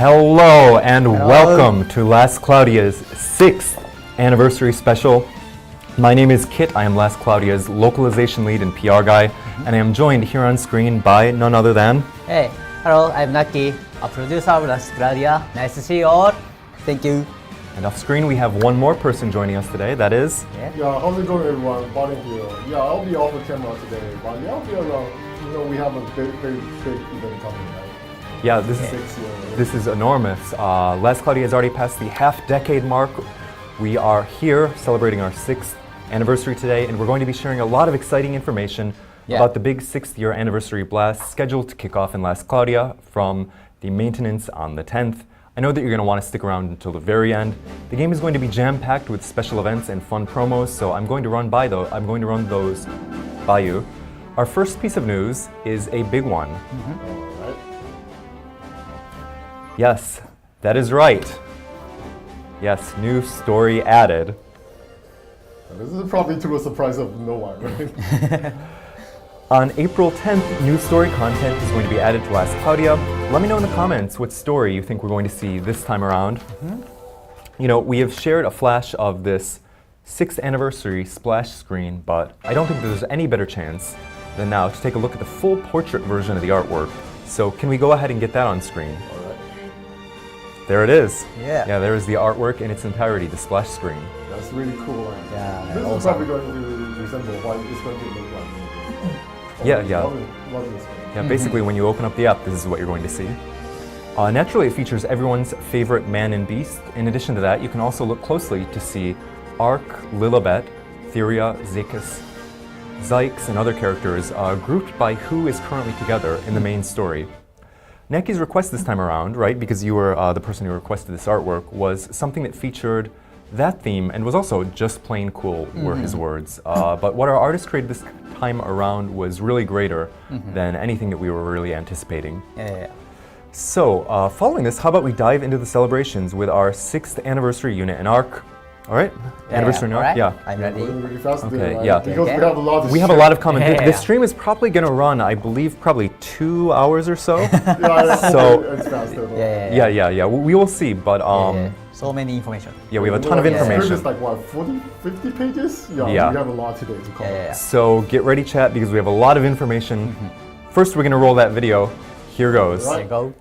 Hello and welcome to Last Cloudia's 6th anniversary special. My name is Kit. I am Last Cloudia's localization lead and PR guy, and I am joined here on screen by none other than... Hey, hello, I'm Naki, a producer of Last Cloudia. Nice to see you all. Thank you. And off screen we have one more person joining us today, that is... Yeah, how's it going everyone? Bonnie here. Yeah, I'll be off the camera today, but yeah, I'll be around. You know, we have a big event coming, right? Yeah, this is enormous. Last Cloudia has already passed the half-decade mark. We are here celebrating our 6th anniversary today, and we're going to be sharing a lot of exciting information about the big 6th year anniversary blast scheduled to kick off in Last Cloudia from the maintenance on the 10th. I know that you're going to want to stick around until the very end. The game is going to be jam-packed with special events and fun promos, so I'm going to run those by you. Our first piece of news is a big one. Yes, that is right. Yes, new story added. This is probably to a surprise of no one, right? On April 10th, new story content is going to be added to Last Cloudia. Let me know in the comments what story you think we're going to see this time around. You know, we have shared a flash of this 6th anniversary splash screen, but I don't think there's any better chance than now to take a look at the full portrait version of the artwork. So can we go ahead and get that on screen? There it is. Yeah, there is the artwork in its entirety, the splash screen. That's really cool. Yeah, this is probably going to resemble what it's going to look like. Yeah, basically when you open up the app, this is what you're going to see. Naturally, it features everyone's favorite man and beast. In addition to that, you can also look closely to see Ark, Lilibet, Theria, Zekis, Zykes, and other characters grouped by who is currently together in the main story. Neki's request this time around, right, because you were the person who requested this artwork, was something that featured that theme and was also just plain cool, were his words. But what our artist created this time around was really greater than anything that we were really anticipating. So, following this, how about we dive into the celebrations with our 6th anniversary unit and arc. All right? Anniversary and arc? Right. Yeah. I'm ready. Really fast Okay, right? yeah. Because we have a lot of We have a lot of comments. The stream is probably going to run, I believe, probably 2 hours or so. So it's faster. Yeah. We will see, but so many information. yeah, we have a ton of information. It's like what, 40, 50 pages? Yeah, we have a lot today to cover. So get ready, chat, because we have a lot of information. First, we're going to roll that video. Here goes. There you go.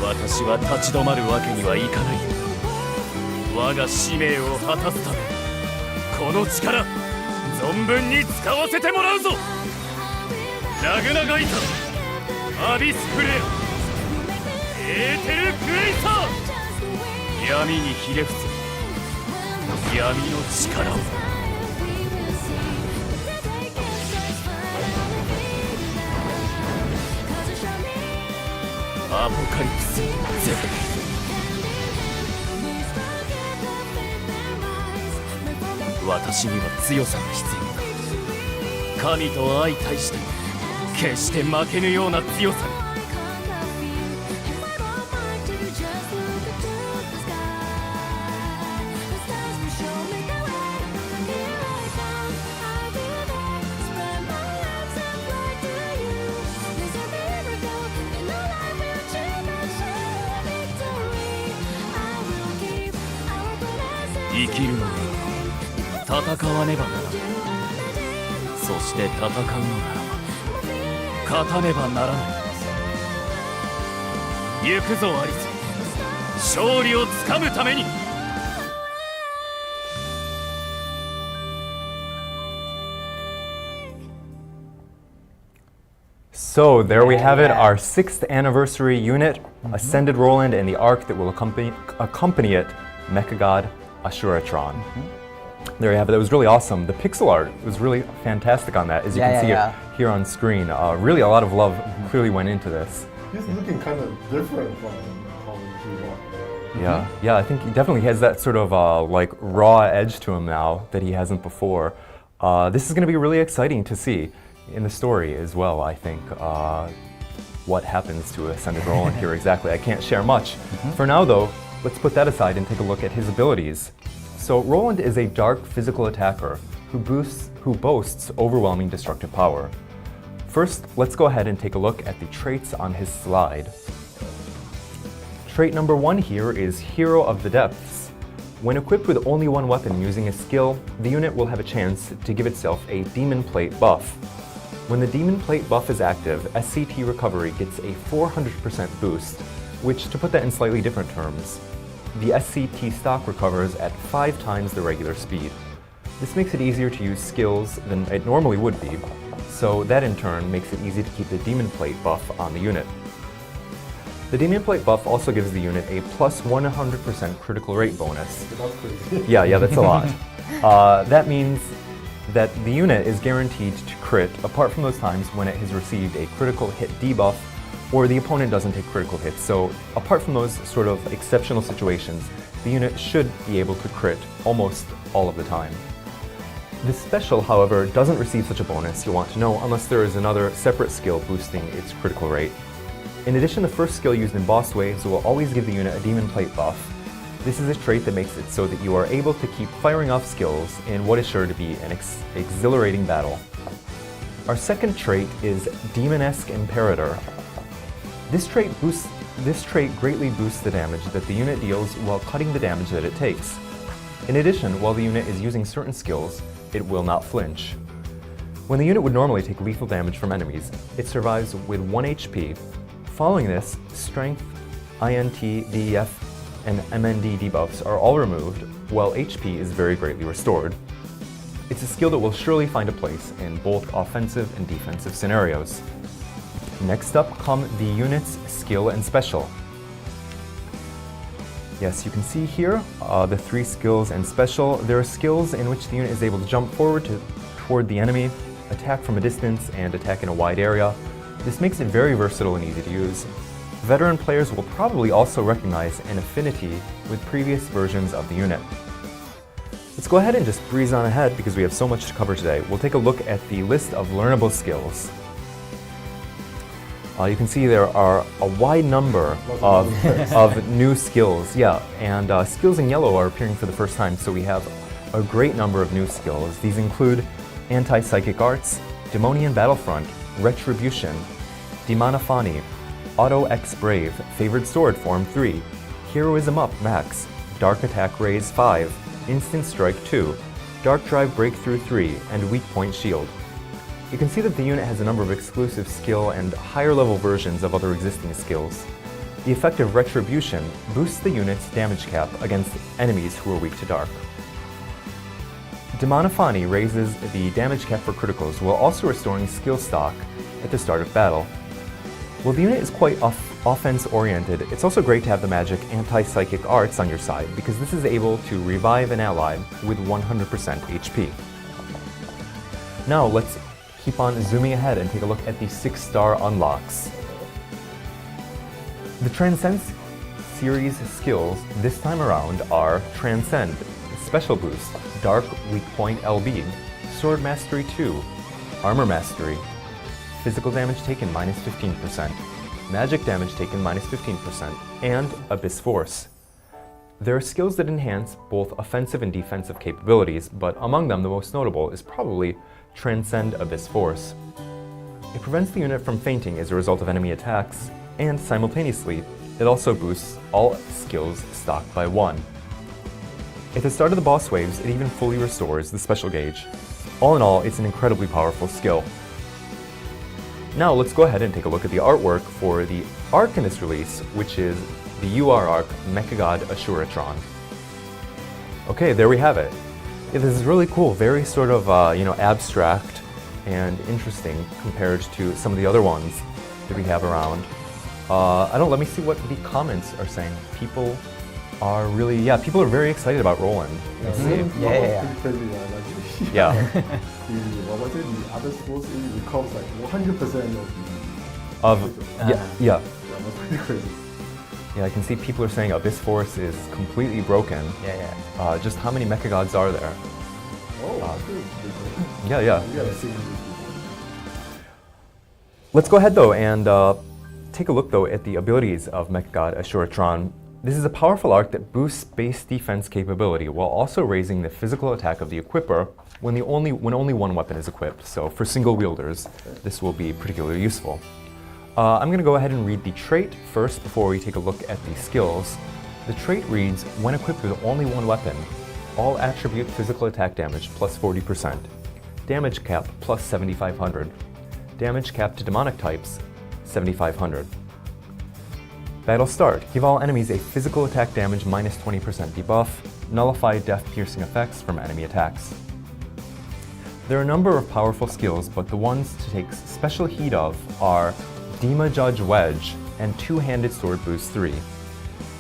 私は立ち止まるわけにはいかない。我が使命を果たすため、この力、存分に使わせてもらうぞ。ラグナガイタ、アビスフレア、エーテルクエイサー、闇にひれ伏せ、闇の力を。アポカリプスゼロ。私には強さが必要だ。神と相対して決して負けぬような強さが。生きるのなら戦わねばならない。そして戦うのなら勝たねばならない。行くぞアリス、勝利をつかむために。So there we have it, yeah. our 6th anniversary unit, Ascended Roland, and the arc that will accompany it, Mecha God Ashuratron. There you have it. That was really awesome. The pixel art was really fantastic on that, as you can see it here on screen. Really, a lot of love clearly went into this. He's looking kind of different from how he was. Yeah, I think he definitely has that sort of like raw edge to him now that he hasn't before. This is going to be really exciting to see in the story as well, I think. What happens to Ascended Roland here exactly. I can't share much. For now though, let's put that aside and take a look at his abilities. So Roland is a dark physical attacker who boasts overwhelming destructive power. First, let's go ahead and take a look at the traits on his slide. Trait number 1 here is Hero of the Depths. When equipped with only one weapon using a skill, the unit will have a chance to give itself a Demon Plate buff. When the Demon Plate buff is active, SCT recovery gets a 400% boost, which, to put that in slightly different terms, the SCT stock recovers at 5 times the regular speed. This makes it easier to use skills than it normally would be, so that in turn makes it easy to keep the Demon Plate buff on the unit. The Demon Plate buff also gives the unit a plus 100% critical rate bonus. That's crazy. Yeah, that's a lot. That means that the unit is guaranteed to crit apart from those times when it has received a critical hit debuff or the opponent doesn't take critical hits. So apart from those sort of exceptional situations, the unit should be able to crit almost all of the time. This special, however, doesn't receive such a bonus, you'll want to know, unless there is another separate skill boosting its critical rate. In addition, the first skill used in boss waves will always give the unit a Demon Plate buff. This is a trait that makes it so that you are able to keep firing off skills in what is sure to be an exhilarating battle. Our second trait is Demonesque Imperator. This trait greatly boosts the damage that the unit deals while cutting the damage that it takes. In addition, while the unit is using certain skills, it will not flinch. When the unit would normally take lethal damage from enemies, it survives with 1 HP. Following this, Strength, INT, DEF, and MND debuffs are all removed, while HP is very greatly restored. It's a skill that will surely find a place in both offensive and defensive scenarios. Next up come the unit's skill and special. Yes, you can see here the 3 skills and special. There are skills in which the unit is able to jump forward toward the enemy, attack from a distance, and attack in a wide area. This makes it very versatile and easy to use. Veteran players will probably also recognize an affinity with previous versions of the unit. Let's go ahead and just breeze on ahead because we have so much to cover today. We'll take a look at the list of learnable skills. You can see there are a wide number of new skills. Yeah, and skills in yellow are appearing for the first time, so we have a great number of new skills. These include Anti-Psychic Arts, Demonian Battlefront, Retribution, Demonophony, Auto X Brave, Favored Sword Form 3, Heroism Up Max, Dark Attack Raise 5, Instant Strike 2, Dark Drive Breakthrough 3, and Weak Point Shield. You can see that the unit has a number of exclusive skill and higher level versions of other existing skills. The effect of Retribution boosts the unit's damage cap against enemies who are weak to dark. Demonophony raises the damage cap for criticals while also restoring skill stock at the start of battle. While the unit is quite offense-oriented, it's also great to have the magic Anti-Psychic Arts on your side because this is able to revive an ally with 100% HP. Now let's keep on zooming ahead and take a look at the 6-star unlocks. The Transcend series skills this time around are Transcend, Special Boost, Dark Weak Point LB, Sword Mastery 2, Armor Mastery, Physical Damage Taken minus 15%, Magic Damage Taken minus 15%, and Abyss Force. There are skills that enhance both offensive and defensive capabilities, but among them the most notable is probably Transcend Abyss Force. It prevents the unit from fainting as a result of enemy attacks, and simultaneously, it also boosts all skills stock by 1. At the start of the boss waves, it even fully restores the special gauge. All in all, it's an incredibly powerful skill. Now let's go ahead and take a look at the artwork for the arc in this release, which is the UR arc Mecha God Ashuratron. Okay, there we have it. Yeah, this is really cool, very sort of abstract and interesting compared to some of the other ones that we have around. Let me see what the comments are saying. People are very excited about Roland. Let's see. Yeah. Pretty crazy, man. Like, Yeah. what was it? The other schools it recovers like 100% Of yeah. Yeah, that's pretty crazy. Yeah, I can see people are saying Abyss Force is completely broken. Yeah. Just how many mecha gods are there? Oh, that's pretty cool. Yeah. We gotta see these people. Let's go ahead though and take a look though at the abilities of Mecha God Assuratron. This is a powerful arc that boosts base defense capability while also raising the physical attack of the equipper when only one weapon is equipped. So for single wielders, this will be particularly useful. I'm going to go ahead and read the trait first before we take a look at the skills. The trait reads, when equipped with only one weapon, all attribute physical attack damage plus 40%, damage cap plus 7,500, damage cap to demonic types 7,500. Battle start, give all enemies a physical attack damage minus 20% debuff, nullify death piercing effects from enemy attacks. There are a number of powerful skills, but the ones to take special heed of are Dima Judge Wedge and Two-Handed Sword Boost 3.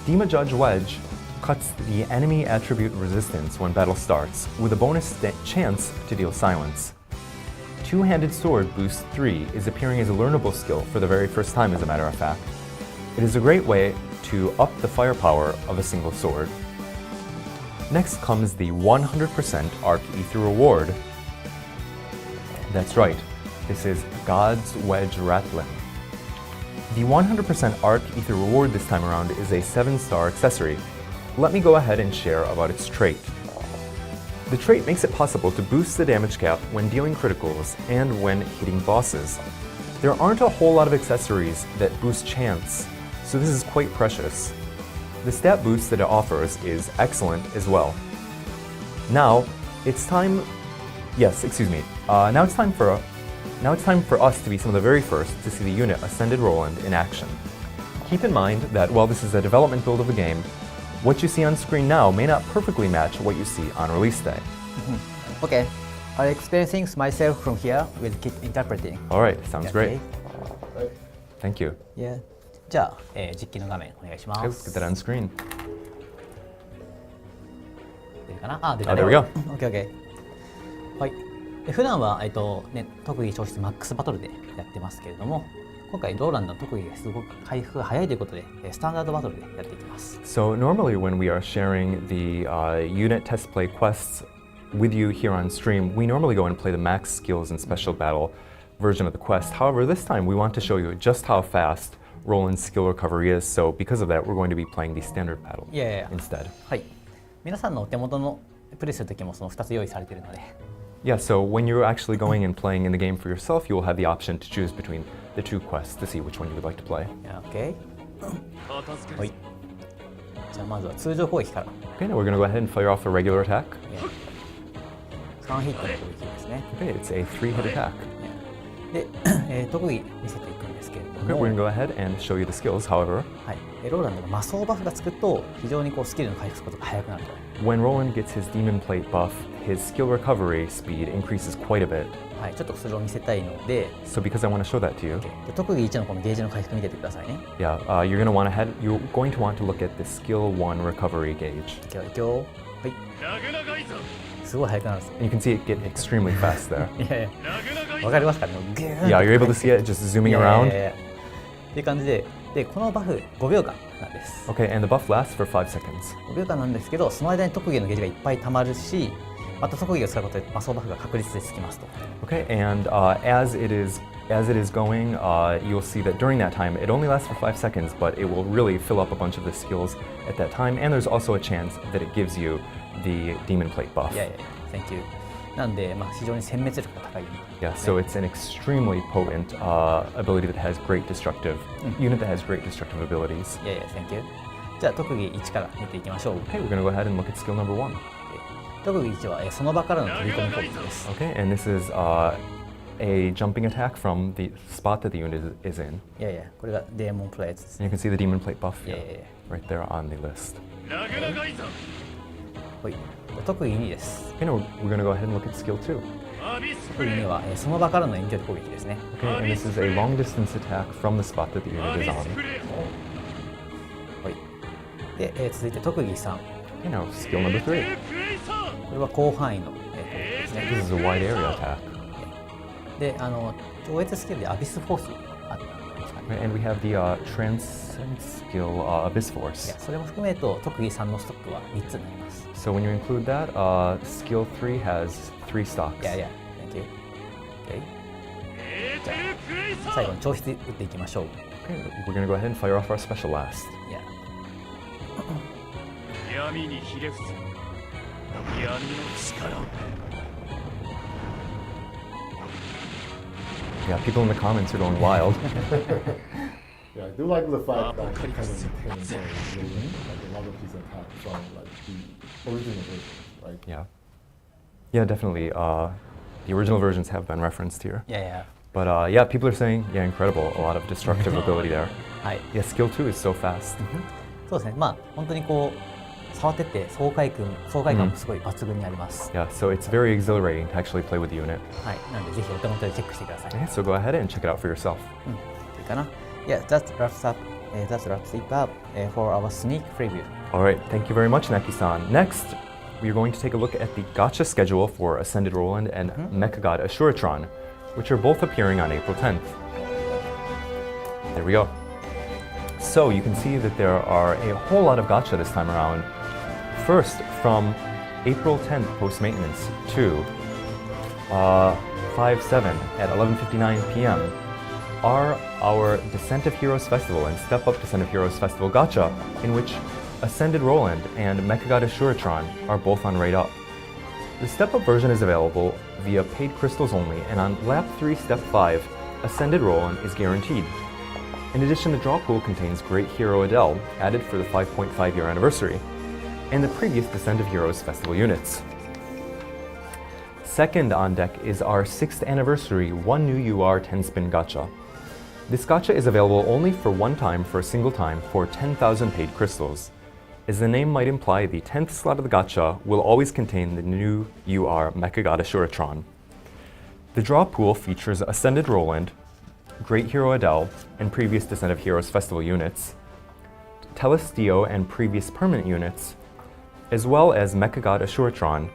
Dima Judge Wedge cuts the enemy attribute resistance when battle starts, with a bonus chance to deal silence. Two-Handed Sword Boost 3 is appearing as a learnable skill for the very first time, as a matter of fact. It is a great way to up the firepower of a single sword. Next comes the 100% Arc Ether Reward. That's right, this is God's Wedge Ratlin. The 100% Arc Ether Reward this time around is a 7-star accessory. Let me go ahead and share about its trait. The trait makes it possible to boost the damage cap when dealing criticals and when hitting bosses. There aren't a whole lot of accessories that boost chance, so this is quite precious. The stat boost that it offers is excellent as well. Now it's time for us to be some of the very first to see the unit Ascended Roland in action. Keep in mind that while this is a development build of the game, what you see on screen now may not perfectly match what you see on release day. Okay, I'll explain things myself from here with Kit interpreting. Alright, sounds great. Right? Thank you. Yeah. じゃあ、実機の画面お願いしま Okay, let's す。 get that on screen. 出るかな？出た。 there we go. OK。はい。で普段は特技消失マックスバトルでやってますけれども、今回ローランドの特技がすごく回復が早いということで、スタンダードバトルでやっていきます。So normally when we are sharing the unit test play quests with you here on stream, we normally go and play the max skills and special battle version of the quest. However, this time we want to show you just how fast Roland's skill recovery is, so because of that, we're going to be playing the standard battle instead. はい。皆さんのお手元のプレイするときもその2つ用意されているので。Yeah, so when you're actually going and playing in the game for yourself, you will have the option to choose between the two quests to see which one you would like to play. OK。はい。じゃあまずは通常攻撃から。Okay, now we're going to go ahead and fire off a regular attack. 3ヒットの攻撃ですね。Okay, it's a 3-hit attack. で、特技見せていくんですけれども、 Okay, we're going to go ahead and show you the skills, however. はい、ローランドが魔装バフがつくと非常にスキルの回復することが早くなると。When Roland gets his demon plate buff, his skill recovery speed increases quite a bit. はい、ちょっとそれを見せたいので、 So because I want to show that to you, で特技1のこのゲージの回復見ててくださいね。yeah, you're going to want to look at the skill 1 recovery gauge. いくよ。はい。すごい速くなるんですよ。 And you can see it get extremely fast there. いやいや、わかりますかね。ギューン Yeah, you're able to see it just zooming いやい around. やいやっていう感じで、このバフ5秒間なんです。 Okay, and the buff lasts for 5 seconds. 5秒間なんですけど、その間に特技のゲージがいっぱい溜まるし、また特技を使うことで魔装バフが確率でつきますと。Okay, and as it is going, you'll see that during that time, it only lasts for 5 seconds, but it will really fill up a bunch of the skills at that time, and there's also a chance that it gives you the demon plate buff. いやいや、Thank you。なんで、非常に殲滅力が高い。Yeah, so it's an extremely potent ability that has great destructive, unit that has great destructive abilities. いやいや、Thank you。じゃあ特技1から見ていきましょう。 Okay, we're going to go ahead and look at skill number 1. 特技1はその場からの飛び込み攻撃です。 Okay, and this is a jumping attack from the spot that the unit is in. いやいや、これがデーモンプレイツですね。 And you can see the demon plate buff Yeah. right there on the list. はい。特技2です。 Okay, now we're going to go ahead and look at skill 2. という意味は、その場からの遠距離攻撃ですね。Okay, and this is a long distance attack from the spot that the unit is on. はい。で、続いて特技3。You know, skill number 3. これは広範囲の攻撃ですね。 This is a wide area attack. で、超越スキルでアビスフォースあったんですかね。 And we have the transcend skill, Abyss Force. それも含めると特技3のストックは3つになります。So when you include that, skill 3 has 3 stocks. Yeah, thank you. Okay. じゃあ最後に調子打っていきましょう。Okay, we're gonna go ahead and fire off our special last. Yeah. 闇にひれ伏せ闇の力 Yeah, people in the comments are going wild. Yeah, I do like the fact that it kind of maintains like a lot of these attacks from like the original version, right? Yeah. Yeah, definitely. The original versions have been referenced here. Yeah. But yeah, people are saying, yeah, incredible. A lot of destructive ability there. はい。 Yeah, skill 2 is so fast. そうですね。まあ本当にこう触ってって爽快感もすごい抜群にあります。 Yeah, so it's very exhilarating to actually play with the unit. はい。なのでぜひお手元でチェックしてください。 Okay, so go ahead and check it out for yourself. いいかな。Yeah, that wraps it up for our sneak preview. All right, thank you very much, Neki-san. Next, we're going to take a look at the gacha schedule for Ascended Roland and Mecha God Assuratron, which are both appearing on April 10th. There we go. So you can see that there are a whole lot of gacha this time around. First, from April 10th post-maintenance to 5/7 at 11:59 p.m. are our Descent of Heroes Festival and Step Up Descent of Heroes Festival gacha, in which Ascended Roland and Mecha God Assuratron are both on Raid Up. The Step Up version is available via paid crystals only, and on Lap 3 Step 5, Ascended Roland is guaranteed. In addition, the draw pool contains Great Hero Adele, added for the 5.5 year anniversary, and the previous Descent of Heroes Festival units. Second on deck is our 6th anniversary 1 new UR 10-spin gacha. This gacha is available only for one time for a single time for 10,000 paid crystals. As the name might imply, the 10th slot of the gacha will always contain the new UR Mecha God Assuratron. The draw pool features Ascended Roland, Great Hero Adele, and previous Descent of Heroes Festival units, Telestio and previous permanent units, as well as Mecha God Assuratron,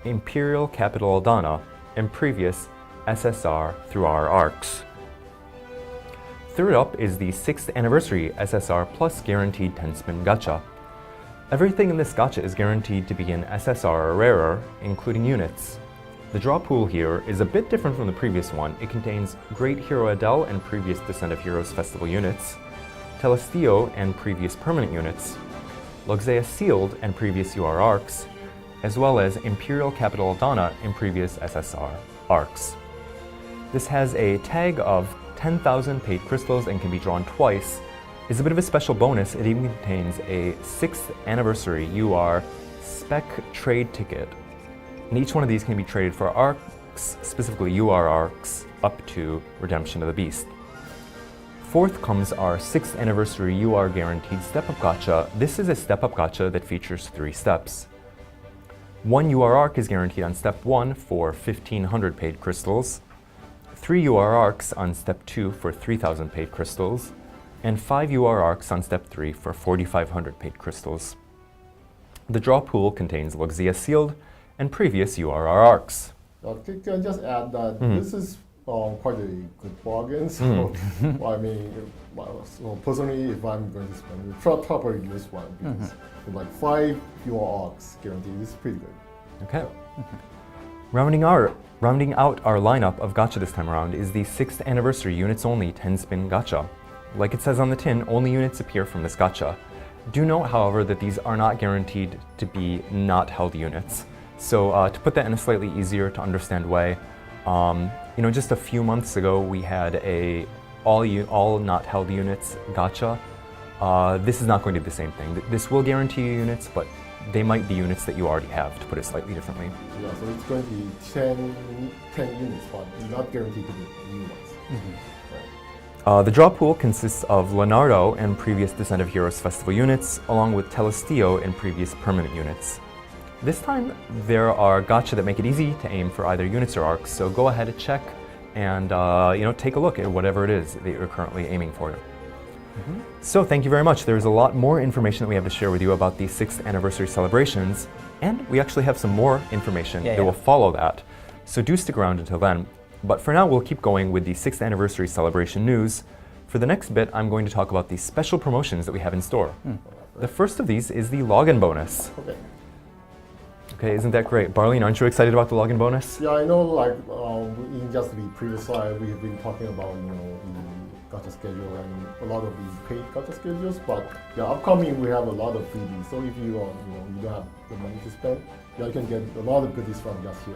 Imperial Capital Aldana, and previous SSR through our arcs. Third up is the 6th anniversary SSR Plus guaranteed 10-spin gacha. Everything in this gacha is guaranteed to be an SSR or rarer, including units. The draw pool here is a bit different from the previous one. It contains Great Hero Adele and previous Descent of Heroes Festival units, Telestio and previous permanent units, Luxea Sealed and previous UR arcs, as well as Imperial Capital Aldana and previous SSR arcs. This has a tag of 10,000 paid crystals and can be drawn twice. As a bit of a special bonus, it even contains a 6th anniversary UR spec trade ticket. And each one of these can be traded for arcs, specifically UR arcs, up to Redemption of the Beast. Fourth comes our 6th anniversary UR guaranteed step-up gacha. This is a step-up gacha that features 3 steps. 1 UR arc is guaranteed on step 1 for 1,500 paid crystals, 3 UR arcs on step 2 for 3,000 paid crystals, and 5 UR arcs on step 3 for 4,500 paid crystals. The draw pool contains Luxea Sealed and previous URR arcs. Can I just add that this is quite a good bargain. So, I mean, so personally, if I'm going to spend it, probably use one because with like 5 UR arcs guaranteed, this is pretty good. Okay. Rounding out our lineup of gacha this time around is the 6th anniversary units only 10-spin gacha. Like it says on the tin, only units appear from this gacha. Do note, however, that these are not guaranteed to be not held units. So to put that in a slightly easier to understand way, just a few months ago we had a all not held units gacha. This is not going to be the same thing. This will guarantee you units, but they might be units that you already have, to put it slightly differently. Yeah, so it's going to be 10 units, but not guaranteed to be new ones. The draw pool consists of Leonardo and previous Descent of Heroes Festival units, along with Telestio and previous permanent units. This time, there are gacha that make it easy to aim for either units or arcs, so go ahead and check and take a look at whatever it is that you're currently aiming for. So thank you very much. There's a lot more information that we have to share with you about the 6th anniversary celebrations, and we actually have some more information that will follow that. So do stick around until then. But for now, we'll keep going with the 6th anniversary celebration news. For the next bit, I'm going to talk about the special promotions that we have in store. The first of these is the login bonus. Okay, isn't that great? Barlene, aren't you excited about the login bonus? Yeah, I know, like, in just the previous slide, we've been talking about, the gacha schedule and a lot of the paid gacha schedules, but yeah, upcoming we have a lot of freebies. So if you, you don't have the money to spend, you can get a lot of goodies from just here.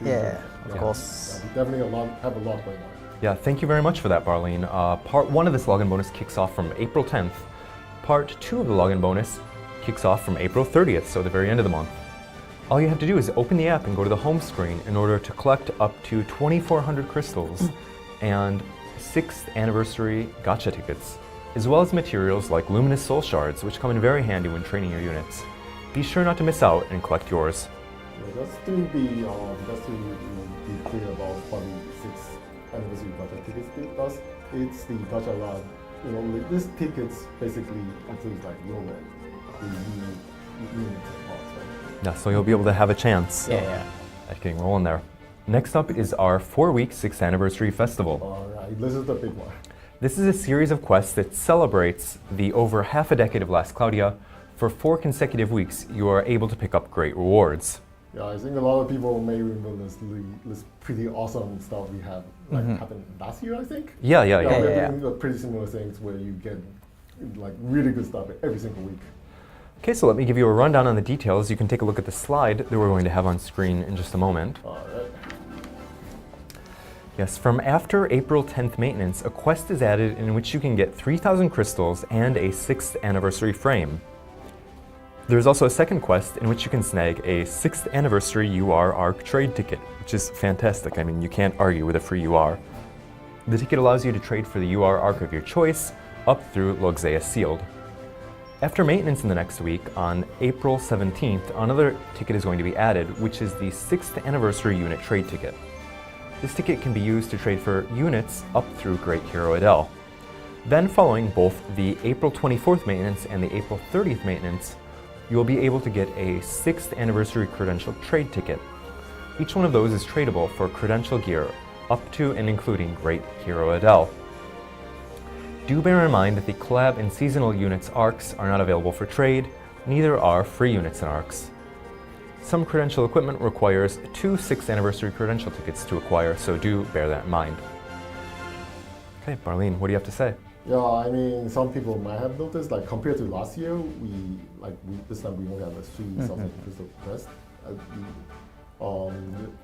Yeah, of course. Yeah, we definitely have a lot going on. Yeah, thank you very much for that, Barlene. Part 1 of this login bonus kicks off from April 10th. Part 2 of the login bonus kicks off from April 30th, so the very end of the month. All you have to do is open the app and go to the home screen in order to collect up to 2,400 crystals and 6th anniversary gacha tickets, as well as materials like luminous soul shards, which come in very handy when training your units. Be sure not to miss out and collect yours. Yeah, just to be clear about what the 6th anniversary gacha tickets does, it's the gacha lot. These tickets basically includes like Roland, the unit parts, right? Yeah, so you'll be able to have a chance Yeah. at getting rolling there. Next up is our 4-week 6th anniversary festival. Alright, this is the big one. This is a series of quests that celebrates the over half a decade of Last Cloudia. For 4 consecutive weeks, you are able to pick up great rewards. Yeah, I think a lot of people may remember this pretty awesome stuff we had happened last year, I think. Yeah. We're doing pretty similar things where you get like really good stuff every single week. Okay, so let me give you a rundown on the details. You can take a look at the slide that we're going to have on screen in just a moment. Alright. Yes, from after April 10th maintenance, a quest is added in which you can get 3,000 crystals and a 6th anniversary frame. There's also a second quest in which you can snag a 6th anniversary UR ARC trade ticket, which is fantastic. I mean, you can't argue with a free UR. The ticket allows you to trade for the UR ARC of your choice up through Logzea Sealed. After maintenance in the next week, on April 17th, another ticket is going to be added, which is the 6th anniversary unit trade ticket. This ticket can be used to trade for units up through Great Hero Adel. Then, following both the April 24th maintenance and the April 30th maintenance, you will be able to get a 6th anniversary credential trade ticket. Each one of those is tradable for credential gear up to and including Great Hero Adel. Do bear in mind that the collab and seasonal units arcs are not available for trade, neither are free units and arcs. Some credential equipment requires 2 6th anniversary credential tickets to acquire, so do bear that in mind. Okay, Barlene, what do you have to say? Yeah, I mean, some people might have noticed, like compared to last year, this time we only have a 3,000 crystal quest.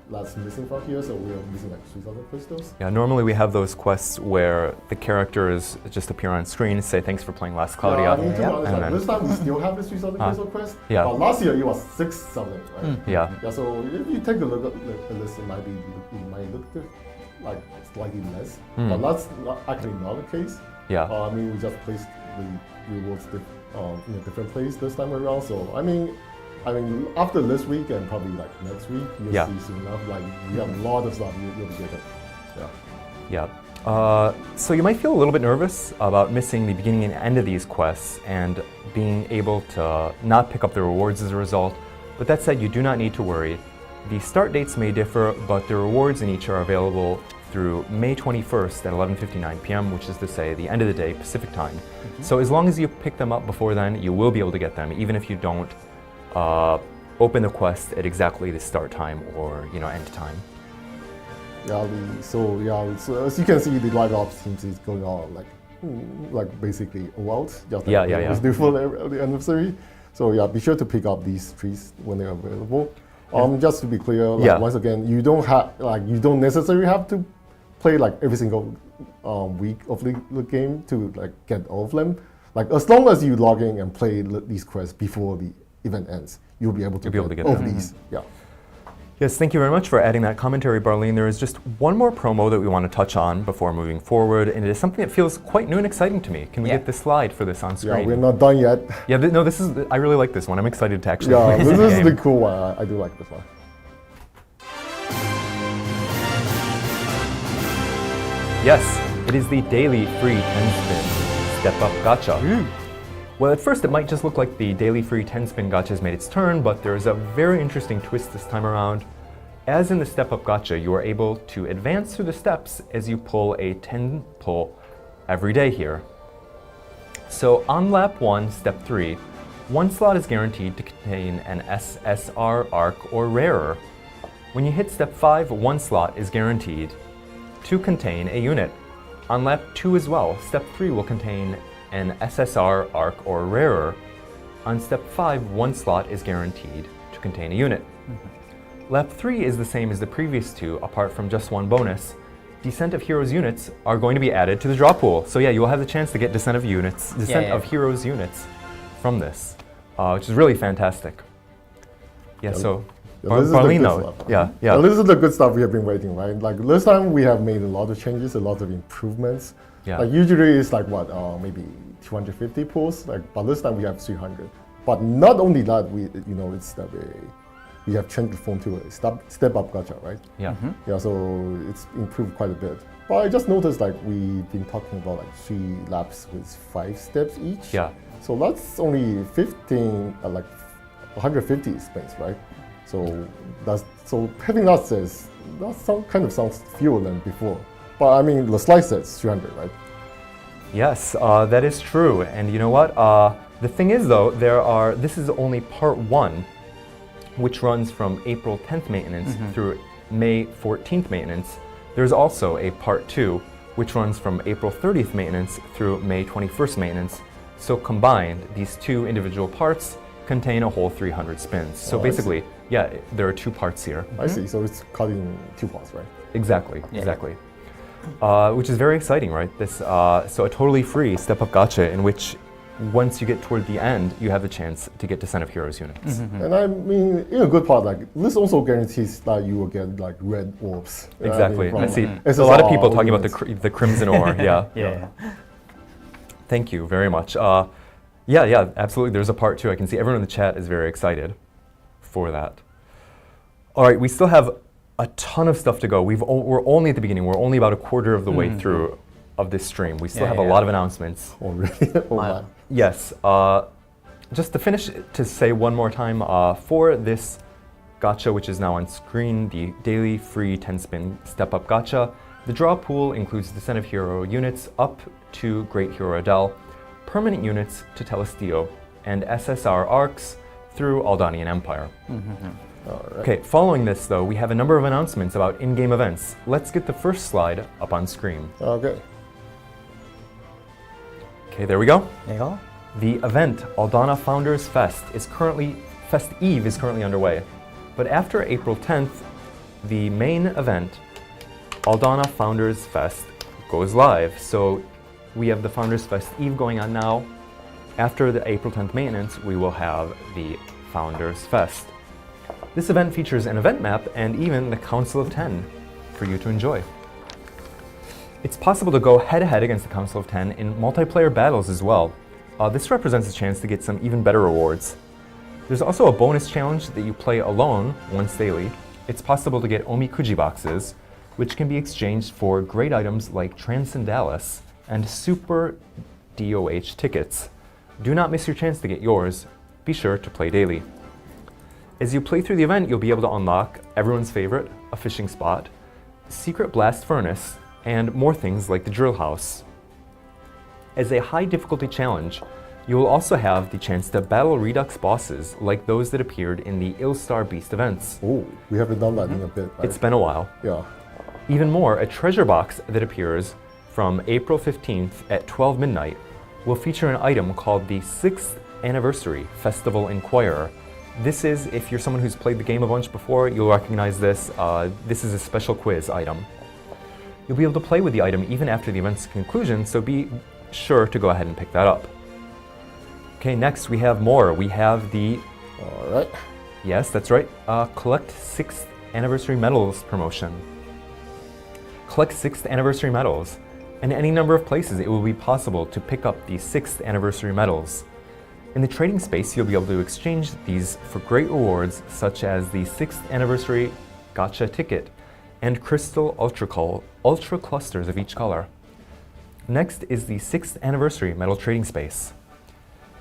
That's missing from here, so we're missing like 3,000 crystals. Yeah, normally we have those quests where the characters just appear on screen and say thanks for playing Last Cloudia. Yeah, I mean, to be honest, this time we still have the 3,000 crystal quest. Yeah. But last year it was 6,000, right? Yeah. Yeah, so if you take a look at the list, it might look like slightly less, but that's actually not the case. Yeah. I mean, we just placed the rewards in a different place this time around. So I mean, after this week and probably like next week, you'll see soon enough. Like we have a lot of stuff you'll be getting. Yeah. So you might feel a little bit nervous about missing the beginning and end of these quests and being able to not pick up the rewards as a result. But that said, you do not need to worry. The start dates may differ, but the rewards in each are available through May 21st at 11:59 p.m., which is to say the end of the day Pacific time. So as long as you pick them up before then, you will be able to get them, even if you don't open the quest at exactly the start time or end time. Yeah, so as you can see, the live ops teams is going on like basically all out. Just like before the anniversary. So yeah, be sure to pick up these trees when they're available. Just to be clear, once again, you don't necessarily have to play like every single week of the game to like get all of them. Like as long as you log in and play these quests before the event ends, you'll be able to get all of these. Yeah. Yes, thank you very much for adding that commentary, Barlene. There is just one more promo that we want to touch on before moving forward, and it is something that feels quite new and exciting to me. Can we Yeah. get the slide for this on screen? Yeah, we're not done yet. Yeah, no, this is. I really like this one. I'm excited to actually Yeah, play this this is game. the cool one. I do like this one. Yes, it is the daily free 10-spin step-up gacha. Well, at first it might just look like the daily free 10-spin gacha has made its turn, but there's a very interesting twist this time around. As in the step-up gacha, you are able to advance through the steps as you pull a 10 pull every day here. So on lap 1, step 3, one slot is guaranteed to contain an SSR arc or rarer. When you hit step 5, one slot is guaranteed to contain a unit. On lap 2 as well, step 3 will contain an SSR arc or rarer. On step 5, one slot is guaranteed to contain a unit. Lap 3 is the same as the previous two, apart from just one bonus. Descent of Heroes units are going to be added to the draw pool. So yeah, you will have the chance to get Descent of Heroes units from this, which is really fantastic. Yeah, so Yeah, this is the Barlene, good though, stuff. yeah. Yeah, this is the good stuff we have been waiting, right? Like this time we have made a lot of changes, a lot of improvements. Yeah. Like usually it's like what, maybe 250 pulls, like, but this time we have 300. But not only that, it's that we have changed the form to a step up gacha, right? Yeah. Yeah, so it's improved quite a bit. But I just noticed like we've been talking about like 3 laps with 5 steps each. Yeah. So that's only 15, like 150 spins, right? So having that says that kind of sounds fewer than before. But I mean the slide says 300, right? Yes, that is true. And you know what? The thing is though, this is only part 1, which runs from April 10th maintenance through May 14th maintenance. There's also a part 2, which runs from April 30th maintenance through May 21st maintenance. So combined, these 2 individual parts contain a whole 300 spins. So basically, yeah, there are 2 parts here. I see. So it's cut in 2 parts, right? Exactly, exactly. Which is very exciting, right? This so a totally free step-up gacha in which once you get toward the end, you have the chance to get Descent of Heroes units. And I mean, in a good part, like this also guarantees that you will get like red orbs. Exactly. I see. It's A lot of people all talking about units. the crimson ore. Yeah. Yeah. Thank you very much. Yeah, absolutely. There's a part 2. I can see everyone in the chat is very excited for that. All right, we still have a ton of stuff to go. We're only at the beginning. We're only about a quarter of the way through of this stream. We still have a lot of announcements. Oh, really? Oh, man. Yes. Just to finish, to say one more time, for this gacha, which is now on screen, the daily free 10-spin step-up gacha, the draw pool includes Descent of Hero units up to Great Hero Adele, permanent units to Telestio, and SSR arcs through Aldanian Empire. Okay, following this though, we have a number of announcements about in-game events. Let's get the first slide up on screen. Okay. Okay, there we go. There you go. The event, Aldana Founders Fest Eve is currently underway. But after April 10th, the main event, Aldana Founders Fest, goes live. So we have the Founders Fest Eve going on now. After the April 10th maintenance, we will have the Founders Fest. This event features an event map and even the Council of 10 for you to enjoy. It's possible to go head-to-head against the Council of 10 in multiplayer battles as well. This represents a chance to get some even better rewards. There's also a bonus challenge that you play alone once daily. It's possible to get Omikuji boxes, which can be exchanged for great items like Transcendalis and Super DOH tickets. Do not miss your chance to get yours. Be sure to play daily. As you play through the event, you'll be able to unlock everyone's favorite, a fishing spot, secret blast furnace, and more things like the drill house. As a high difficulty challenge, you will also have the chance to battle Redux bosses like those that appeared in the Illstar Beast events. Oh, we haven't done that in a bit, right? It's been a while. Yeah. Even more, a treasure box that appears from April 15th at 12 midnight will feature an item called the 6th Anniversary Festival Inquirer. This is, if you're someone who's played the game a bunch before, you'll recognize this. This is a special quiz item. You'll be able to play with the item even after the event's conclusion, so be sure to go ahead and pick that up. Okay, next we have more. We have the... All right. Yes, that's right. Collect 6th Anniversary Medals promotion. Collect 6th Anniversary Medals. In any number of places, it will be possible to pick up the 6th Anniversary Medals. In the trading space, you'll be able to exchange these for great rewards such as the 6th Anniversary Gacha ticket and crystal ultra clusters of each color. Next is the 6th Anniversary Medal trading space.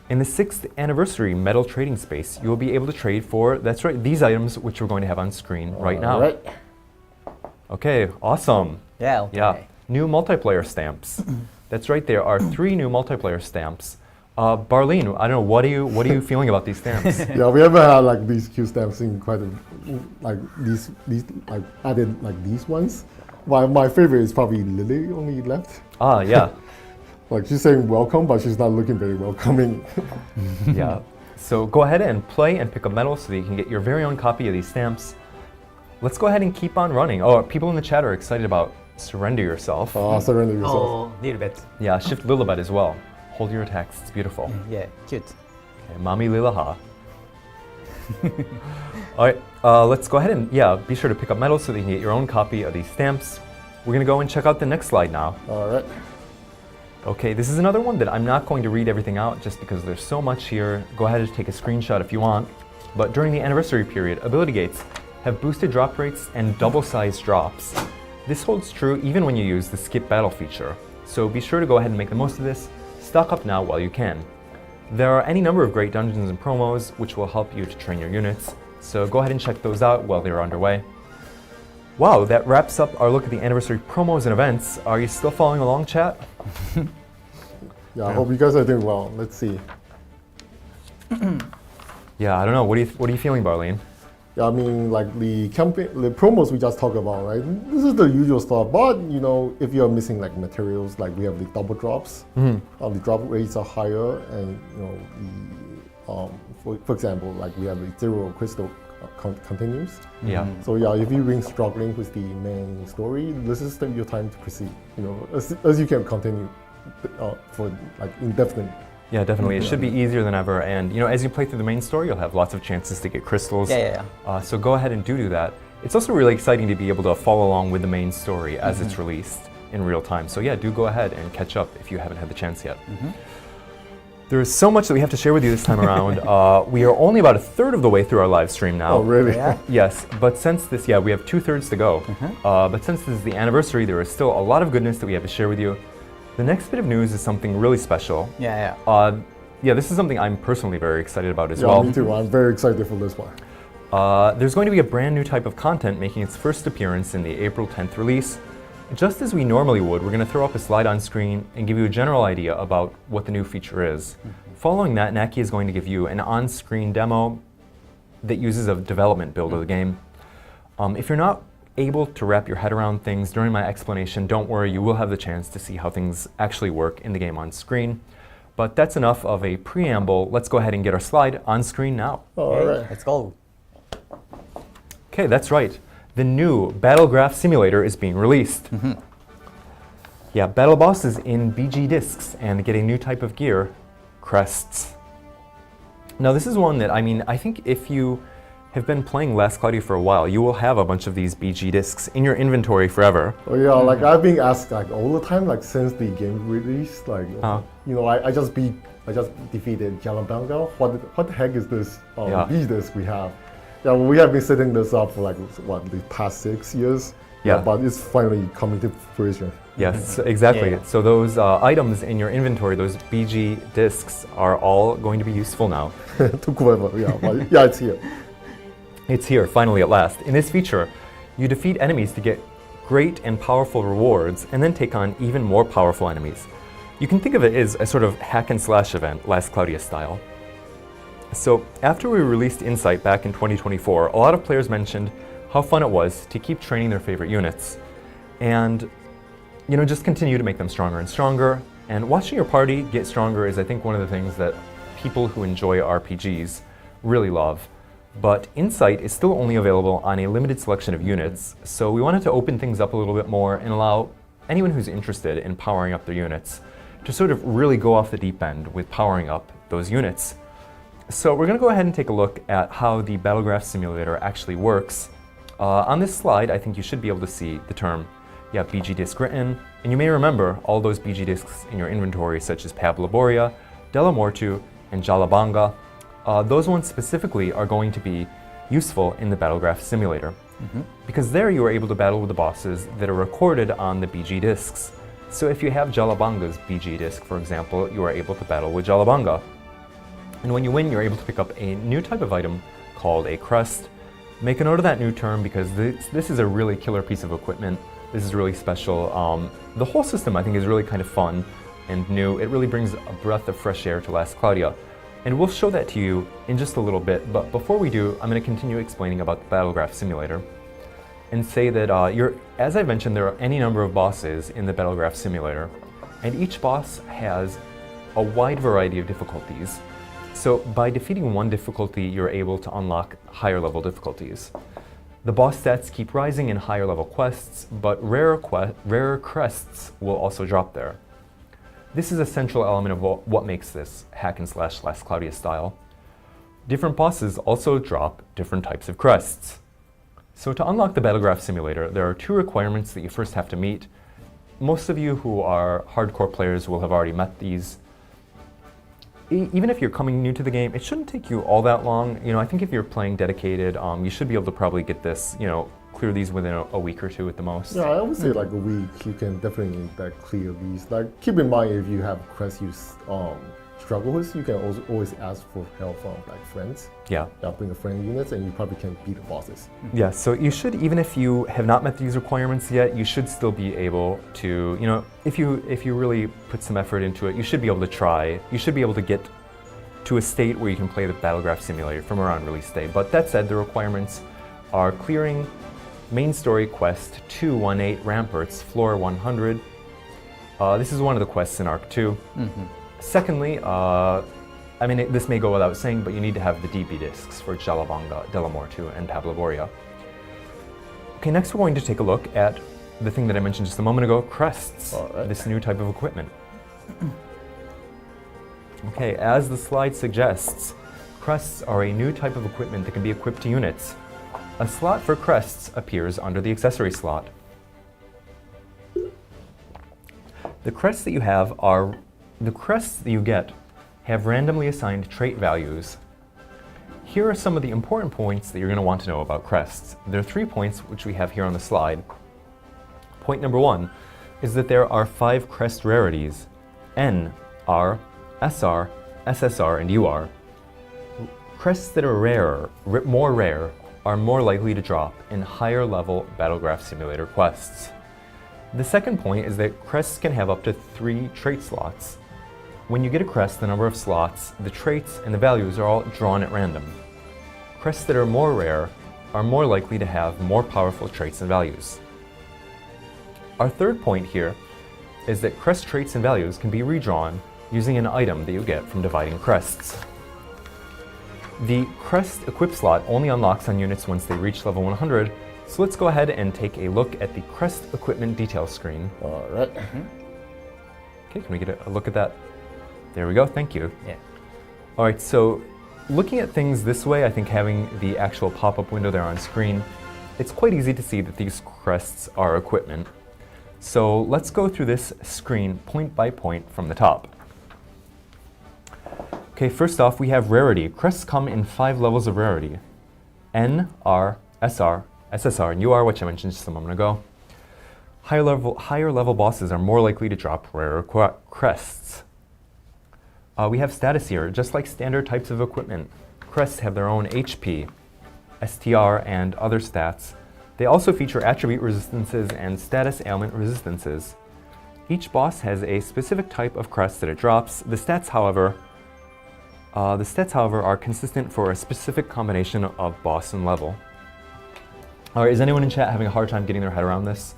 In the 6th Anniversary Medal trading space, you will be able to trade for, that's right, these items which we're going to have on screen right now. Right. Okay, awesome. Yeah, okay. Yeah, new multiplayer stamps. That's right, there are 3 new multiplayer stamps. Barlene, I don't know, what are you feeling about these stamps? Yeah, we haven't had like these Q stamps in quite a, like these like added like these ones. My favorite is probably Lily only left. Ah, yeah. Like she's saying welcome, but she's not looking very welcoming. Yeah. So go ahead and play and pick up medals so that you can get your very own copy of these stamps. Let's go ahead and keep on running. Oh, people in the chat are excited about Surrender Yourself. Surrender yourself. Oh, little bit. Yeah, Shift Lilibet as well. Hold your attacks, it's beautiful. Yeah, cute. Okay, Mami Lilaha. All right, let's go ahead and be sure to pick up medals so that you can get your own copy of these stamps. We're gonna go and check out the next slide now. All right. Okay, this is another one that I'm not going to read everything out just because there's so much here. Go ahead and take a screenshot if you want. But during the anniversary period, ability gates have boosted drop rates and double-sized drops. This holds true even when you use the skip battle feature. So be sure to go ahead and make the most of this. Stock up now while you can. There are any number of great dungeons and promos which will help you to train your units. So go ahead and check those out while they're underway. Wow, that wraps up our look at the anniversary promos and events. Are you still following along, chat? Yeah, I hope you guys are doing well. Let's see. Yeah, I don't know. What are you feeling, Barlene? Yeah, I mean, like the promos we just talked about, right? This is the usual stuff. But you know, if you're missing like materials, like we have the double drops, the drop rates are higher, and you know, for example, like we have the 0 crystal continues. Yeah. So yeah, if you've been struggling with the main story, this is your time to proceed. You know, as you can continue for like indefinite. Yeah, definitely. It should be easier than ever. And you know, as you play through the main story, you'll have lots of chances to get crystals. Yeah. So go ahead and do that. It's also really exciting to be able to follow along with the main story as it's released in real time. So yeah, do go ahead and catch up if you haven't had the chance yet. There is so much that we have to share with you this time around. We are only about 1/3 of the way through our live stream now. Oh, really? Yeah. Yes, but since this, we have 2/3 to go. But since this is the anniversary, there is still a lot of goodness that we have to share with you. The next bit of news is something really special. Yeah. This is something I'm personally very excited about as Yeah, well. me too. I'm very excited for this one. There's going to be a brand new type of content making its first appearance in the April 10th release. Just as we normally would, we're going to throw up a slide on screen and give you a general idea about what the new feature is. Following that, Naki is going to give you an on-screen demo that uses a development build of the game. If you're not able to wrap your head around things during my explanation, don't worry, you will have the chance to see how things actually work in the game on screen. But that's enough of a preamble. Let's go ahead and get our slide on screen now. All right. Let's go. Okay, that's right. The new Battle Graph Simulator is being released. Yeah, battle bosses in BG discs and get a new type of gear, crests. Now this is one that, I think if you have been playing Last Cloudia for a while, you will have a bunch of these BG discs in your inventory forever. Oh yeah, like I've been asked like all the time, like since the game released, like you know, I just defeated Jalabanga. What the heck is this BG disc we have? Yeah, well, we have been setting this up for like the past 6 years. Yeah. But it's finally coming to fruition. Yes, exactly. Yeah. So those items in your inventory, those BG discs, are all going to be useful now. Took forever, yeah, but yeah, it's here. It's here, finally, at last. In this feature, you defeat enemies to get great and powerful rewards, and then take on even more powerful enemies. You can think of it as a sort of hack and slash event, Last Cloudia style. So after we released Insight back in 2024, a lot of players mentioned how fun it was to keep training their favorite units. And you know, just continue to make them stronger and stronger. And watching your party get stronger is, I think, one of the things that people who enjoy RPGs really love. But Insight is still only available on a limited selection of units, so we wanted to open things up a little bit more and allow anyone who's interested in powering up their units to sort of really go off the deep end with powering up those units. So we're going to go ahead and take a look at how the Battle Graph Simulator actually works. On this slide, I think you should be able to see the term. You have BG disc written, and you may remember all those BG discs in your inventory, such as Pabloboria, Delamortu, and Jalabanga. Those ones specifically are going to be useful in the Battlegraph Simulator, because there you are able to battle with the bosses that are recorded on the BG discs. So if you have Jalabanga's BG disc, for example, you are able to battle with Jalabanga. And when you win, you're able to pick up a new type of item called a crest. Make a note of that new term because this is a really killer piece of equipment. This is really special. The whole system, I think, is really kind of fun and new. It really brings a breath of fresh air to Last Cloudia. And we'll show that to you in just a little bit, but before we do, I'm going to continue explaining about the Battlegraph Simulator and say that, as I mentioned, there are any number of bosses in the Battlegraph Simulator, and each boss has a wide variety of difficulties. So by defeating one difficulty, you're able to unlock higher level difficulties. The boss stats keep rising in higher level quests, but rarer crests will also drop there. This is a central element of what makes this hack and slash Last Cloudia style. Different bosses also drop different types of crests. So to unlock the Battlegraph Simulator, there are two requirements that you first have to meet. Most of you who are hardcore players will have already met these. Even if you're coming new to the game, it shouldn't take you all that long. I think if you're playing dedicated, you should be able to probably get this, clear these within a week or two at the most. Yeah, I would say like a week, you can definitely clear these. Like, keep in mind if you have quests you struggle with, you can also always ask for help from friends. Yeah. Bring a friend units, and you probably can beat the bosses. Yeah, so you should, even if you have not met these requirements yet, you should still be able to, if you really put some effort into it, you should be able to try. You should be able to get to a state where you can play the Battlegraph Simulator from around release day. But that said, the requirements are clearing main story quest 218 Ramparts, floor 100. This is one of the quests in Arc 2. Secondly, this may go without saying, but you need to have the DB discs for Jalabanga, Delamortu, and Pabloboria. Okay, next we're going to take a look at the thing that I mentioned just a moment ago, crests, this new type of equipment. Okay, as the slide suggests, crests are a new type of equipment that can be equipped to units. A slot for crests appears under the accessory slot. The crests that you get have randomly assigned trait values. Here are some of the important points that you're going to want to know about crests. There are 3 points which we have here on the slide. Point number 1 is that there are 5 crest rarities: N, R, SR, SSR, and UR. Crests that are more rare, are more likely to drop in higher level Battlegraph Simulator quests. The second point is that crests can have up to 3 trait slots. When you get a crest, the number of slots, the traits, and the values are all drawn at random. Crests that are more rare are more likely to have more powerful traits and values. Our third point here is that crest traits and values can be redrawn using an item that you get from dividing crests. The crest equip slot only unlocks on units once they reach level 100, so let's go ahead and take a look at the crest equipment details screen. All right. Okay, can we get a look at that? There we go, thank you. Yeah. All right, so looking at things this way, I think having the actual pop-up window there on screen, it's quite easy to see that these crests are equipment. So let's go through this screen point by point from the top. Okay, first off, we have rarity. Crests come in 5 levels of rarity: N, R, SR, SSR, and UR, which I mentioned just a moment ago. Higher level bosses are more likely to drop rarer crests. We have status here. Just like standard types of equipment, crests have their own HP, STR, and other stats. They also feature attribute resistances and status ailment resistances. Each boss has a specific type of crest that it drops. The stats, however, are consistent for a specific combination of boss and level. All right, is anyone in chat having a hard time getting their head around this?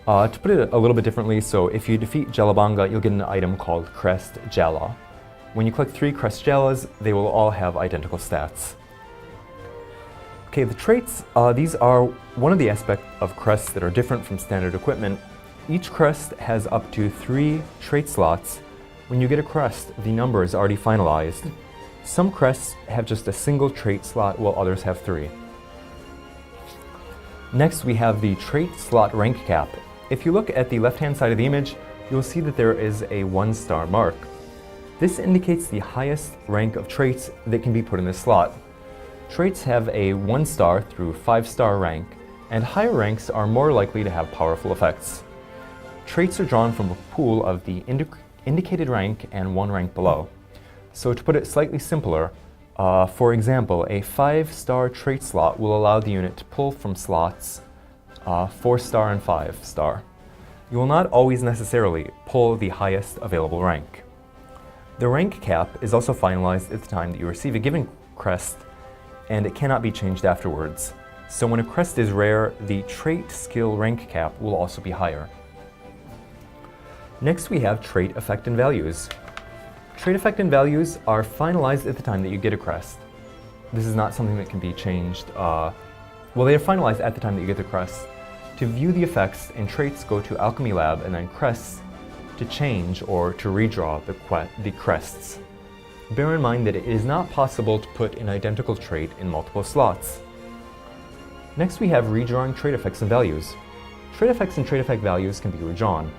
To put it a little bit differently, so if you defeat Jalabanga, you'll get an item called Crest Jala. When you click 3 Crest Jalas, they will all have identical stats. Okay, the traits, these are one of the aspects of crests that are different from standard equipment. Each crest has up to 3 trait slots. When you get a crest, the number is already finalized. Some crests have just a single trait slot, while others have 3. Next, we have the trait slot rank cap. If you look at the left-hand side of the image, you'll see that there is a 1-star mark. This indicates the highest rank of traits that can be put in this slot. Traits have a 1-star through 5-star rank, and higher ranks are more likely to have powerful effects. Traits are drawn from a pool of the indicated rank and 1 rank below. So to put it slightly simpler, for example, a 5-star trait slot will allow the unit to pull from slots 4-star and 5-star. You will not always necessarily pull the highest available rank. The rank cap is also finalized at the time that you receive a given crest, and it cannot be changed afterwards. So when a crest is rare, the trait skill rank cap will also be higher. Next, we have trait effect and values. Trait effect and values are finalized at the time that you get a crest. This is not something that can be changed. Well, they are finalized at the time that you get the crest. To view the effects and traits, go to Alchemy Lab and then crests to change or to redraw the crests. Bear in mind that it is not possible to put an identical trait in multiple slots. Next, we have redrawing trait effects and values. Trait effects and trait effect values can be redrawn.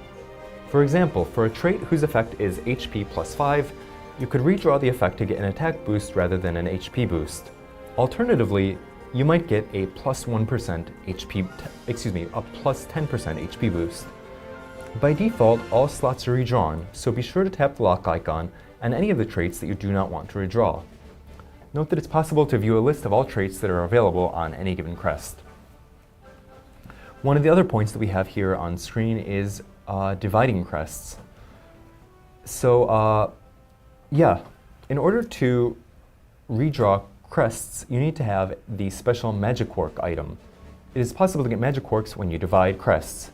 For example, for a trait whose effect is HP plus 5, you could redraw the effect to get an attack boost rather than an HP boost. Alternatively, you might get a plus 1% a plus 10% HP boost. By default, all slots are redrawn, so be sure to tap the lock icon and any of the traits that you do not want to redraw. Note that it's possible to view a list of all traits that are available on any given crest. One of the other points that we have here on screen is dividing crests. So in order to redraw crests, you need to have the special magic quark item. It is possible to get magic quarks when you divide crests.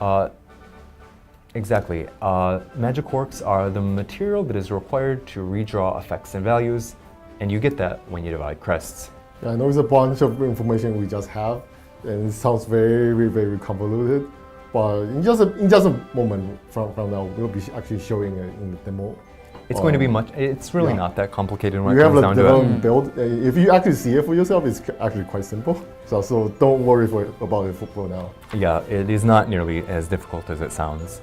Magic quarks are the material that is required to redraw effects and values, and you get that when you divide crests. Yeah, I know it's a bunch of information we just have, and it sounds very, very convoluted. But in just a moment from now, we'll be actually showing it in the demo. It's going to be it's really not that complicated when you it comes down to it. You build. If you actually see it for yourself, it's actually quite simple. So don't worry about it for now. Yeah, it is not nearly as difficult as it sounds.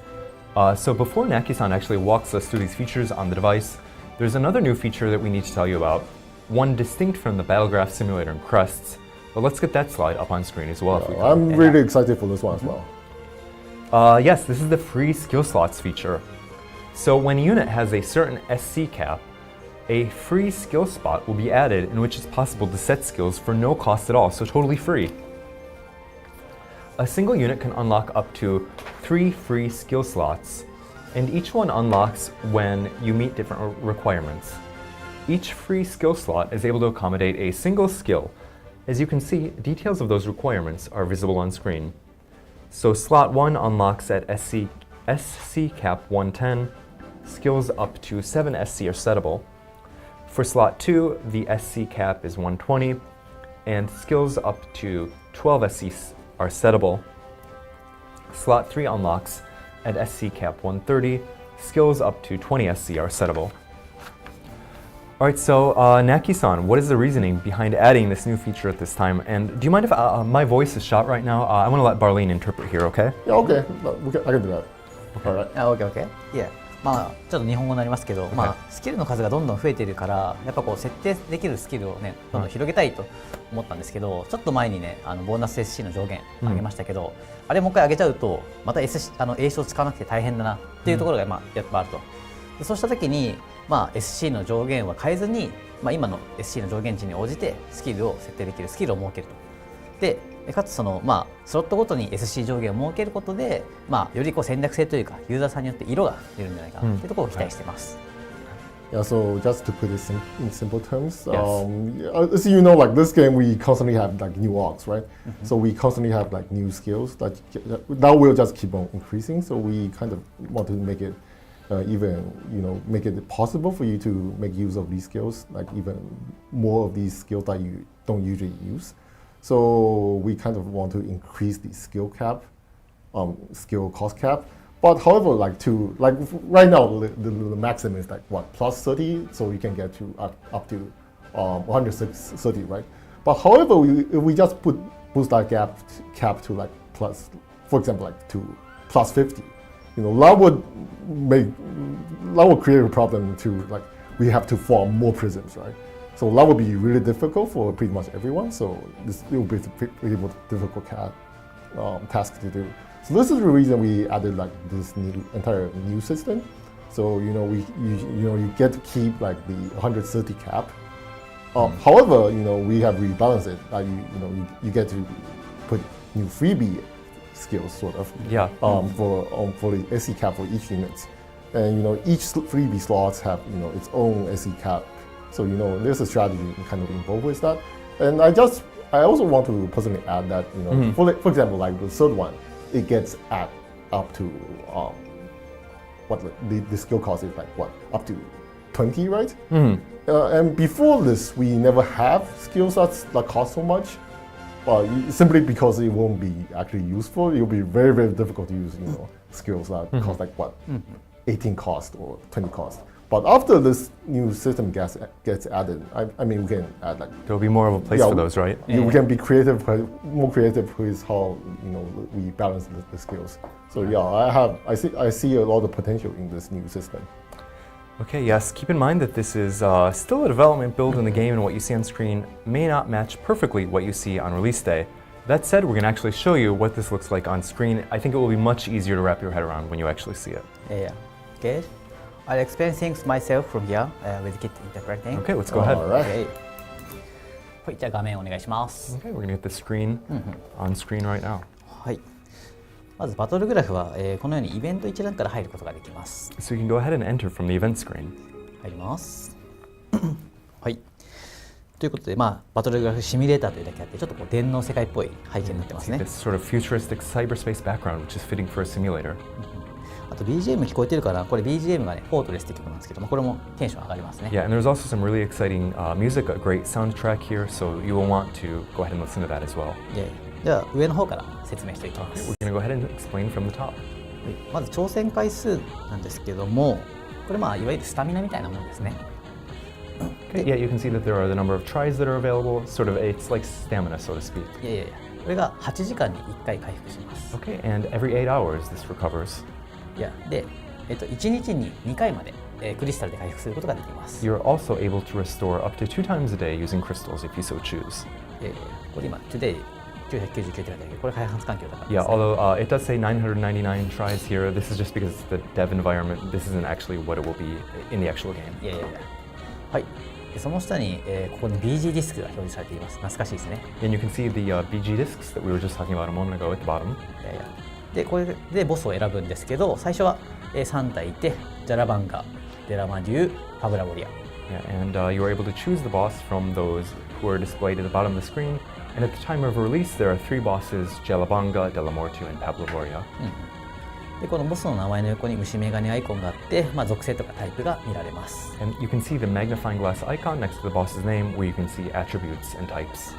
So before Naki-san actually walks us through these features on the device, there's another new feature that we need to tell you about, one distinct from the Battlegraph Simulator and crests. But let's get that slide up on screen as well. I'm really excited for this one as well. Yes, this is the free skill slots feature. So when a unit has a certain SC cap, a free skill spot will be added in which it's possible to set skills for no cost at all, so totally free. A single unit can unlock up to 3 free skill slots, and each one unlocks when you meet different requirements. Each free skill slot is able to accommodate a single skill. As you can see, details of those requirements are visible on screen. So slot 1 unlocks at SC cap 110, skills up to 7 SC are settable. For slot 2, the SC cap is 120, and skills up to 12 SC are settable. Slot 3 unlocks at SC cap 130, skills up to 20 SC are settable. Alright, so Naki-san, what is the reasoning behind adding this new feature at this time? And do you mind if my voice is shot right now? I want to let Barlene interpret here, okay? Yeah, okay. I can do that. Alright. OK。いや、まあちょっと日本語になりますけど、スキルの数がどんどん増えているから、やっぱこう設定できるスキルをね、どんどん広げたいと思ったんですけど、ちょっと前にね、ボーナス SC の上限上げましたけど、あれもう一回上げちゃうと、また 栄称使わなくて大変だなっていうところがやっぱあると。でそうしたときに、SC の上限は変えずに、今の SC の上限値に応じてスキルを設定できるスキルを設けると。でかつスロットごとに SC 上限を設けることで、よりこう戦略性というかユーザーさんによって色が出るんじゃないかなというところを期待しています。Yeah, so just to put it in simple terms, as you know, like this game, we constantly have like new arcs, right? So we constantly have like new skills that will just keep on increasing. So we kind of want to make it make it possible for you to make use of these skills, like even more of these skills that you don't usually use. So we kind of want to increase the skill cap, skill cost cap. But however, like right now, the maximum is like what, plus 30, so you can get to up to 130, right? But however, if we just put boost that cap to like plus, for example, like to plus 50. That would create a problem to like we have to form more prisms, right? So that would be really difficult for pretty much everyone. So this will be a pretty difficult task to do. So this is the reason we added like this entire new system. So you get to keep like the 130 cap. However, we have rebalanced it. You get to put new freebie skills sort of. Yeah. For the SE cap for each unit, and each freebie slots have its own SE cap. So there's a strategy kind of involved with that. And I also want to personally add that for example, like the third one, it gets up to what the skill cost is like up to 20, right? And before this, we never have skills that cost so much. Simply because it won't be actually useful, it'll be very, very difficult to use skills that cost like 18 cost or 20 cost. But after this new system gets added, I mean, we can add like there'll be more of a place for those, right? We can be more creative with how we balance the skills. So yeah, I see a lot of potential in this new system. Okay, yes, keep in mind that this is still a development build in the game, and what you see on screen may not match perfectly what you see on release day. That said, we're going to actually show you what this looks like on screen. I think it will be much easier to wrap your head around when you actually see it. Yeah. Okay. I'll explain things myself from here with Git interpreting. Okay, let's go ahead. All right. Okay. はい、じゃあ画面お願いします。 Okay, we're going to get the screen on screen right now. はい。まずバトルグラフは、このようにイベント一覧から入ることができます。 So you can go ahead and enter from the event screen. 入ります。はい。ということで、バトルグラフシミュレーターというだけあって、ちょっと電脳世界っぽい背景になってますね。 This sort of futuristic cyberspace background, which is fitting for a simulator. あと BGM 聞こえてるかな、これ BGM がね、フォートレスって曲なんですけども、これもテンション上がりますね。Yeah, and there's also some really exciting music, a great soundtrack here, so you will want to go ahead and listen to that as well. では上の方から説明していきます。 We're going to go ahead and explain from the top. まず挑戦回数なんですけども、これいわゆるスタミナみたいなものですね。Okay, yeah, you can see that there are the number of tries that are available. Sort of, it's like stamina, so to speak. これが8時間に1回回復します。Okay, and every 8 hours this recovers. で、1日に2回まで、クリスタルで回復することができます。 You're also able to restore up to 2 times a day using crystals if you so choose. これ今、today 999って書いてあるけど、これ開発環境だからですね。Yeah, although it does say 999 tries here, this is just because it's the dev environment. This isn't actually what it will be in the actual game. はい。でその下に、ここに BG ディスクが表示されています。懐かしいですね。And you can see the BG discs that we were just talking about a moment ago at the bottom. で、これでボスを選ぶんですけど、最初は3体いて、ジャラバンガ、デラマデュー、パブラボリア。Yeah, and you are able to choose the boss from those who are displayed at the bottom of the screen. And at the time of release, there are 3 bosses, Jelabanga, Delamortu, and Pablovoria. でこのボスの名前の横に虫眼鏡アイコンがあって、属性とかタイプが見られます。And you can see the magnifying glass icon next to the boss's name, where you can see attributes and types.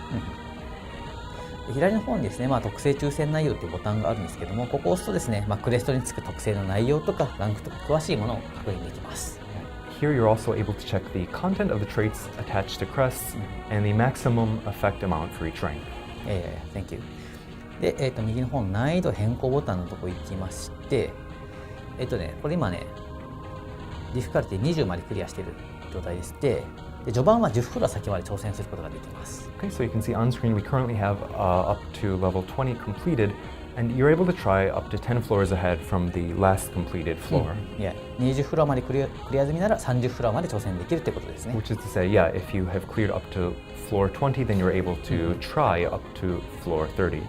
左の方にですね、特性抽選内容というボタンがあるんですけども、ここを押すとですね、クレストにつく特性の内容とかランクとか詳しいものを確認できます。Here you're also able to check the content of the traits attached to crests and the maximum effect amount for each rank. Thank you. で、右の方の難易度変更ボタンのところ行きまして、これ今ね、ディフィカルティ20までクリアしている状態でして、序盤は10フロア先まで挑戦することができます。Okay, so you can see on screen we currently have up to level 20 completed, and you're able to try up to 10 floors ahead from the last completed floor. 20フロアまでクリア済みなら30フロアまで挑戦できるってことですね。Which is to say, yeah, if you have cleared up to floor 20, then you're able to try up to floor 30.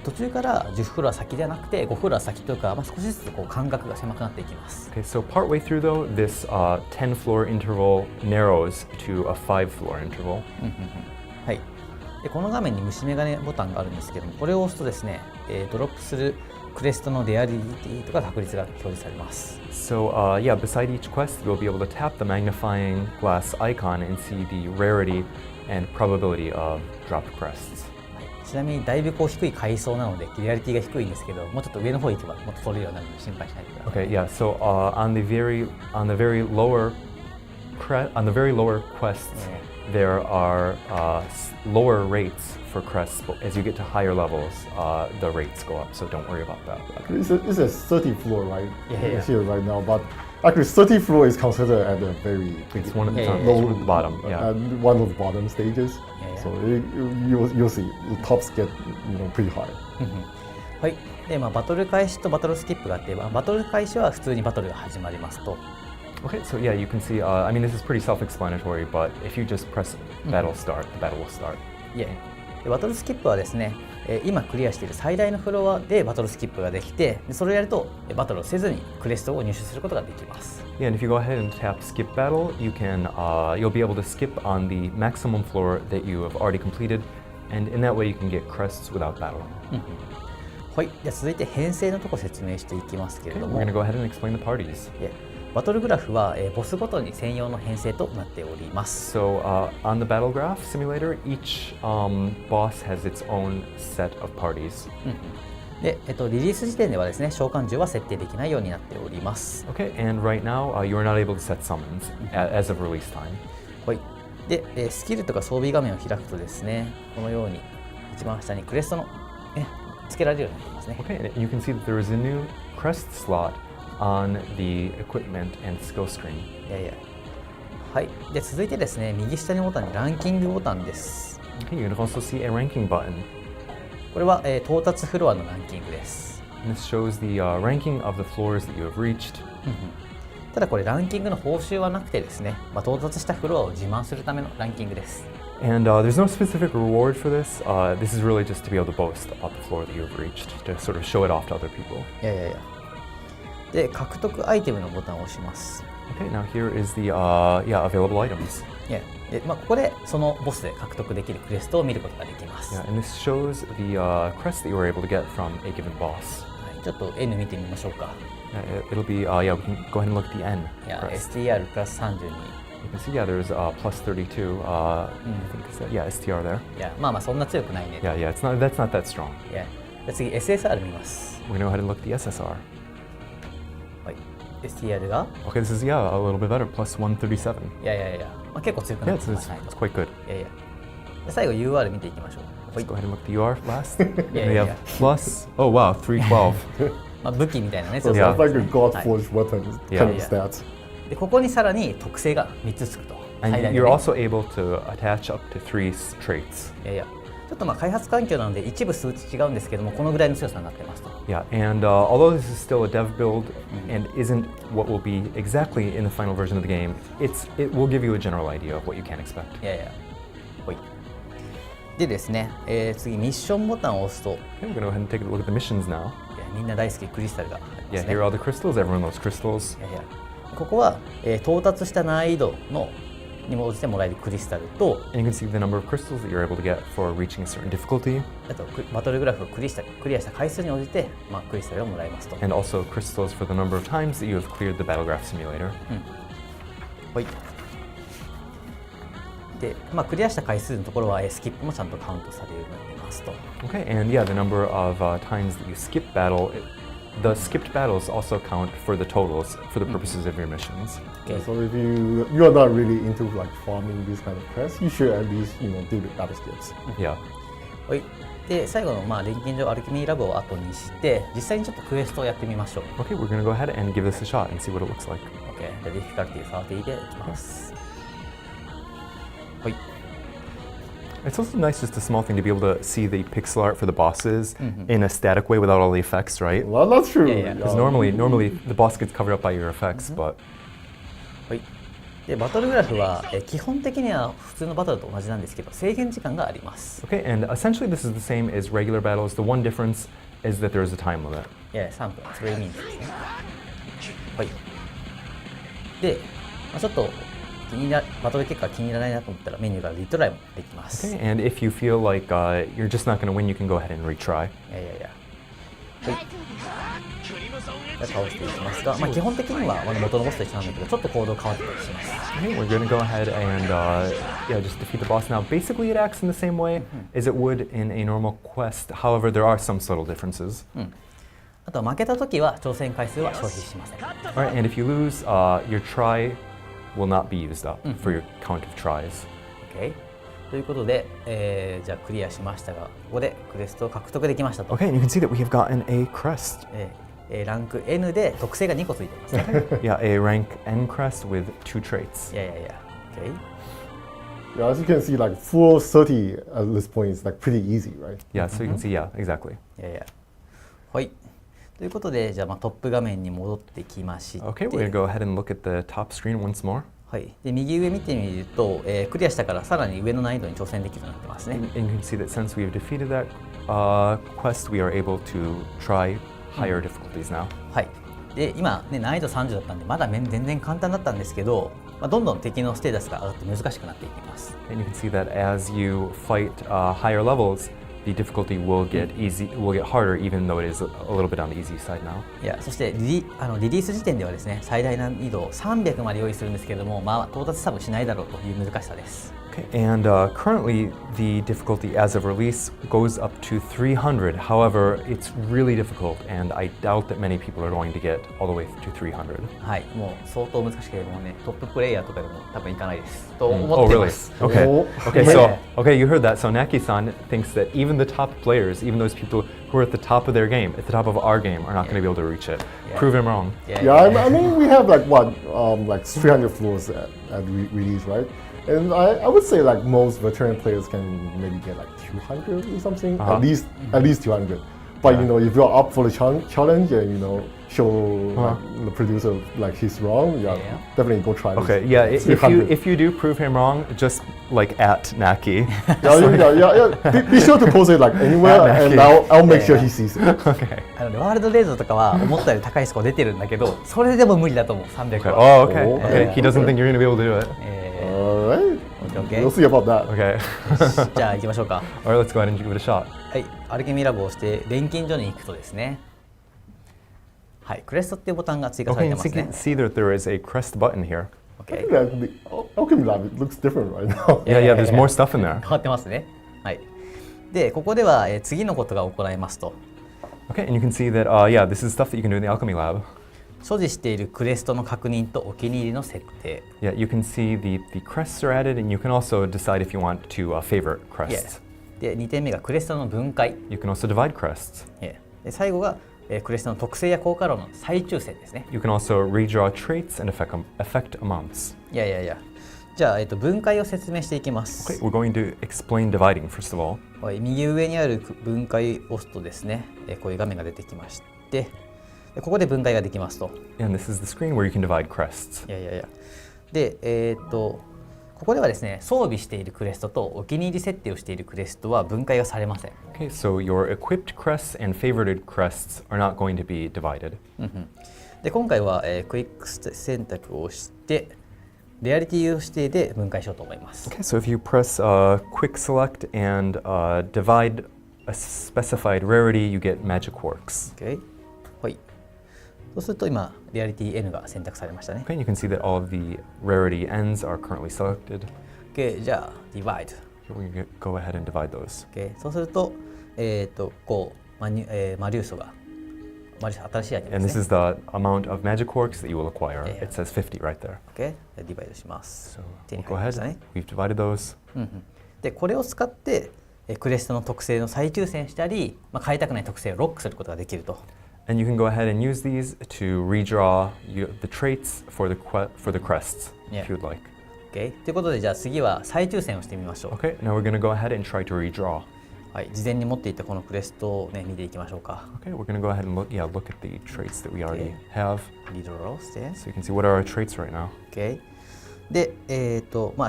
途中から10フロア先じゃなくて5フロア先とか、少しずつ間隔が狭くなっていきます。Okay, so partway through though, this 10 floor interval narrows to a 5 floor interval. はい。でこの画面に虫眼鏡ボタンがあるんですけども、これを押すとですね、ドロップするクレストのレアリティとか確率が表示されます。So yeah, beside each quest, you'll be able to tap the magnifying glass icon and see the rarity and probability of dropped crests. ちなみにだいぶ低い階層なのでリアリティが低いんですけど、もうちょっと上の方行けばもっと取れるようになるので心配しないでください。Okay, yeah. So on the very lower on the very lower quests, there are lower rates for crests, but as you get to higher levels, the rates go up. So don't worry about that. It's a 30th floor, right? Yeah. Here right now, but actually 30th floor is considered at a very It's one of the, Yeah, top, yeah, one of the bottom. Yeah. one of the bottom stages. Yeah. So you'll see the tops get pretty high. はい。で、バトル開始とバトルスキップがあって、バトル開始は普通にバトルが始まりますと。Okay, so yeah, you can see. I mean, this is pretty self-explanatory, but if you just press battle start, the battle will start. Yeah. でバトルスキップはですね、今クリアしている最大のフロアでバトルスキップができて、それをやるとバトルをせずにクレストを入手することができます。Yeah, and if you go ahead and tap skip battle, you'll be able to skip on the maximum floor that you have already completed, and in that way you can get crests without battling. はい。じゃあ続いて編成のところ説明していきますけれ Okay, ど we're も、 going to go ahead and explain the parties. バトルグラフは、ボスごとに専用の編成となっております。 So on the battle graph simulator, each boss has its own set of parties. で、リリース時点ではですね、召喚獣は設定できないようになっております。 Okay, and right now you are not able to set summons as of release time. はい。で、スキルとか装備画面を開くとですね、このように一番下にクレストの、つけられるようになってますね。 Okay, and you can see that there is a new crest slot on the equipment and skill screen. はい。で、続いてですね、右下にボタンにランキングボタンです。Okay, you can also see a ranking button. これは、到達フロアのランキングです。 And this shows the ranking of the floors that you have reached. ただこれランキングの報酬はなくてですね、到達したフロアを自慢するためのランキングです。And there's no specific reward for this. This is really just to be able to boast about the floor that you have reached, to sort of show it off to other people. で、獲得アイテムのボタンを押します。 Okay, now here is the available items. で、ここでそのボスで獲得できるクレストを見ることができます。 Yeah, and this shows the crest that you were able to get from a given boss. ちょっと N 見てみましょうか。It'll be, we can go ahead and look at the N crest. STR プラス32。You can see, there's plus 32. I think it's STR there. そんな強くないね。Yeah, that's not that strong. じゃあ次 SSR 見ます。 We're gonna go ahead and look at the SSR. はい。STR が Okay, this is, a little bit better, plus 137. 結構強くな Yeah, ってます。 it's quite good. で最後 UR 見ていきましょう。 Let's go ahead and look at the UR last. Yeah, We have yeah. plus, oh wow, 312. 武器みたいなね。 So Yeah. it's like a God Forged weapon kind of Yeah. stats. でここにさらに特性が3つつくと。 And 最大で you're ね also able to attach up to 3 traits. ちょっと開発環境なので一部数値違うんですけども、このぐらいの強さになってますと。 Yeah, and although this is still a dev build and isn't what will be exactly in the final version of the game, it will give you a general idea of what you can expect. ほい。でですね、次ミッションボタンを押すと、 Okay, we're gonna go ahead and take a look at the missions now. みんな大好きクリスタルがありま Yeah, すね。 here are all the crystals. Everyone loves crystals. ここは、到達した難易度に応じてもらえるクリスタルと、 And you can see the number of crystals that you're able to get for reaching a certain difficulty, あとバトルグラフをクリアした回数に応じて、クリスタルをもらえますと。 and also crystals for the number of times that you have cleared the battle graph simulator. はい。で、クリアした回数のところはスキップもちゃんとカウントされるようになってますと。 Okay, and the number of times that you skip battle, the skipped battles also count for the totals for the purposes of your missions. So if you are not really into like farming these kind of quests, you should at least do the battle skips. Yeah. はい。で、最後の錬金所アルケミーラブを後にして、実際にちょっとクエストをやってみましょう。 Okay, we're gonna go ahead and give this a shot and see what it looks like. OK。じゃあ、ディフィカルティ30でいきます。はい。 It's also nice, just a small thing, to be able to see the pixel art for the bosses in a static way without all the effects, right? Well, that's true. Yeah. Because normally the boss gets covered up by your effects, but はい。で、バトルグラフは基本的には普通のバトルと同じなんですけど、制限時間があります。 okay, and essentially this is the same as regular battles. The one difference is that there is a time limit. 3分、それ意味ですね。はい。で、ちょっとバトル結果気に入らないなと思ったらメニューがリトライもできます。Okay, and if you feel like you're just not going to win, you can go ahead and retry. はい。倒していきますが、基本的には元のボスと一緒なんだけど、ちょっと行動変わってたりします。Okay, we're going to go ahead and just defeat the boss now. Basically, it acts in the same way as it would in a normal quest. However, there are some subtle differences. あとは負けたときは挑戦回数は消費しません。All right, and if you lose, your try will not be used up for your count of tries. OK ということで、じゃあクリアしましたが、ここでクレストを獲得できましたと。Okay, and you can see that we have gotten a crest. ランク N で特性が2個ついてますね。Yeah, a rank N crest with 2 traits. OK Yeah, as you can see, like full 30 at this point is like pretty easy, right? Yeah, so you can see, yeah, exactly. はい。ということで、じゃあトップ画面に戻ってきまして。Okay, we're going to go ahead and look at the top screen once more. はい。で、右上見てみると、クリアしたからさらに上の難易度に挑戦できるようになってますね。And you can see that since we've defeated that quest, we are able to try higher difficulties now. はい。で、今ね難易度30だったんでまだ全然簡単だったんですけど、どんどん敵のステータスが上がって難しくなっていきます。And you can see that as you fight higher levels, the difficulty will get harder, even though it is a little bit on the easy side now. いや、そしてリリース時点ではですね、最大難易度300まで用意するんですけれども、到達多分しないだろうという難しさです。Okay, and currently the difficulty as of release goes up to 300. However, it's really difficult, and I doubt that many people are going to get all the way to 300. はい、もう相当難しければね、トッププレイヤーとかでも多分いかないですと Oh, 思ってま really? す。Okay. Okay, you heard that. So Naki-san thinks that even the top players, even those people who are at the top of their game, at the top of our game, are not going to be able to reach it. Prove him wrong. Yeah, I mean, we have like what, like 300 floors at release, right? And I would say like most veteran players can maybe get like 200 or something, at least 200. But you know, if you're up for the challenge and you know show like, the producer like he's wrong, definitely go try. Okay, yeah. If you do prove him wrong, just like at Naki. Be sure to post it like anywhere, and I'll make sure he sees it. Okay. ワールドデイズとかは思ったより高いスコア出てるんだけど、それでも無理だと思う。300は。Oh, okay. Okay. He doesn't think you're going to be able to do it. Alright. Okay. We'll see about that. Okay. じゃあ行きましょうか。Alright, let's go ahead and give it a shot. はい、アルケミーラボをして錬金所に行くとですね。はい、クレストっていうボタンが追加され Okay, て and ますね。 see that there is a crest button here. Okay. The Alchemy Lab, it looks different right now. Yeah, there's more stuff in there. 変わってますね。はい。で、ここでは次のことが行えますと。Okay, and you can see that, this is stuff that you can do in the Alchemy Lab. 所持しているクレストの確認とお気に入りの設定。Yeah, you can see the crests are added, and you can also decide if you want to favorite crests. で、2点目がクレストの分解。You can also divide crests. で、最後がクレストの特性や効果論の再抽選ですね。You can also redraw traits and affect amounts. いや。じゃあ、分解を説明していきます。Okay, we're going to explain dividing first of all. 右上にある分解を押すとですね、こういう画面が出てきまして、ここで分解ができますと。And this is the screen where you can divide crests. いや。で、ここではですね、装備しているクレストとお気に入り設定をしているクレストは分解がされません。Okay, so your equipped crests and favorited crests are not going to be divided. で、今回は、クイック選択をして、レアリティを指定で分解しようと思います。Okay, so if you press quick select and divide a specified rarity, you get magic works. Okay. はい。そうすると今、レアリティ N が選択されましたね。Okay, and you can see that all of the rarity ends are currently selected. Okay, じゃあ、divide. So we can go ahead and divide those. Okay, そうすると、こう、マリューソが、新しいアイテム And で this すね。 is the amount of magic works that you will acquire. It says 50 right there. Okay, ディバイドします。 So 手に we'll 入 go りました ahead. ね。We've divided those. で、これを使ってクレストの特性の再抽選したり、変えたくない特性をロックすることができると。And you can go ahead and use these to redraw the traits for the crests Yeah. if you'd like. Okay? ということで、じゃあ次は再抽選をしてみましょう。Okay, now we're going to go ahead and try to redraw. はい、事前に持っていたこのクレストをね、見ていきましょうか。Okay, we're going to go ahead and look at the traits that we already have. リドローして。So you can see what are our traits right now. Okay? で、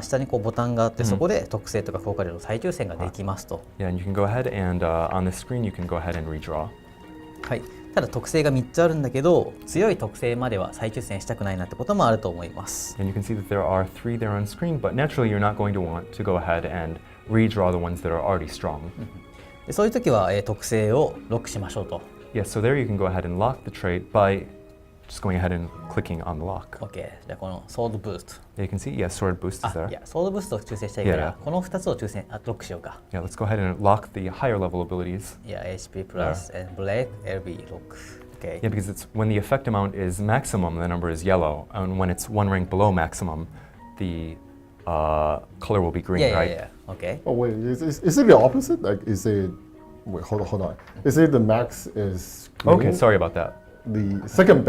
下にこうボタンがあって、そこで特性とか効果量の再抽選ができますと。Yeah, and you can go ahead and on the screen you can go ahead and redraw. はい。ただ特性が3つあるんだけど、強い特性までは再抽選したくないなってこともあると思います。And you can see that there are 3 there on screen, but naturally you're not going to want to go ahead and redraw the ones that are already strong. でそういう時は、特性をロックしましょうと。Yeah, so there you can go ahead and lock the trait by just going ahead and clicking on the lock. OK。じゃあこのソードブースト。Yeah, you can see, sword boost is い there. や、ソードブーストを抽選したいから、 Yeah. この2つをロックしようか。Yeah, let's go ahead and lock the higher level abilities. いや、HP プラス、and Black LB ロック。Okay. Yeah, because it's when the effect amount is maximum, the number is yellow, and when it's one rank below maximum, the color will be green, Yeah, right? yeah, yeah. Okay. Oh wait, is it the opposite? Like, is it? Wait, hold on. Is it the max is green? Okay, sorry about that. The second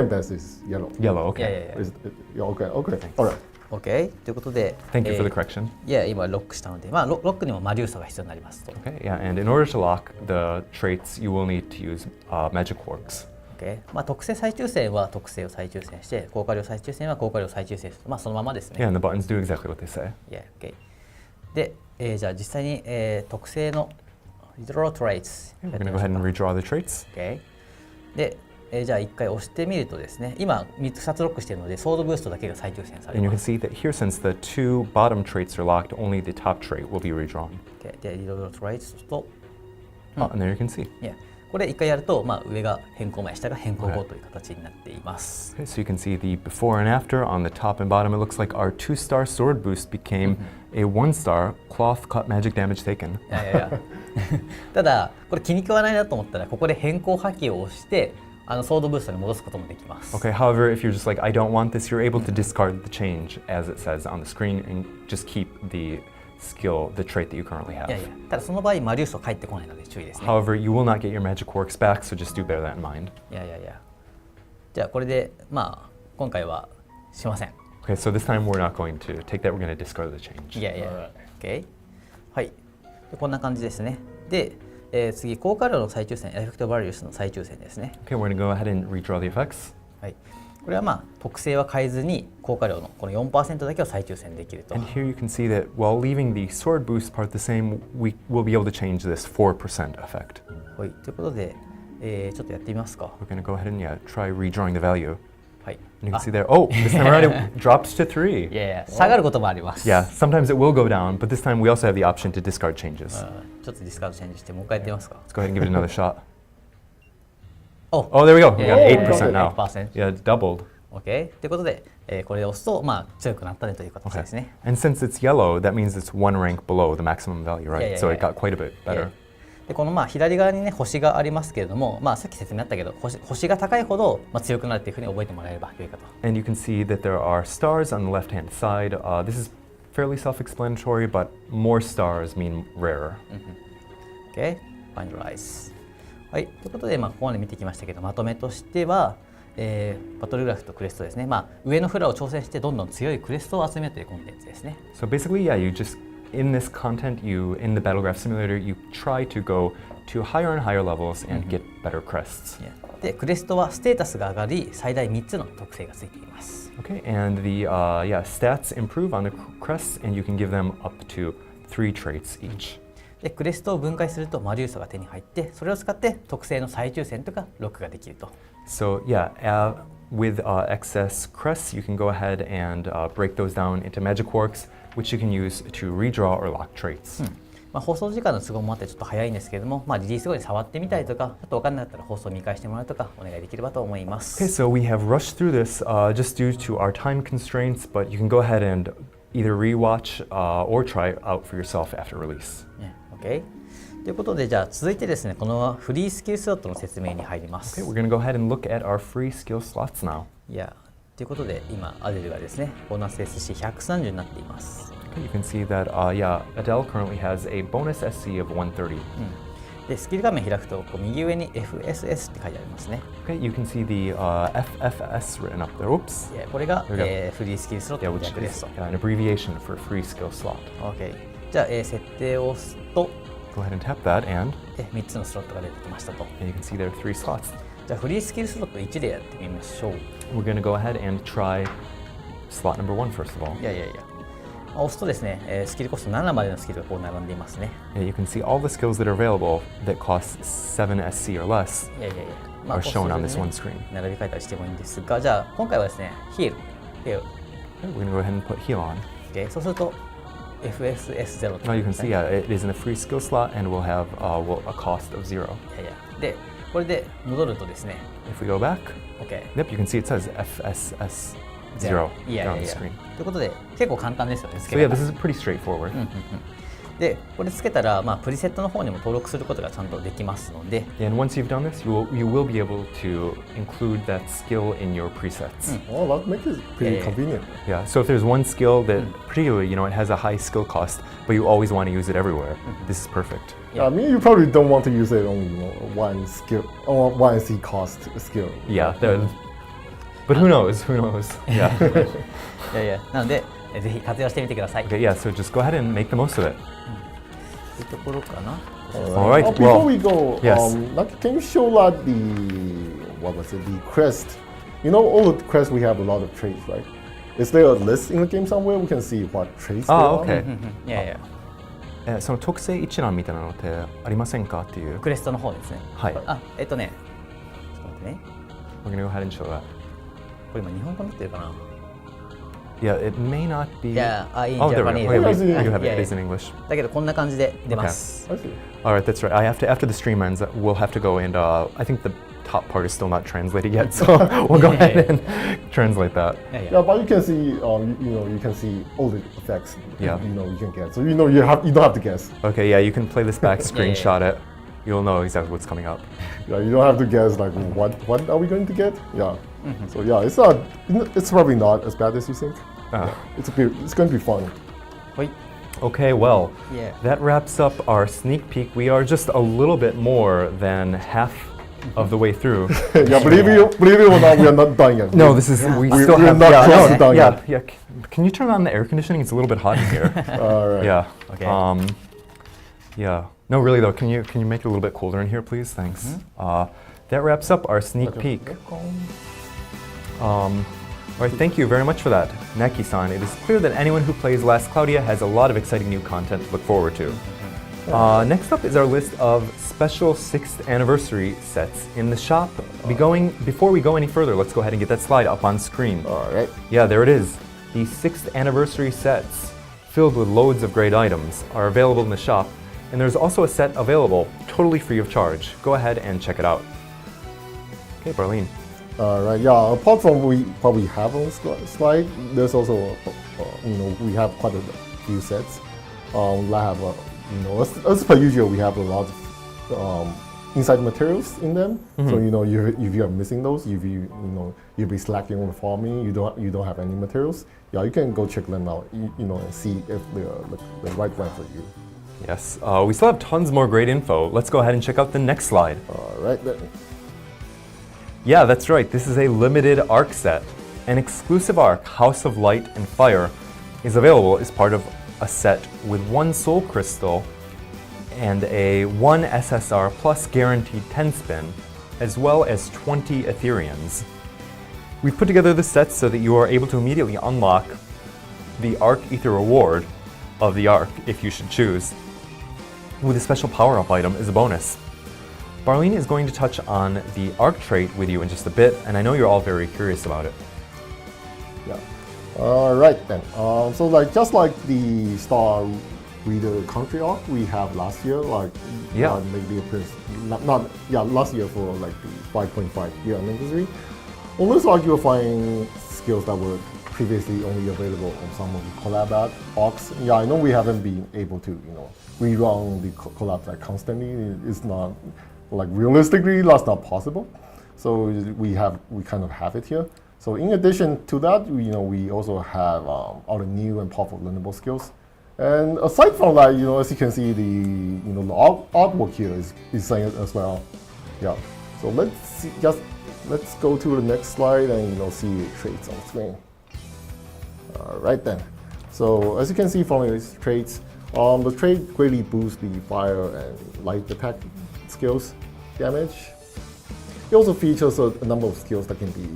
best is yellow. Yellow, Yeah, okay. yeah, yeah. Yeah, okay, all right. OK ということで Thank you for the correction. いや今ロックしたので、まあ、ロックにも魔流素が必要になりますと。Okay, yeah, and in order to lock the traits, you will need to use magic quarks. OK まあ、特性再抽選は特性を再抽選して、効果量再抽選は効果量再抽選する。まあ、そのままですね。 Yeah, and the buttons do exactly what they say. Yeah, OK で、じゃあ実際に、特性の Redraw Traits We're going to go ahead and redraw the traits. OK で、じゃあ1回押してみるとですね、今2つロックしているので、ソードブーストだけが再抽選され And you ま can す。 see that here, since the two bottom traits are locked, only the top trait will be redrawn. OK で、Redraw Traits と、Oh, and there you can see. Yeah これ1回やると、まあ、上が変更前、下が変更後という形になっています。 Okay, so you can see the before and after on the top and bottom. It looks like our 2-star sword boost became a 1-star cloth cut magic damage taken. いやいやいやただこれ気に食わないなと思ったらここで変更破棄を押してソードブーストに戻すこともできます。 Okay, however, if you're just like, I don't want this, you're able to discard the change as it says on the screen and just keep the skill, the trait that you currently いやい have. やただその場合魔流素返ってこないので注意ですね。 However, you will not get your magic quarks back, so just do bear that in mind. いやいやいやじゃあこれでまあ今回はしません。 Okay, so this time we're not going to take that, we're going to discard the change. いやいや OK はいでこんな感じですね。で、次効果量の再抽選エフェクトバリュースの再抽選ですね。 Okay, we're going to go ahead and redraw the effects. はいこれはまあ特性は変えずに効果量のこの 4% だけを再抽選できると。 And here you can see that while leaving the sword boost part the same, we will be able to change this 4% effect. はいということで、ちょっとやってみますか。 We're going to go ahead and try redrawing the value. はい And you can see there, oh, this time around it drops to 3. いやいや下がることもあります。 Yeah, sometimes it will go down, but this time we also have the option to discard changes. ちょっとディスカードチェンジしてもう一回やってみますか。 Let's go ahead and give it another shot. Oh, Oh, there we go. We got Yeah, 8% now. 8%. Yeah, it doubled. OK ということで、これを押すとまあ強くなったねという形 Okay. ですね。 And since it's yellow, that means it's one rank below the maximum value, right? Yeah, yeah, So it yeah. got quite a bit better. でこのまあ左側にね星がありますけれども、まあさっき説明あったけど星が高いほどまあ強くなるっていうふうに覚えてもらえれば良いかと。 And you can see that there are stars on the left-hand side. This is fairly self-explanatory, but more stars mean rarer. OK finalize はいということでまあここまで見てきましたけどまとめとしては、バトルグラフとクレストですね。まあ上のフラを挑戦してどんどん強いクレストを集めるというコンテンツですね。 So basically, yeah, you just in this content, in the Battlegraph Simulator, you try to go to higher and higher levels and get better crests. でクレストはステータスが上がり最大3つの特性がついています。 Okay, and the stats improve on the crests, and you can give them up to 3 traits each. でクレストを分解すると魔流素が手に入ってそれを使って特性の再抽選とかロックができると。 So yeah, with excess crests, you can go ahead and break those down into magic quarks, which you can use to redraw or lock traits. まあ放送時間の都合もあってちょっと早いんですけれども、まあ、リリース後に触ってみたりとかちょっと分かんなかったら放送を見返してもらうとかお願いできればと思いま Okay, す。 so we have rushed through this just due to our time constraints, but you can go ahead and either rewatch or try it out for yourself after release. ね OK ということでじゃあ続いてですねこのフリースキルスロットの説明に入ります。 Okay, we're going to go ahead and look at our free skill slots now. いやということで今アデルがですねボーナス SC130 になっています。 Okay, you can see that Adele currently has a bonus SC of 130. でスキル画面開くとこう右上に FSS って書いてありますね。 Okay, you can see the FFS written up there. Oops. いやこれが、 There we go. フリースキルスロッ Yeah, トの which 略です is と。an abbreviation for free skill slot. OK じゃあ、設定を押すと Go ahead and tap that, and 3つのスロットが出てきましたと。 you can see there are 3 slots. じゃあフリースキルスロット1でやってみましょう。 We're going to go ahead and try slot number 1 first of all. いやいやいや押すとですね、スキルコスト7までのスキルがこう並んでいますね。 Yeah, you can see all the skills that are available that cost 7 SC or less いやいやいや、 are shown on this こ one うする screen. とね並び替えたりしてもいいんですが、じゃあ今回はですね、ヒール。Okay, we're going to go ahead and put heal on. OK、そうすると FSS0 と Now you can see, it is in a free skill slot and will have a cost of 0. いやいやで、これで戻るとですね、 If we go back, OK。 yep, you can see it says FSS 0 いやい there や on い the や。screen. ということで、結構簡単ですよね、ス So ケ yeah, ル this が。 is pretty straightforward. でこれつけたら、プリセットの方にも登録することがちゃんとできますので、 And once you've done this, you will be able to include that skill in your presets. Oh, that makes it pretty Yeah. convenient. Yeah, so if there's one skill that particularly, it has a high skill cost, but you always want to use it everywhere, this is perfect. Yeah, I mean, you probably don't want to use it on one skill or one SC cost skill. Yeah, but who knows? Who knows? Yeah. なのでぜひ活用してみてください。 Okay, yeah, so just go ahead and make the most of it. というところかな。 All right, Before well, we go, yes. Can you show like the crest? All the crests we have a lot of traits, right? Is there a list in the game somewhere we can see what traits there Oh, are? okay. いやいや、その特性一覧みたいなのってありませんかっていう。クレストの方ですね。はい。ちょっと待ってね。We're gonna go ahead and show that. これ今日本語になってるかな。 Yeah, it may not be. Yeah, in oh, there we Japanese. go. Okay, Yes, you yeah, have it. yeah, It is yeah. in English. だけどこんな感じで出ます。 I see. All right, that's right. After the stream ends, we'll have to go and I think the top part is still not translated yet, so we'll go ahead and translate that. いやいや。 Yeah, but you can see, you can see all the effects. Yeah. You can get. So you don't have to guess. Okay, yeah, you can play this back, yeah. screenshot it. You'll know exactly what's coming up. Yeah, you don't have to guess like what are we going to get? Yeah. So yeah, it's probably not as bad as you think. It's going to be fun. ほい。 Okay, well, Yeah. that wraps up our sneak peek. We are just a little bit more than half of the way through. Yeah, believe it or not, we are not done yet. No, this is we We- still we're have not yeah, close no, to done yeah, yet. yeah. Can you turn on the air conditioning? It's a little bit hot in here. All right. Yeah. Okay. Yeah. No, really though. Can you make it a little bit colder in here, please? Thanks. That wraps up our sneak peek. All right, thank you very much for that, Neki-san. It is clear that anyone who plays Last Cloudia has a lot of exciting new content to look forward to. Next up is our list of special 6th anniversary sets in the shop. Before we go any further, let's go ahead and get that slide up on screen. All right. Yeah, there it is. The 6th anniversary sets, filled with loads of great items, are available in the shop, and there's also a set available totally free of charge. Go ahead and check it out. Okay, Barlene. All right. Yeah. Apart from what we have on the slide, there's also we have quite a few sets. We have as per usual, we have a lot of inside materials in them. So if you are missing those, you'll be slacking on farming. You don't have any materials. Yeah, you can go check them out. And see if they're the right one for you. Yes, we still have tons more great info. Let's go ahead and check out the next slide. All right. Yeah, that's right. This is a limited ARC set. An exclusive ARC, House of Light and Fire, is available as part of a set with 1 Soul Crystal and a 1 SSR plus guaranteed 10 spin, as well as 20 Ethereans. We've put together the set so that you are able to immediately unlock the ARC Ether reward of the ARC, if you should choose, with a special power-up item as a bonus. Barlene is going to touch on the ARC trait with you in just a bit, and I know you're all very curious about it. Yeah. All right then. So just like the Star Reader Country ARC we have last year, last year for like the 5.5 year anniversary. On this ARC, you'll find skills that were previously only available on some of the collab ARCs. Yeah, I know we haven't been able to rerun the collabs like constantly. It's not like realistically that's not possible. So we kind of have it here. So in addition to that, we also have all the new and powerful learnable skills. And aside from that, as you can see, the artwork here is saying as well. Yeah. So let's go to the next slide and see the traits on screen. All right then. So as you can see from these traits, the trait greatly boosts the fire and light attack skills damage. It also features a number of skills that can be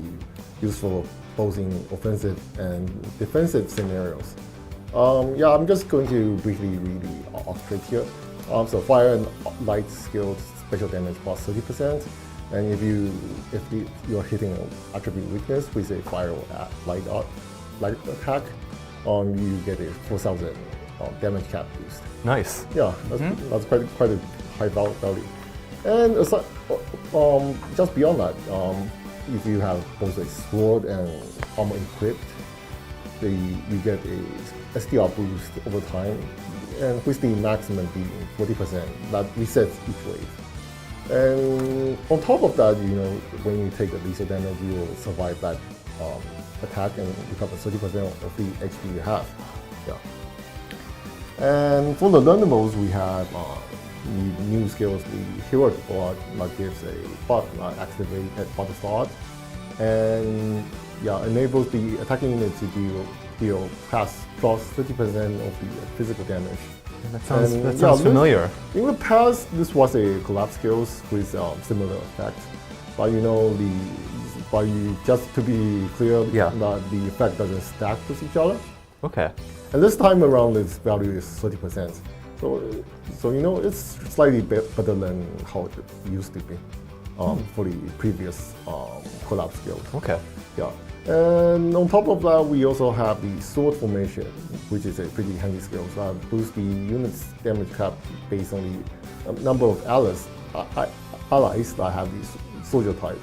useful both in offensive and defensive scenarios. I'm just going to briefly read the ARC trait here. So fire and light skills special damage plus 30%, and if you're hitting an attribute weakness with a fire or light attack, you get a 4,000 damage cap boost. Nice. Yeah, that's quite a high value. And aside, just beyond that, if you have both a sword and armor equipped, you get a STR boost over time and with the maximum being 40%, that resets each wave. And on top of that, when you take a lethal damage, you will survive that attack and recover 30% of the HP you have. Yeah. And for the learnables, we have the new skills, the heroic blood that gives a buff activate at the start, and enables the attacking unit to deal plus 30% of the physical damage. That sounds familiar. In the past, this was a collab skills with similar effects, but just to be clear, that the effect doesn't stack with each other. Okay. And this time around, its value is 30%. So it's slightly better than how it used to be for the previous collab skill. Okay. Yeah. And on top of that, we also have the sword formation, which is a pretty handy skill. So that boosts the unit's damage cap based on the number of allies that have the soldier type.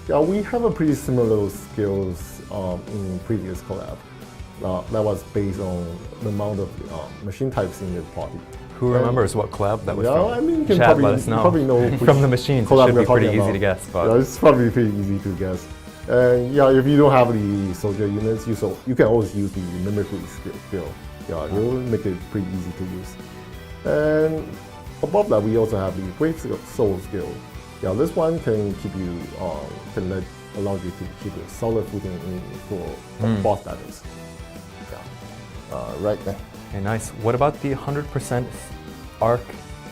Yeah, we have a pretty similar skills in previous collab. That was based on the amount of machine types in the party. Who remembers what collab that was from? I mean, you can Chat, let us know. probably know From the machines, it should be pretty easy to guess. But yeah, it's probably pretty easy to guess. And if you don't have the soldier units, you can always use the mimicry skill. Yeah, it will make it pretty easy to use. And above that, we also have the Great Soul skill. Yeah, this one can keep you, allow you to keep a solid footing for boss battles. Yeah, right there. Okay, nice. What about the 100% Arc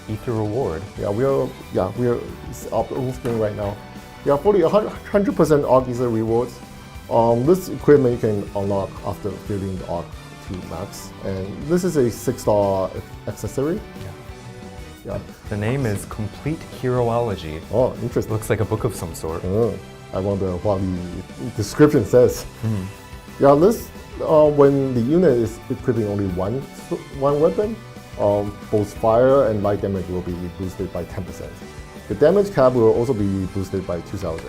Ether reward? Yeah, it's up on screen right now. Yeah, for the 100% Arc Ether rewards, this equipment you can unlock after building the Arc to max, and this is a 6-star accessory. Yeah. The name is Complete Heroology. Oh, interesting. Looks like a book of some sort. I wonder what the description says. Yeah, this when the unit is equipping only one weapon, both fire and light damage will be boosted by 10%. The damage cap will also be boosted by 2,000.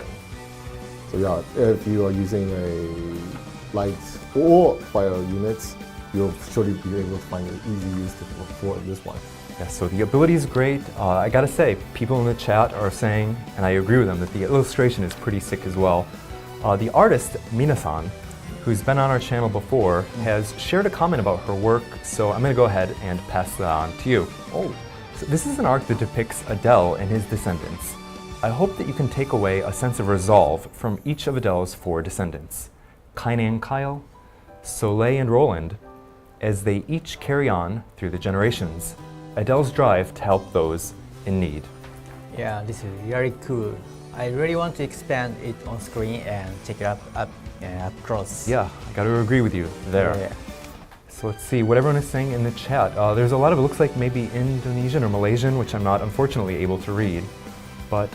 So yeah, if you are using a light or fire units, you'll surely be able to find an easy use for this one. Yeah, so the ability is great. I gotta say, people in the chat are saying, and I agree with them, that the illustration is pretty sick as well. The artist, Minasan, who's been on our channel before, has shared a comment about her work, so I'm gonna go ahead and pass that on to you. Oh. So this is an arc that depicts Adele and his descendants. I hope that you can take away a sense of resolve from each of Adele's 4 descendants, Kaine and Kyle, Soleil and Roland, as they each carry on through the generations. Adele's drive to help those in need. Yeah, this is very cool. I really want to expand it on screen and check it up close. Yeah, I got to agree with you there. Yeah. So let's see what everyone is saying in the chat. There's a lot of, it looks like maybe Indonesian or Malaysian, which I'm not unfortunately able to read. But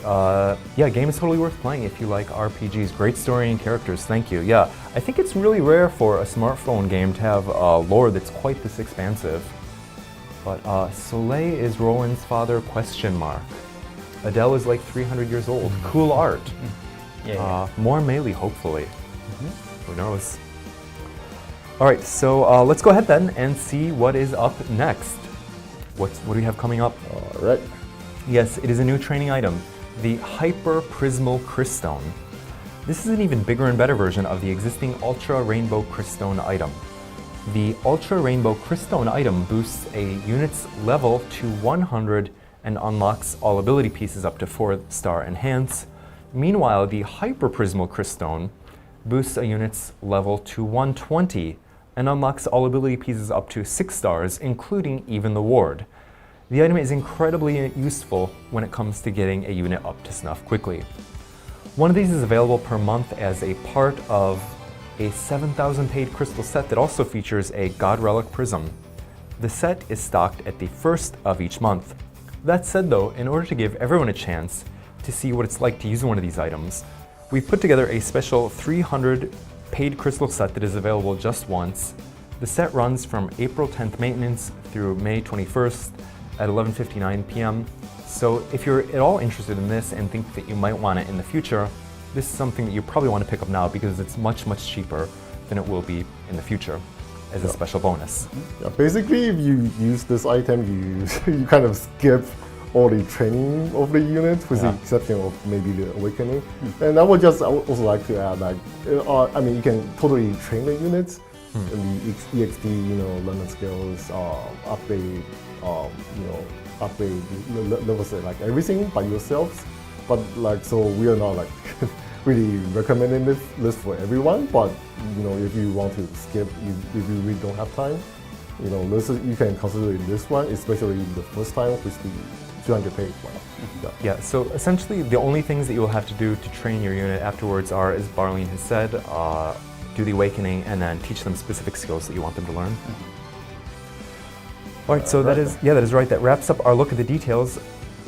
yeah, game is totally worth playing if you like RPGs. Great story and characters, thank you. Yeah, I think it's really rare for a smartphone game to have lore that's quite this expansive. But Soleil is Roland's father, ? Adele is like 300 years old. Cool art. More melee, hopefully. Who knows? All right, so let's go ahead then and see what is up next. What do we have coming up? All right. Yes, it is a new training item, the Hyper Prismal Crystone. This is an even bigger and better version of the existing Ultra Rainbow Crystone item. The Ultra Rainbow Crystone item boosts a unit's level to 100 and unlocks all ability pieces up to 4-star enhance. Meanwhile, the Hyper Prismal Crystone boosts a unit's level to 120 and unlocks all ability pieces up to 6 stars, including even the ward. The item is incredibly useful when it comes to getting a unit up to snuff quickly. One of these is available per month as a part of a 7,000 paid crystal set that also features a God Relic Prism. The set is stocked at the first of each month. That said though, in order to give everyone a chance to see what it's like to use one of these items, we've put together a special 300 paid crystal set that is available just once. The set runs from April 10th maintenance through May 21st at 11:59 p.m. So if you're at all interested in this and think that you might want it in the future, this is something that you probably want to pick up now because it's much, much cheaper than it will be in the future. as a special bonus. Yeah, basically, if you use this item, you kind of skip all the training of the unit, with the exception of maybe the awakening. And I would also like to add, like, I mean, you can totally train the units, and the EXP, learning skills, upgrade, upgrade levels, like everything by yourselves. But like, so we are not like really recommending this for everyone. But if you want to skip, if you really don't have time, you can consider this one, especially the first time with the 200 page one. Yeah, so essentially the only things that you will have to do to train your unit afterwards are, as Barleen has said, do the awakening and then teach them specific skills that you want them to learn. All right, so that is right. That wraps up our look at the details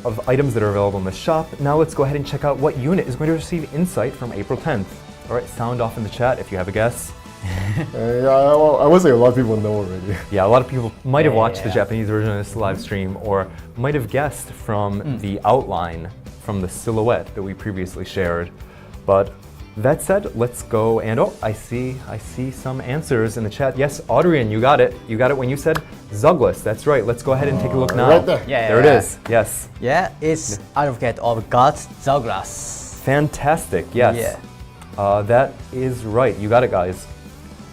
of items that are available in the shop. Now let's go ahead and check out what unit is going to receive insight from April 10th. All right, sound off in the chat if you have a guess. I would say a lot of people know already. Yeah, a lot of people might have watched the Japanese version of this live stream, or might have guessed from the outline, from the silhouette that we previously shared. But that said, let's go and I see some answers in the chat. Yes, Adrian, you got it. You got it when you said Zuglis. That's right. Let's go ahead and take a look now. Right there. There it is. Yes. Yeah, it's Advocate of God's Zuglas. Fantastic. Yes. That is right. You got it, guys.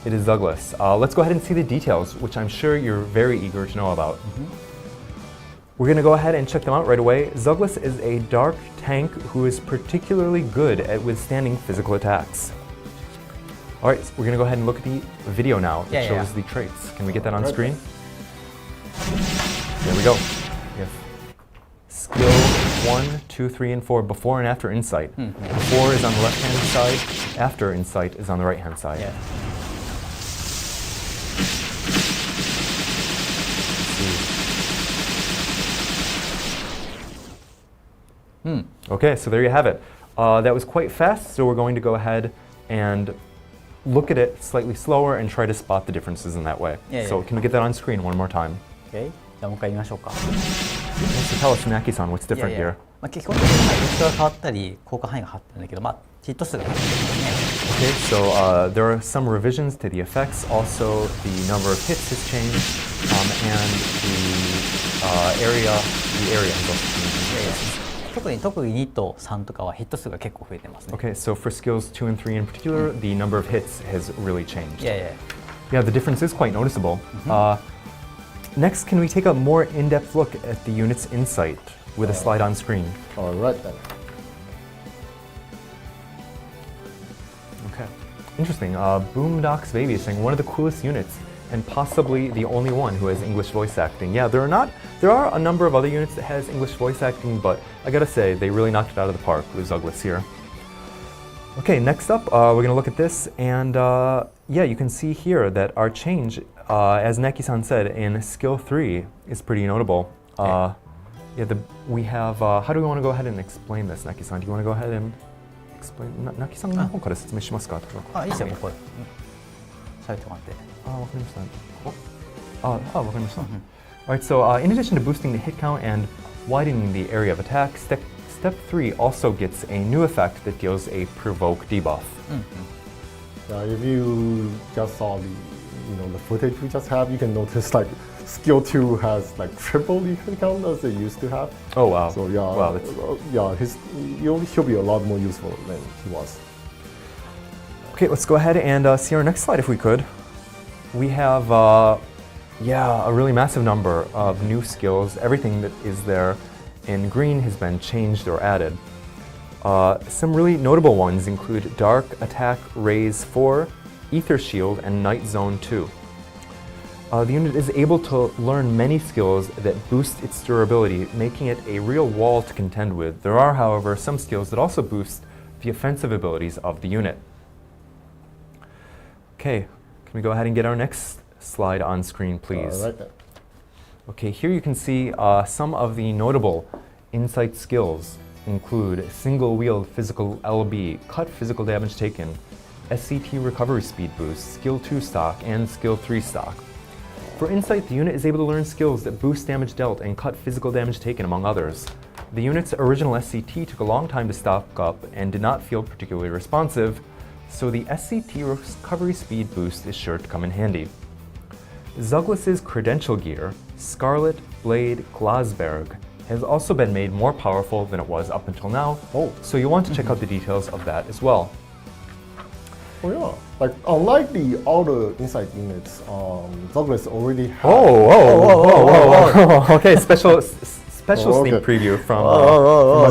It is Zuglis. Let's go ahead and see the details, which I'm sure you're very eager to know about. We're going to go ahead and check them out right away. Zuglis is a dark tank who is particularly good at withstanding physical attacks. All right, so we're going to go ahead and look at the video now that shows the traits. Can we get that on screen? There we go. We have skill 1, 2, 3, and 4 before and after insight. 4 is on the left-hand side, after insight is on the right-hand side. Okay, so there you have it. That was quite fast, so we're going to go ahead and look at it slightly slower and try to spot the differences in that way. So can we get that on screen one more time? Okay, じゃあもう一回見ましょうか。So tell us, Naki-san, what's different here? 基本的にテクストが変わったり、効果範囲が変わってるんだけど、ヒット数が変わってるんですね。Okay, so there are some revisions to the effects. Also, the number of hits has changed, and the area has also changed. 特に2と3とかはヒット数が結構増えてますね。Okay, so for skills 2 and 3 in particular, the number of hits has really changed. Yeah, the difference is quite noticeable. Next, can we take a more in-depth look at the unit's insight with a slide on screen? All right then. Okay, interesting. Boomdock's Baby is saying one of the coolest units, and possibly the only one who has English voice acting. Yeah, there are a number of other units that has English voice acting, but I gotta say, they really knocked it out of the park with Zuglis here. Okay, next up, we're gonna look at this, and you can see here that our change, as Neki-san said, in skill 3 is pretty notable. We have, how do we want to go ahead and explain this, Neki-san? Do you want to go ahead and explain? Naki-san の方から説明しますか? いいですよ、ここで。喋ってもらって。わかりました。わかりました。Alright, so in addition to boosting the hit count and widening the area of attack, step 3 also gets a new effect that deals a provoke debuff. If you just saw the footage we just have, you can notice like skill 2 has like triple the hit count as it used to have. Oh wow! So he'll be a lot more useful than he was. Okay, let's go ahead and see our next slide if we could. We have a really massive number of new skills. Everything that is there in green has been changed or added. Some really notable ones include Dark Attack Raise 4, Ether Shield, and Night Zone 2. The unit is able to learn many skills that boost its durability, making it a real wall to contend with. There are, however, some skills that also boost the offensive abilities of the unit. Okay, can we go ahead and get our next slide on screen, please? Right there. Okay, here you can see some of the notable insight skills include single-wheeled physical LB, cut physical damage taken, SCT recovery speed boost, skill 2 stock, and skill 3 stock. For insight, the unit is able to learn skills that boost damage dealt and cut physical damage taken, among others. The unit's original SCT took a long time to stock up and did not feel particularly responsive, so the SCT recovery speed boost is sure to come in handy. Zuglis's credential gear, Scarlet Blade Glasberg, has also been made more powerful than it was up until now. Oh. So you'll want to check out the details of that as well. Oh yeah, like unlike the other inside units, Douglas already had. Okay, special sneak okay. preview from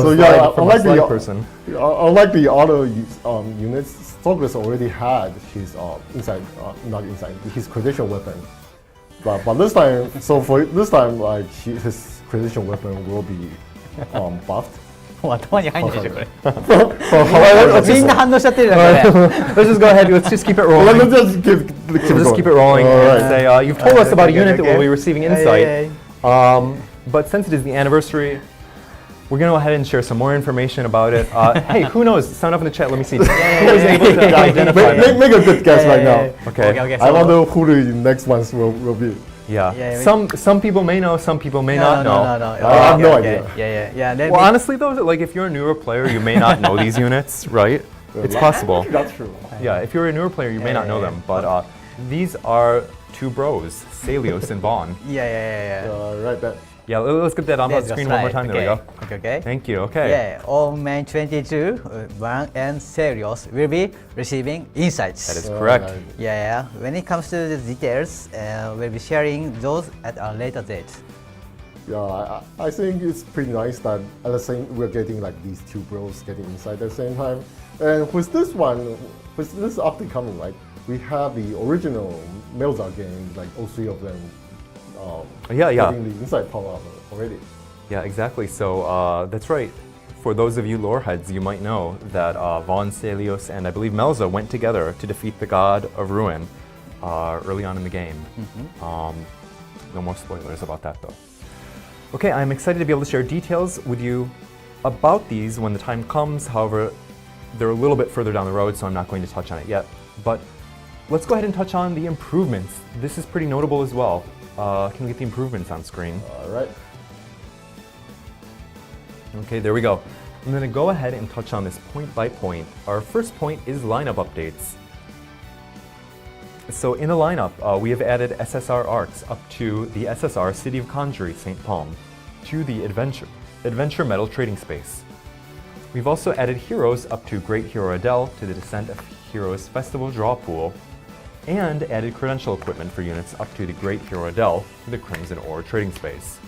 So a yeah, from a slide person. unlike the other units, Douglas already had his not inside, his credential weapon. But this time, so for this time, like his credential weapon will be buffed. もう頭に入んないでしょこれ However, みんな反応しちゃってるじゃんこれ Let's just go ahead. Let's just keep it rolling. let's just keep It rolling All and right. say you've told us about a unit that okay. will be receiving insight. But since it is the anniversary, we're going to go ahead and share some more information about it. Hey, who knows? Sound up in the chat. Let me see. Who is able to identify it? Make a good guess right now. Okay. I wonder who the next ones will be. Yeah. Some people may know. Some people may not know. I have no idea. Yeah. Well, honestly, though, like if you're a newer player, you may not know these units, right? It's possible. That's true. Yeah, if you're a newer player, you may not know them. But these are two bros, Celios and Vaughn. Yeah. Right, that. Yeah, let's get that on the That's screen right. one more time. There we go. Okay. Thank you. Okay. Yeah, all main 22, Vaughn and Celios will be receiving insights. That is correct. Yeah. When it comes to the details, we'll be sharing those at a later date. Yeah, I think it's pretty nice that at the same we're getting like these two bros getting inside at the same time. And with this update coming, right? We have the original Melza game, like all three of them. Getting the inside power already. Yeah, exactly. So that's right. For those of you lore heads, you might know that Vaughn, Celios, and I believe Melza went together to defeat the God of Ruin early on in the game. No more spoilers about that, though. Okay, I'm excited to be able to share details with you about these when the time comes. However, they're a little bit further down the road, so I'm not going to touch on it yet. But let's go ahead and touch on the improvements. This is pretty notable as well. Can we get the improvements on screen? All right. Okay, there we go. I'm going to go ahead and touch on this point by point. Our first point is lineup updates. So in the lineup, we have added SSR arcs up to the SSR City of Conjury St. Palm, to the Adventure Metal Trading Space. We've also added heroes up to Great Hero Adele to the Descent of Heroes Festival Draw Pool, and added credential equipment for units up to the Great Hero Adele to the Crimson Ore Trading Space.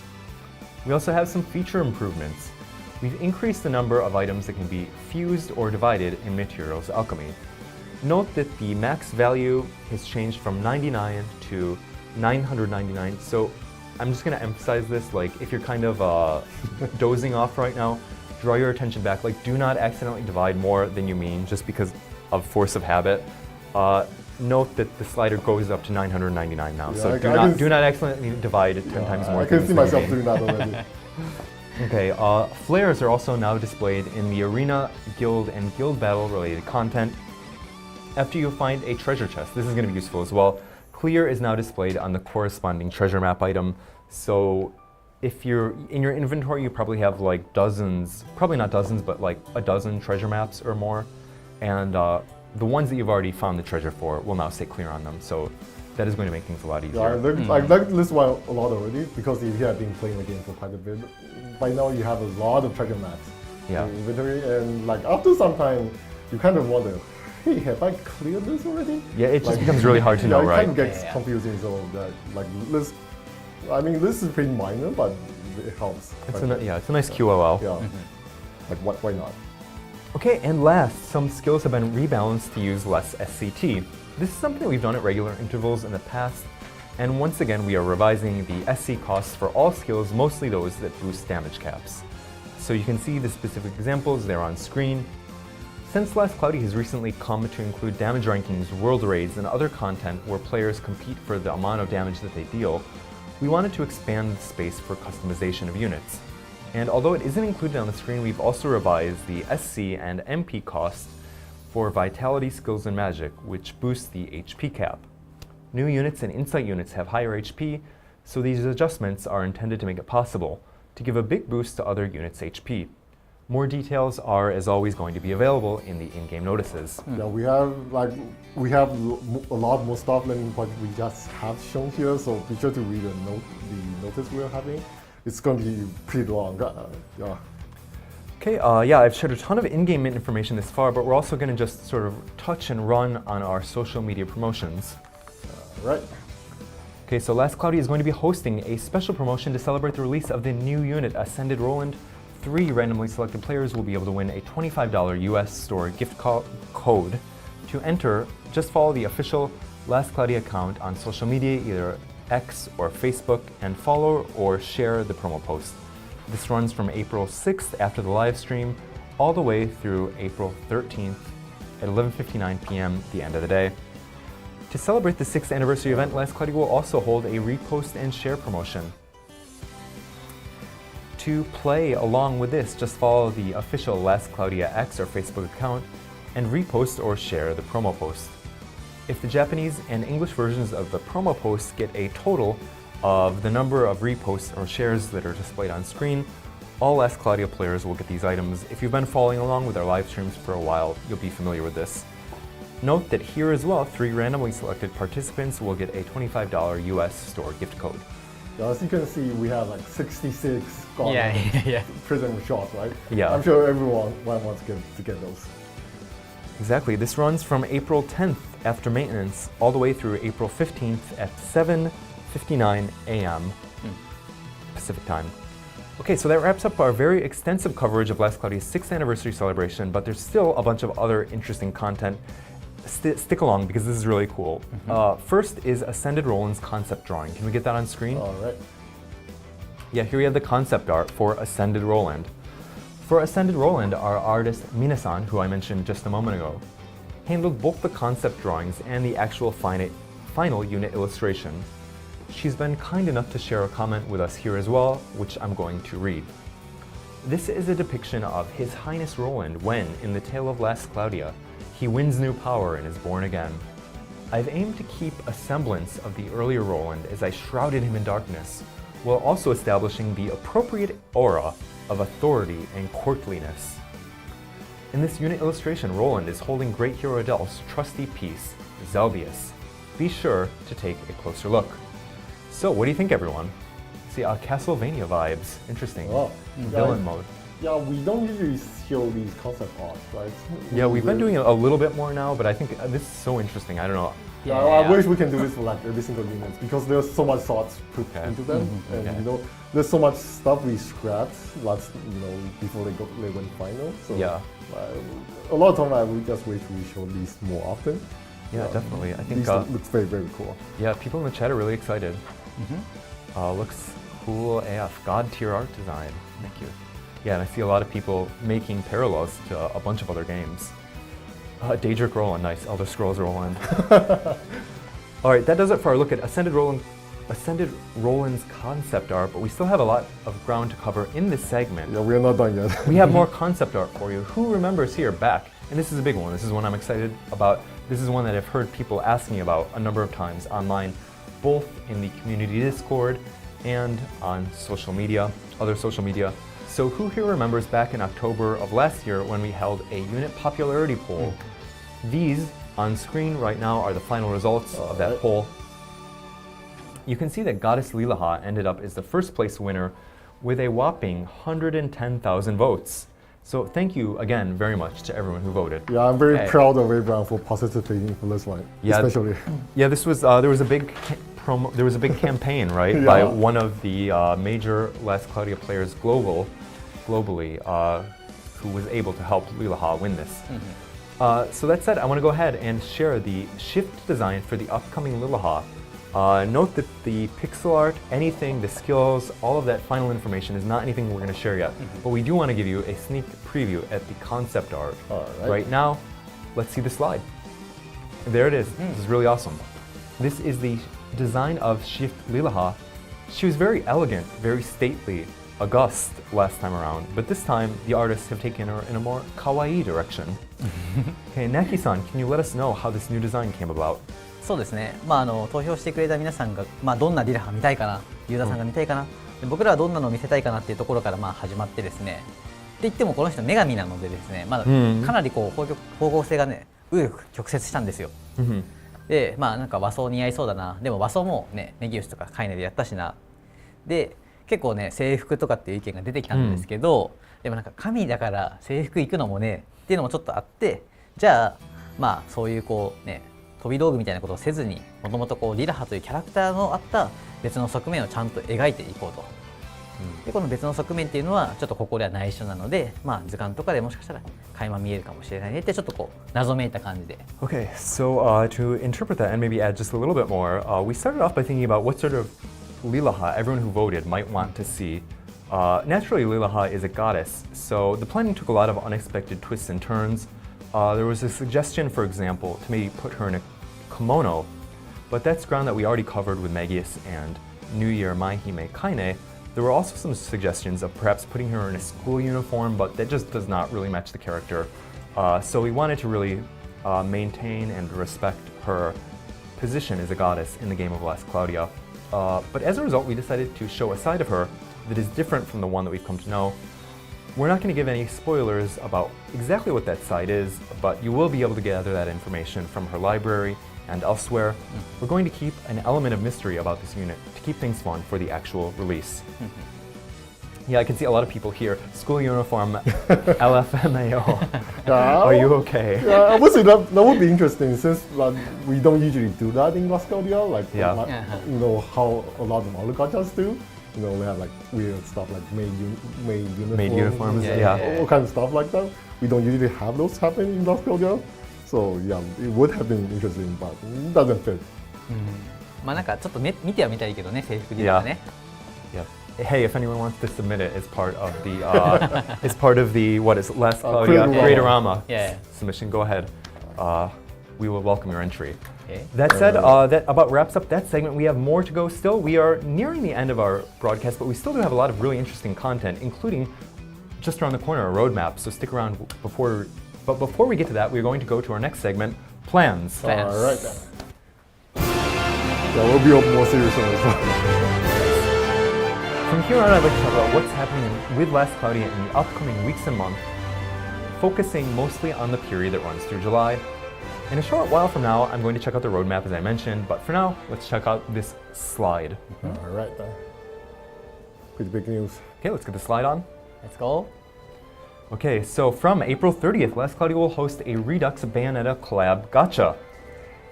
We also have some feature improvements. We've increased the number of items that can be fused or divided in Materials Alchemy. Note that the max value has changed from 99 to 999, so I'm just going to emphasize this, like if you're kind of dozing off right now, draw your attention back, like do not accidentally divide more than you mean just because of force of habit. Note that the slider goes up to 999 now, so do not accidentally divide 10 times more. I can see myself doing that already. Okay, flares are also now displayed in the Arena, Guild, and Guild Battle related content. After you find a treasure chest, this is going to be useful as well. Clear is now displayed on the corresponding treasure map item. So if you're in your inventory, you probably have like dozens, probably not dozens, but like a dozen treasure maps or more. And the ones that you've already found the treasure for will now say clear on them. So that is going to make things a lot easier. Yeah, I like this one a lot already because if you have been playing the game for quite a bit, by now you have a lot of treasure maps in your inventory, and like after some time, you kind of wonder, hey, have I cleared this already? Yeah, it just becomes really hard to know, right? It kind of gets confusing, so that like this, I mean, this is pretty minor, but it helps. It's a nice QOL. Yeah, like why not? Okay, and last, some skills have been rebalanced to use less SCT. This is something we've done at regular intervals in the past, and once again we are revising the SC costs for all skills, mostly those that boost damage caps. So you can see the specific examples there on screen. Since Last Cloudia has recently come to include damage rankings, world raids, and other content where players compete for the amount of damage that they deal, we wanted to expand the space for customization of units. And although it isn't included on the screen, we've also revised the SC and MP costs for Vitality, Skills, and Magic, which boosts the HP cap. New units and Insight units have higher HP, so these adjustments are intended to make it possible to give a big boost to other units' HP. More details are, as always, going to be available in the in-game notices. Yeah, we have a lot more stuff than what we just have shown here. So be sure to read the notice we're having. It's going to be pretty long. Yeah. Okay, yeah, I've shared a ton of in-game information this far, but we're also going to just sort of touch and run on our social media promotions. Right. Okay, so Last Cloudia is going to be hosting a special promotion to celebrate the release of the new unit, Ascended Roland. 3 randomly selected players will be able to win a $25 US store gift code. To enter, just follow the official Last Cloudia account on social media, either X or Facebook, and follow or share the promo post. This runs from April 6th after the live stream all the way through April 13th at 11:59 p.m., the end of the day. To celebrate the 6th anniversary event, Last Cloudia will also hold a repost and share promotion. To play along with this, just follow the official Last Cloudia X or Facebook account and repost or share the promo post. If the Japanese and English versions of the promo posts get a total of the number of reposts or shares that are displayed on screen, all Last Cloudia players will get these items. If you've been following along with our live streams for a while, you'll be familiar with this. Note that here as well, 3 randomly selected participants will get a $25 US store gift code. Yeah, as you can see, we have like 66 Yeah. prism shots, right? Yeah. I'm sure everyone wants to get those. Exactly. This runs from April 10th after maintenance all the way through April 15th at 7:59 a.m. Pacific time. Okay, so that wraps up our very extensive coverage of Last Cloudia's 6th anniversary celebration, but there's still a bunch of other interesting content. Stick along because this is really cool. First is Ascended Roland's concept drawing. Can we get that on screen? All right. Yeah, here we have the concept art for Ascended Roland. For Ascended Roland, our artist Minasan, who I mentioned just a moment ago, handled both the concept drawings and the actual final unit illustration. She's been kind enough to share a comment with us here as well, which I'm going to read. This is a depiction of His Highness Roland when, in the tale of Last Cloudia, he wins new power and is born again. I've aimed to keep a semblance of the earlier Roland as I shrouded him in darkness, while also establishing the appropriate aura of authority and courtliness. In this unit illustration, Roland is holding Great Hero Adele's trusty piece, Zelbius. Be sure to take a closer look. So, what do you think, everyone? See, Castlevania vibes. Interesting. Oh, Villain mode. Yeah, we don't usually show these concept art, right? Yeah, we've been doing it a little bit more now, but I think this is so interesting. I don't know. Yeah, I wish we can do this for like every single unit because there's so much thoughts put into them, and there's so much stuff we scrapped before they went final. So Yeah. A lot of time we just wish we show these more often. Yeah, definitely. I think these looks very, very cool. yeah, people in the chat are really excited. Looks cool AF. God tier art design. Thank you. Yeah, and I see a lot of people making parallels to a bunch of other games. Daedric Roland, nice. Elder Scrolls Roland. All right, that does it for our look at Ascended Roland's concept art, but we still have a lot of ground to cover in this segment. Yeah, we're not done yet. We have more concept art for you. Who remembers here back? And this is a big one. This is one I'm excited about. This is one that I've heard people ask me about a number of times online, both in the community Discord and on social media, other social media. So who here remembers back in October of last year when we held a unit popularity poll? These on screen right now are the final results of that poll. You can see that Goddess Lilaha ended up as the first place winner with a whopping 110,000 votes. So thank you again very much to everyone who voted. Yeah, I'm very proud of everyone for participating for this one, especially. Yeah, this was there was a big campaign, right, by one of the major Last Cloudia players globally, who was able to help Lilaha win this. So that said, I want to go ahead and share the shift design for the upcoming Lilaha. Note that the pixel art, anything, the skills, all of that final information is not anything we're going to share yet. But we do want to give you a sneak preview at the concept art. Right now, let's see the slide. There it is. This is really awesome. This is the design of Shift Lilaha. She was very elegant, very stately, august last time around, but this time the artists have taken her in a more kawaii direction. Okay, Naki-san, can you let us know how this new design came about? そうですね、投票してくれた皆さんが、どんなリラハ見たいかな、ユーザーさんが見たいかな、で僕らはどんなのを見せたいかなっていうところから始まってですね、言ってもこの人女神なのでですね、まだかなりこう方向性がね紆余曲折したんですよ。でまあなんか和装似合いそうだな、でも和装もねネギウスとかカイネでやったしな、で結構ね制服とかっていう意見が出てきたんですけど、でもなんか神だから制服行くのもねっていうのもちょっとあって、じゃあまあそういうこうね飛び道具みたいなことをせずに、もともとこうリラハというキャラクターのあった別の側面をちゃんと描いていこうと。でこの別の側面っていうのはちょっとここでは内緒なので、まあ図鑑とかでもしかしたら垣間見えるかもしれないねってちょっとこう謎めいた感じで。 Okay, so to interpret that and maybe add just a little bit more, we started off by thinking about what sort of Lilaha everyone who voted might want to see. Naturally, Lilaha is a goddess, so the planning took a lot of unexpected twists and turns. There was a suggestion, for example, to maybe put her in a kimono, but that's ground that we already covered with Magius and New Year Maihime Kaine. There were also some suggestions of perhaps putting her in a school uniform, but that just does not really match the character. So we wanted to really maintain and respect her position as a goddess in the game of Last Cloudia. But as a result, we decided to show a side of her that is different from the one that we've come to know. We're not going to give any spoilers about exactly what that side is, but you will be able to gather that information from her library and elsewhere. We're going to keep an element of mystery about this unit to keep things fun for the actual release. Yeah, I can see a lot of people here. School uniform, LFMAO. Are you okay? Yeah, I would say that would be interesting since we don't usually do that in Last Cloudia, you know how a lot of other gachas do. You know, we have like weird stuff like maid uniforms, all kinds of stuff like that. We don't usually have those happen in Last Cloudia. So yeah, it would have been interesting, but it doesn't fit. まあなんかちょっと見てはみたいけどね、制服着とかね。Yeah. Hey, if anyone wants to submit it as part of the what is Last Cloudia Creatorama submission, go ahead. We will welcome your entry. Okay. That said, that about wraps up that segment. We have more to go still. We are nearing the end of our broadcast, but we still do have a lot of really interesting content, including just around the corner a roadmap. So stick around before. But before we get to that, we're going to go to our next segment, plans. All right then. Yeah, we'll be more serious on this one. From here on, I'd like to talk about what's happening with Last Cloudia in the upcoming weeks and months, focusing mostly on the period that runs through July. In a short while from now, I'm going to check out the roadmap as I mentioned, but for now, let's check out this slide. All right then. Pretty big news. Okay, let's get the slide on. Let's go. Okay, so from April 30th, Last Cloudia will host a Redux Bayonetta collab gacha.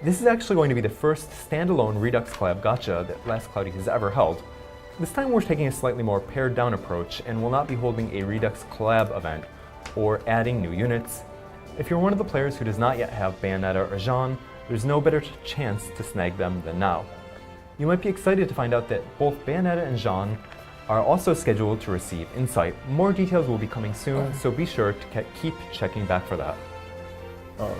This is actually going to be the first standalone Redux collab gacha that Last Cloudia has ever held. This time we're taking a slightly more pared down approach and will not be holding a Redux collab event or adding new units. If you're one of the players who does not yet have Bayonetta or Jean, there's no better chance to snag them than now. You might be excited to find out that both Bayonetta and Jean are also scheduled to receive Insight. More details will be coming soon, so be sure to keep checking back for that. All right.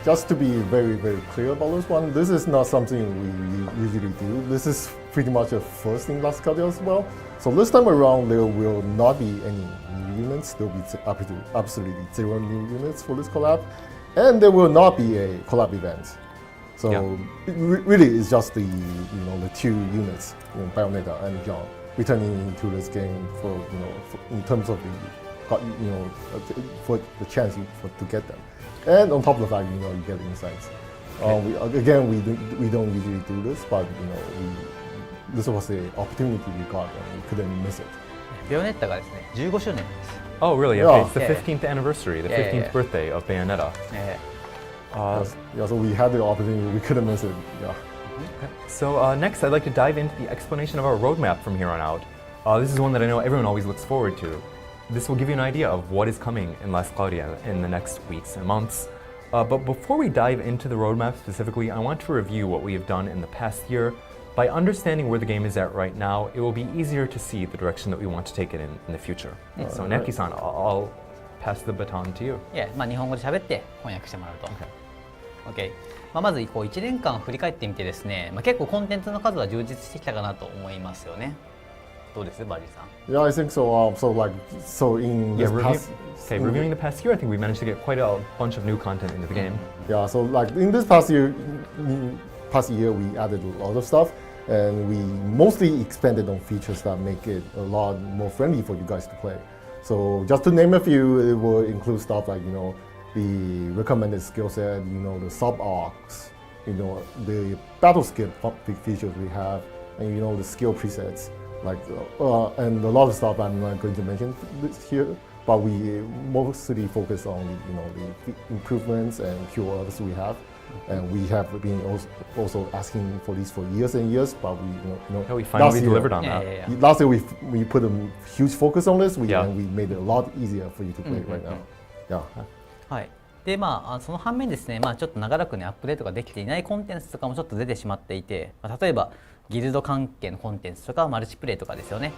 Just to be very, very clear about this one, this is not something we usually do. This is pretty much a first in Last Cloudia as well. So this time around, there will not be any new units. There will be absolutely 0 new units for this collab. And there will not be a collab event. So it really is just the, the 2 units, Bayonetta and Jean, returning into this game for, in terms of the, for the chance to get them. And on top of that, you get insights. We don't usually do this, but this was the opportunity we got and we couldn't miss it. Bayonetta がですね、15周年です。Oh, really? Yeah. Okay, it's the 15th anniversary, the 15th birthday of Bayonetta. So we had the opportunity, we couldn't miss it. Yeah. So next, I'd like to dive into the explanation of our roadmap from here on out. This is one that I know everyone always looks forward to. This will give you an idea of what is coming in Last Cloudia in the next weeks and months. But before we dive into the roadmap specifically, I want to review what we have done in the past year. By understanding where the game is at right now, it will be easier to see the direction that we want to take it in the future. So Naki-san, I'll pass the baton to you. Yeah, 日本語で喋って翻訳してもらうと。Okay. まずこう1年間振り返ってみてですね、結構コンテンツの数は充実してきたかなと思いますよね。どうです、バージーさん？ Yeah, I think so. So in this past, reviewing the past year, I think we managed to get quite a bunch of new content into the game. Yeah, so in this past year, we added a lot of stuff, and we mostly expanded on features that make it a lot more friendly for you guys to play. So just to name a few, it will include stuff like the recommended skill set, the sub arcs, the battle skill features we have, and the skill presets, and a lot of stuff I'm not going to mention here. But we mostly focus on the improvements and keywords we have, and we have been also asking for these for years and years. But we finally delivered on that. Last year we put a huge focus on this, and we made it a lot easier for you to play right now. Yeah. はい。でその反面ですね、ちょっと長らくねアップデートができていないコンテンツとかもちょっと出てしまっていて、例えばギルド関係のコンテンツとかマルチプレイとかですよね。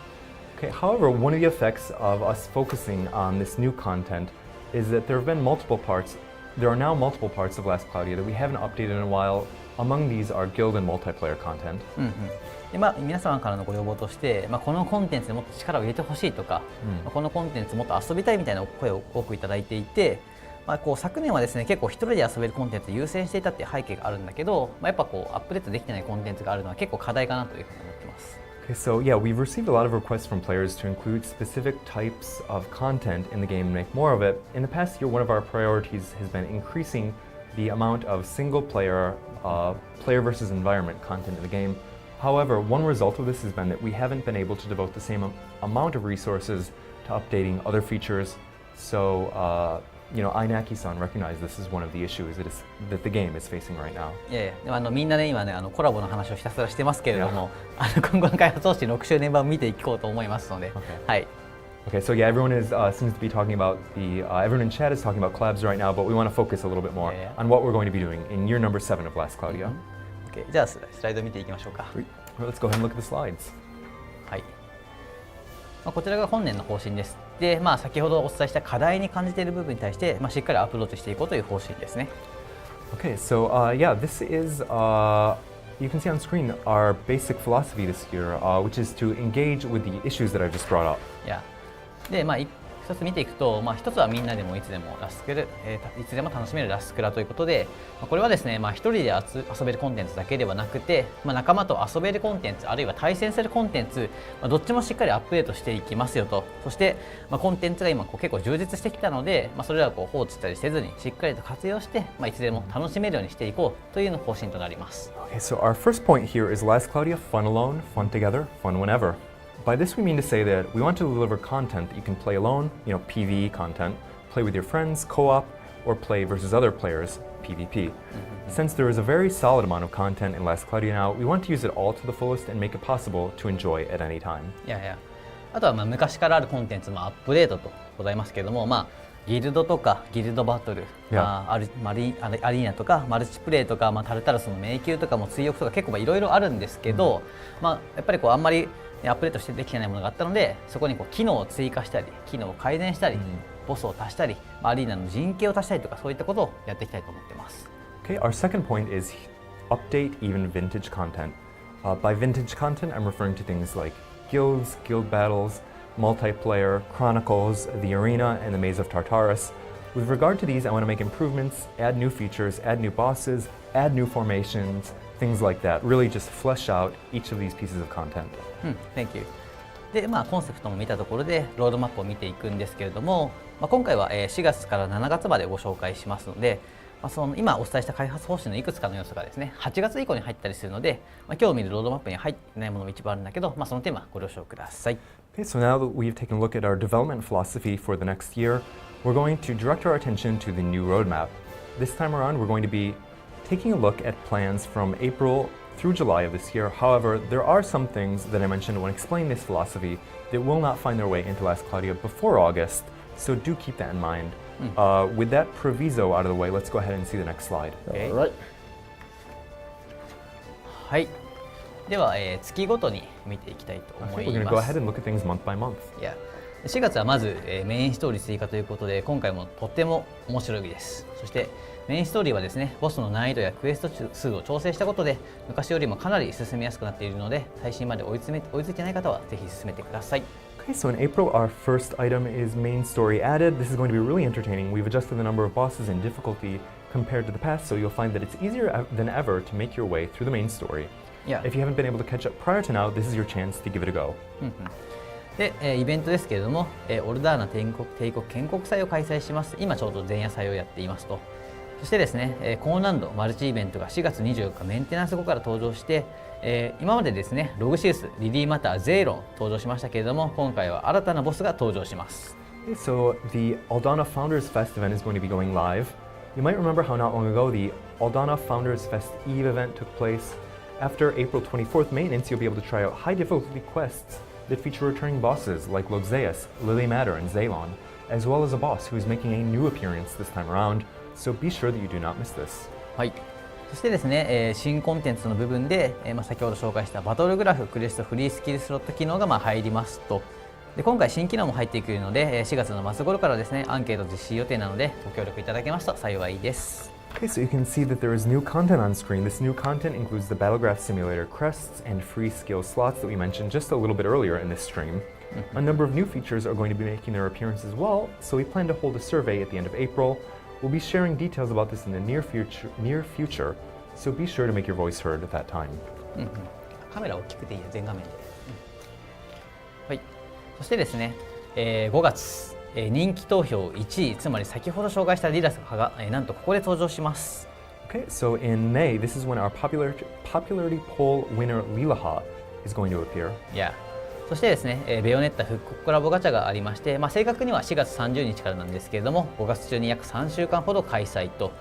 Okay, however, one of the effects of us focusing on this new content is that there have been multiple parts. There are now multiple parts of Last Cloudia that we haven't updated in a while. Among these are guild and multiplayer content. で皆様からのご要望として、このコンテンツにもっと力を入れてほしいとか、このコンテンツもっと遊びたいみたいな声を多くいただいていて、昨年はですね結構一人で遊べるコンテンツを優先していたっていう背景があるんだけど、やっぱアップデートできてないコンテンツがあるのは結構課題かなというふうに思ってます。Okay, so yeah, we've received a lot of requests from players to include specific types of content in the game and make more of it. In the past year, one of our priorities has been increasing the amount of single-player, player versus environment content in the game. However, one result of this has been that we haven't been able to devote the same amount of resources to updating other features. So, Ainaki-san recognized this is one of the issues that the game is facing right now. でもみんなね今ねコラボの話をひたすらしてますけれども、今後の開発方針6周年版を見ていこうと思いますので、はい。Okay, so yeah, everyone seems to be talking about everyone in chat is talking about collabs right now, but we want to focus a little bit more on what we're going to be doing in year number 7 of Last Cloudia. Okay, じゃあスライド見ていきましょうか。Let's go ahead and look at the slides. はい。こちらが本年の方針です。で、先ほどお伝えした課題に感じている部分に対して、しっかりアプローチしていこうという方針ですね。Okay, so yeah, this is you can see on screen our basic philosophy this year, which is to engage with the issues that I just brought up. で、一つ見ていくと、一つはみんなでもいつでもいつでも楽しめるラスクラということで、これはですね、一人で遊べるコンテンツだけではなくて、仲間と遊べるコンテンツ、あるいは対戦するコンテンツ、どっちもしっかりアップデートしていきますよと。そして、コンテンツが今結構充実してきたので、それらを放置したりせずにしっかりと活用して、いつでも楽しめるようにしていこうというのが方針となります。Okay, so our first point here is Last Cloudia, fun alone, fun together, fun whenever. By this we mean to say that we want to deliver content that you can play alone, PvE content, play with your friends, co-op, or play versus other players, PvP. Since there is a very solid amount of content in Last Cloudia now, we want to use it all to the fullest and make it possible to enjoy at any time. あとは昔からあるコンテンツもアップデートとございますけれども、ギルドとかギルドバトル、アリーナとかマルチプレイとか、タルタルスの迷宮とかも追憶とか結構いろいろあるんですけど、やっぱりあんまりアップデートしてできてないものがあったので、そこに機能を追加したり、機能を改善したり、ボスを足したり、アリーナの陣形を足したりとかそういったことをやっていきたいと思っています。Okay, our second point is update even vintage content. By vintage content, I'm referring to things like guilds, guild battles, multiplayer, chronicles, the arena, and the maze of Tartarus. With regard to these, I want to make improvements, add new features, add new bosses, add new formations, things like that. Really just flesh out each of these pieces of content. Thank you. で、コンセプトも見たところでロードマップを見ていくんですけれども、今回は4月から7月までご紹介しますので、その今お伝えした開発方針のいくつかの要素がですね、8月以降に入ったりするので、今日見るロードマップに入ってないものも一部あるんだけど、その点はご了承ください。Okay, so now that we've taken a look at our development philosophy for the next year, we're going to direct our attention to the new roadmap. This time around, we're going to be taking a look at plans from April through July of this year. However, there are some things that I mentioned when explaining this philosophy that will not find their way into Last Cloudia before August, so do keep that in mind. With that proviso out of the way, let's go ahead and see the next slide. All right. はい。では、月ごとに見ていきたいと思います。We're going to go ahead and look at things month by month. 4月はまず、メインストーリー追加ということで、今回もとっても面白いです。そしてメインストーリーはですね、ボスの難易度やクエスト数を調整したことで、昔よりもかなり進みやすくなっているので、最新まで追いついてない方はぜひ進めてください。Okay, so in April, our first item is main story added. This is going to be really entertaining. We've adjusted the number of bosses and difficulty compared to the past, so you'll find that it's easier than ever to make your way through the main story. If you haven't been able to catch up prior to now, this is your chance to give it a go. で、イベントですけれども、オルダーナ帝国建国祭を開催します。今ちょうど前夜祭をやっていますと。そしてですね、高難度マルチイベントが4月24日メンテナンス後から登場して、今までですね、ログシウス、リリーマター、ゼーロン登場しましたけれども、今回は新たなボスが登場します。So the Aldana Founders Fest event is going to be going live. You might remember how not long ago the Aldana Founders Fest Eve event took place. After April 24th maintenance, you'll be able to try out high difficulty quests that feature returning bosses like Logzeus, Lily Matter, and Zaylon, as well as a boss who is making a new appearance this time around, so be sure that you do not miss this. はい。そしてですね、新コンテンツの部分で、先ほど紹介したバトルグラフ、クレスト、フリースキルスロット機能が入りますと。で今回新機能も入ってくるので、4月の末頃からですね、アンケート実施予定なので、ご協力いただけますと幸いです。Okay, so you can see that there is new content on screen. This new content includes the Battlegraph Simulator crests and free skill slots that we mentioned just a little bit earlier in this stream. A number of new features are going to be making their appearance as well, so we plan to hold a survey at the end of April. We'll be sharing details about this in the near future, so be sure to make your voice heard at that time. カメラ大きくていいや、全画面で。はい。そしてですね、5月、人気投票1位、つまり先ほど紹介したリラスが、なんとここで登場します。Okay, so in May, this is when our popularity poll winner Lilaha is going to appear. Yeah. そしてですね、ベヨネッタ復刻コラボガチャがありまして、正確には4月30日からなんですけれども、5月中に約3週間ほど開催と、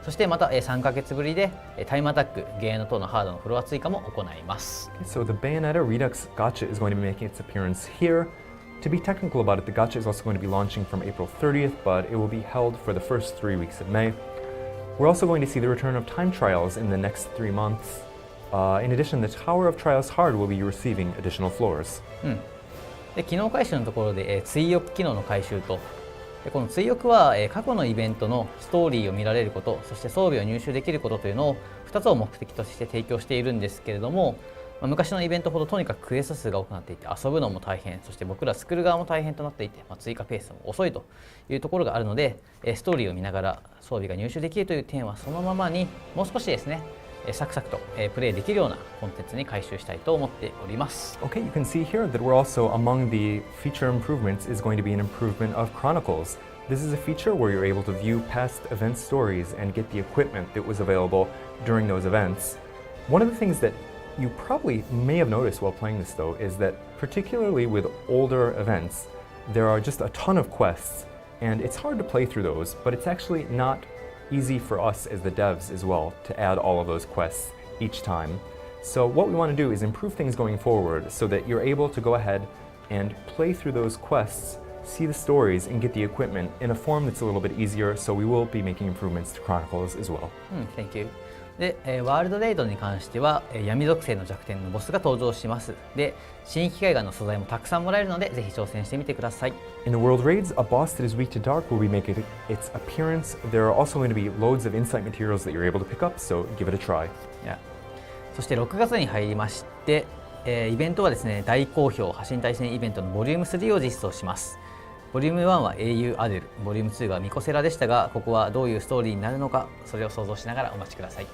そしてまた3ヶ月ぶりでタイムアタック、ゲーノ等のハードのフロア追加も行います。So the Bayonetta Redux Gacha is going to be making its appearance here. To be technical about it, the Gacha is also going to be launching from April 30th, but it will be held for the first 3 weeks of May. We're also going to see the return of time trials in the next 3 months. In addition, the Tower of Trials Hard will be receiving additional floors. で機能回収のところで、追憶機能の回収と、でこの追憶は、過去のイベントのストーリーを見られること、そして装備を入手できることというのを2つを目的として提供しているんですけれども、昔のイベントほどとにかくクエスト数が多くなっていて遊ぶのも大変、そして僕ら作る側も大変となっていて、追加ペースも遅いというところがあるので、ストーリーを見ながら装備が入手できるという点はそのままにもう少しですね、サクサクとプレイできるようなコンテンツに回収したいと思っております。Okay, you can see here that we're also among the feature improvements is going to be an improvement of Chronicles. This is a feature where you're able to view past event stories and get the equipment that was available during those events. One of the things that you probably may have noticed while playing this though is that particularly with older events, there are just a ton of quests and it's hard to play through those, but it's actually not easy for us as the devs as well to add all of those quests each time. So what we want to do is improve things going forward so that you're able to go ahead and play through those quests, see the stories, and get the equipment in a form that's a little bit easier, so we will be making improvements to Chronicles as well. Thank you. で、ワールドレイドに関しては、闇属性の弱点のボスが登場します。で、新機械ガンの素材もたくさんもらえるので、ぜひ挑戦してみてください。In the World Raids, a boss that is weak to dark will be making its appearance. There are also going to be loads of insight materials that you're able to pick up, so give it a try. Yeah. そして6月に入りまして、イベントはですね、大好評発信対戦イベントのボリューム3を実装します。ボリューム1は英雄アデル、ボリューム2はミコセラでしたが、ここはどういうストーリーになるのか、それを想像しながらお待ちください。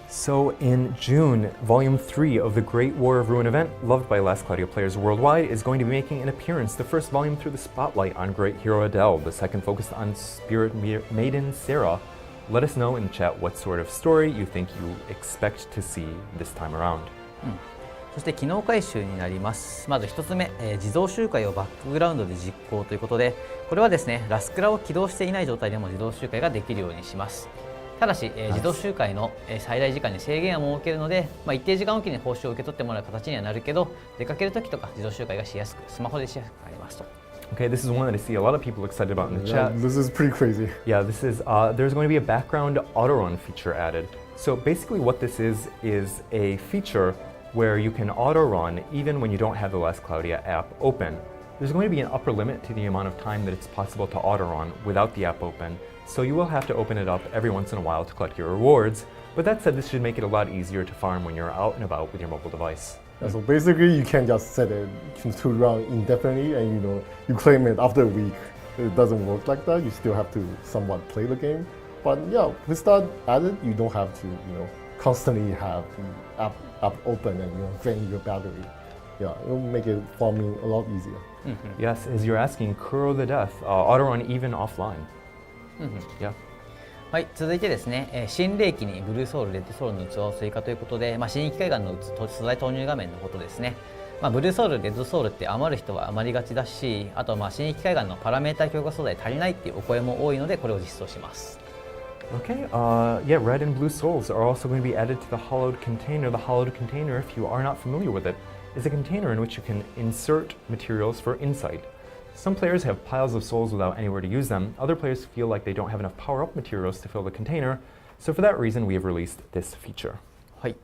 So in June, Volume 3 of the Great War of Ruin event, loved by Last Cloudia players worldwide, is going to be making an appearance. The first volume threw the spotlight on Great Hero Adele, the second focused on Spirit Maiden Sarah. Let us know in the chat what sort of story you think you expect to see this time around. そして機能回収になります。まず1つ目、自動周回をバックグラウンドで実行ということで、これはですね、ラスクラを起動していない状態でも自動周回ができるようにします。ただし、自動周回の最大時間に制限を設けるので、一定時間おきに報酬を受け取ってもらう形にはなるけど、出かけるときとか自動周回がしやすく、スマホでしやすくなりますと。Okay, this is one that I see a lot of people excited about in the chat. This is pretty crazy. Yeah, this is, there's going to be a background auto-run feature added. So basically what this is a feature where you can auto-run even when you don't have the Last Cloudia app open. There's going to be an upper limit to the amount of time that it's possible to auto-run without the app open, so you will have to open it up every once in a while to collect your rewards. But that said, this should make it a lot easier to farm when you're out and about with your mobile device. Yeah, so basically, you can't just set it to run indefinitely and you claim it after a week. It doesn't work like that. You still have to somewhat play the game. But yeah, with that added, you don't have to constantly have the app open and drain your battery. yeah, it will make it farming a lot easier. Yes, as you're asking, Kuro the Death, auto run even offline. Yeah. はい、続いてですね、新霊機にブルーソウル、レッドソウルの器を追加ということで、新規海岸の素材投入画面のことですね。ブルーソウル、レッドソウルって余る人は余りがちだし、あと新規海岸のパラメータ強化素材足りないっていうお声も多いので、これを実装します。Okay, yeah, red and blue souls are also going to be added to the hollowed container. The hollowed container, if you are not familiar with it, is a container in which you can insert materials for insight. Some players have piles of souls without anywhere to use them. Other players feel like they don't have enough power-up materials to fill the container. So for that reason, we have released this feature. はい。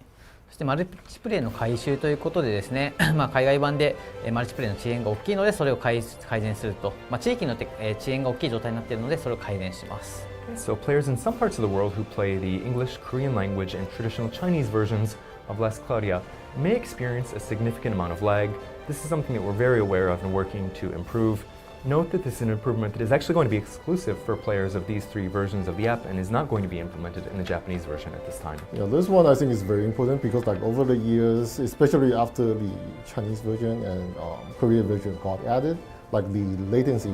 そしてマルチプレイの回収ということでですね、海外版でマルチプレイの遅延が大きいのでそれを改善すると、地域によって遅延が大きい状態になっているのでそれを改善します。So players in some parts of the world who play the English, Korean language, and traditional Chinese versions of Last Cloudia may experience a significant amount of lag. This is something that we're very aware of and working to improve. Note that this is an improvement that is actually going to be exclusive for players of these three versions of the app and is not going to be implemented in the Japanese version at this time. Yeah, this one I think is very important because like over the years, especially after the Chinese version and Korean version got added, like the latency,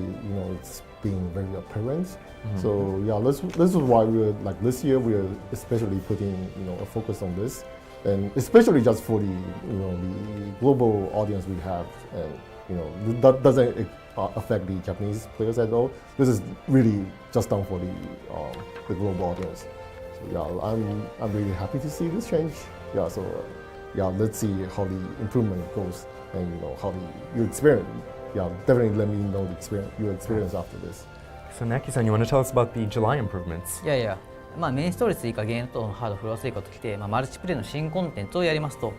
it's being very apparent. So yeah, this is why we're like this year we're especially putting a focus on this, and especially just for the the global audience we have, and that doesn't affect the Japanese players at all. This is really just done for the global audience. So yeah, I'm really happy to see this change. Yeah, so yeah, let's see how the improvement goes and how your experience. Yeah, definitely let me know your experience after this. So Naki-san, you want to tell us about the July improvements? いやいや、メインストーリー追加、ゲームとハードフロア追加ときて、マルチプレイの新コンテンツをやりますと、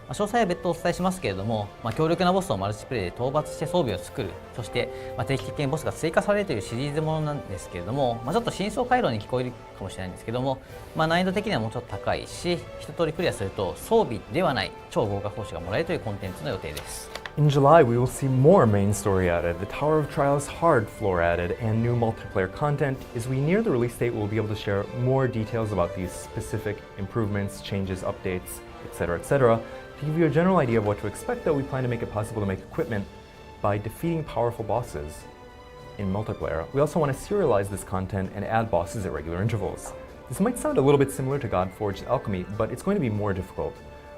詳細は別途お伝えしますけれども、強力なボスをマルチプレイで討伐して装備を作る、そして、定期的にボスが追加されるというシリーズものなんですけれども、ちょっと真相回路に聞こえるかもしれないんですけども、難易度的にはもうちょっと高いし、一通りクリアすると装備ではない超豪華報酬がもらえるというコンテンツの予定です。In July, we will see more main story added, the Tower of Trials hard floor added, and new multiplayer content. As we near the release date, we'll be able to share more details about these specific improvements, changes, updates, etc., etc. To give you a general idea of what to expect, though, we plan to make it possible to make equipment by defeating powerful bosses in multiplayer. We also want to serialize this content and add bosses at regular intervals. This might sound a little bit similar to Godforged Alchemy, but it's going to be more difficult.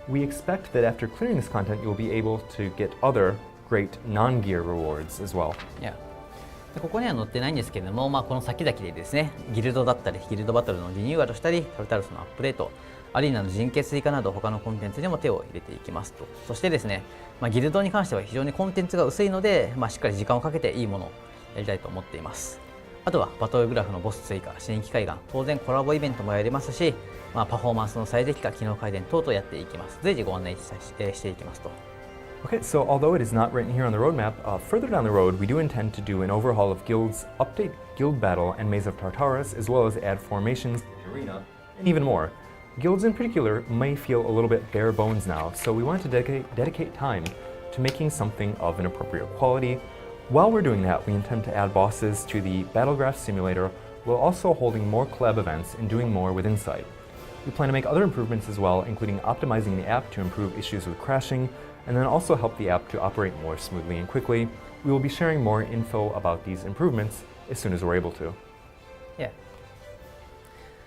We expect that after clearing this content, you'll be able to get other great non-gear rewards as well. Yeah. ここには載ってないんですけれども、この先々でですね、ギルドだったり、ギルドバトルのリニューアルしたり、タルタルスのアップデート、アリーナの人形追加など他のコンテンツにも手を入れていきますと。そしてですね、ギルドに関しては非常にコンテンツが薄いので、しっかり時間をかけていいものをやりたいと思っています。あとはバトルグラフのボス追加、新規海岸、当然コラボイベントもやりますし、パフォーマンスの最適化、機能改善等々やっていきます。随時ご案内していきますと。Okay, so although it is not written here on the roadmap, further down the road, we do intend to do an overhaul of guilds, update Guild Battle and Maze of Tartarus, as well as add formations, arena, and even more. Guilds in particular may feel a little bit bare bones now, so we want to dedicate time to making something of an appropriate quality. While we're doing that, we intend to add bosses to the Battlegraph Simulator, while also holding more collab events and doing more with Insight. We plan to make other improvements as well, including optimizing the app to improve issues with crashing, and then also help the app to operate more smoothly and quickly. We will be sharing more info about these improvements as soon as we're able to. Yeah.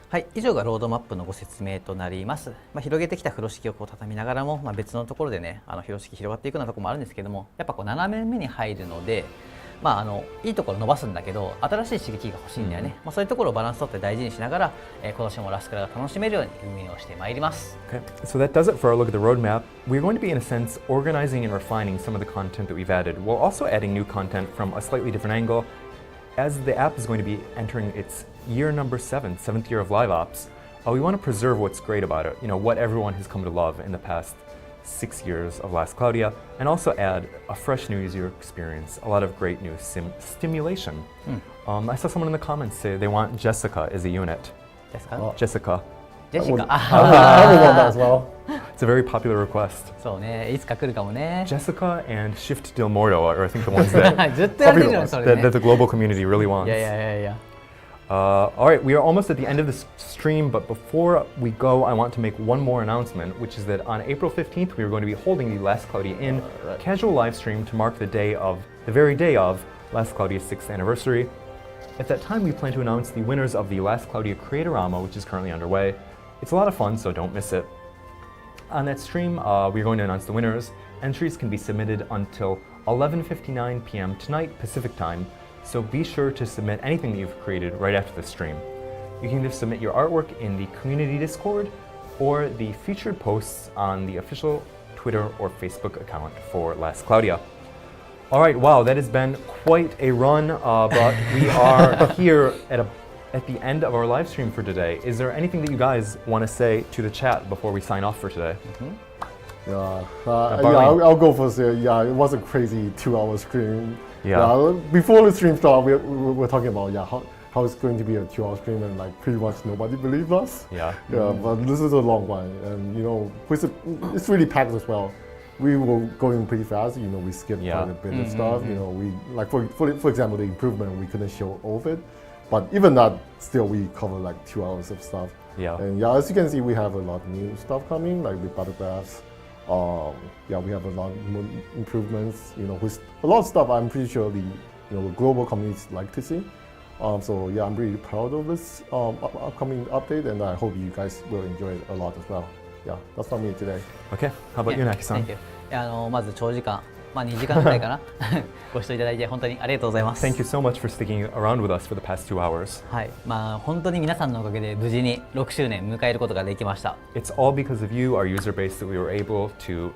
はい、以上がロードマップのご説明となります。広げてきた風呂敷を畳みながらも、別のところでね、風呂敷広がっていくようなところもあるんですけども、やっぱ斜め目に入るので、いいところ伸ばすんだけど、新しい刺激が欲しいんだよね。そういうところをバランス取って大事にしながら、今年もラスクラが楽しめるように運営をしてまいります。Okay, so that does it for our look at the roadmap. We're going to be, in a sense, organizing and refining some of the content that we've added, while also adding new content from a slightly different angle. As the app is going to be entering its year number 7th year of live ops, we want to preserve what's great about it, what everyone has come to love in the past 6 years of Last Cloudia, and also add a fresh new user experience, a lot of great new stimulation. I saw someone in the comments say they want Jessica as a unit. Jessica. Jessica. I would want that as well. It's a very popular request. そうね、いつか来るかもね。Jessica and Shift Del Mordo are, I think, the ones that, ずっとやってるじゃん、それね。that the global community really wants. Yeah. All right, we are almost at the end of this stream, but before we go, I want to make one more announcement, which is that on April 15th, we are going to be holding the Last Cloudia In casual live stream to mark the very day of Last Claudia's 6th anniversary. At that time, we plan to announce the winners of the Last Cloudia Creatorama, which is currently underway. It's a lot of fun, so don't miss it. On that stream, we're going to announce the winners. Entries can be submitted until 11:59 p.m. tonight, Pacific time, so be sure to submit anything that you've created right after the stream. You can either submit your artwork in the community Discord or the featured posts on the official Twitter or Facebook account for Last Cloudia. All right, wow, that has been quite a run, but we are here at the end of our live stream for today. Is there anything that you guys want to say to the chat before we sign off for today? I'll go first. Yeah, it was a crazy 2-hour stream. Yeah. Before the stream started, we were talking about how it's going to be a 2-hour stream, and like pretty much nobody believed us. Yeah. Yeah, but this is a long one, and it's really packed as well. We were going pretty fast. We skipped quite a bit of stuff. We like for example the improvement we couldn't show all of it, but even that still we covered like 2 hours of stuff. Yeah. And as you can see, we have a lot of new stuff coming, like with photographs. We have a lot more improvements. With a lot of stuff, I'm pretty sure the global communities like to see. So yeah, I'm really proud of this upcoming update, and I hope you guys will enjoy it a lot as well. Yeah, that's from me today. Okay, how about you, Naki-san? Thank you. まず長時間、2時間くらいかなご視聴いただいて本当にありがとうございます。Thank you so much for sticking around with us for the past 2 hours. はい、本当に皆さんのおかげで無事に6周年迎えることができました。It's all because of you, our user base, that we were able to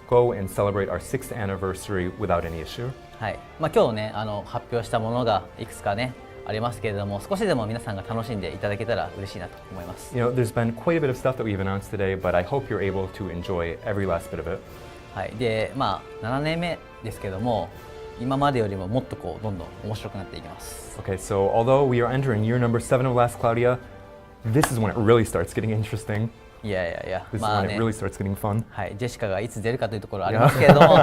go and celebrate our 6th anniversary without any issue. はい、今日ね発表したものがいくつかねありますけれども、少しでも皆さんが楽しんでいただけたら嬉しいなと思います。There's been quite a bit of stuff that we've announced today, but I hope you're able to enjoy every last bit of it. はい、で7年目ですけども、今までよりももっとどんどん面白くなっていきます。Okay, so although we are entering year number 7 of Last Cloudia, this is when it really starts getting interesting. いや This is when it really starts getting fun. はい、ジェシカがいつ出るかというところありますけれども、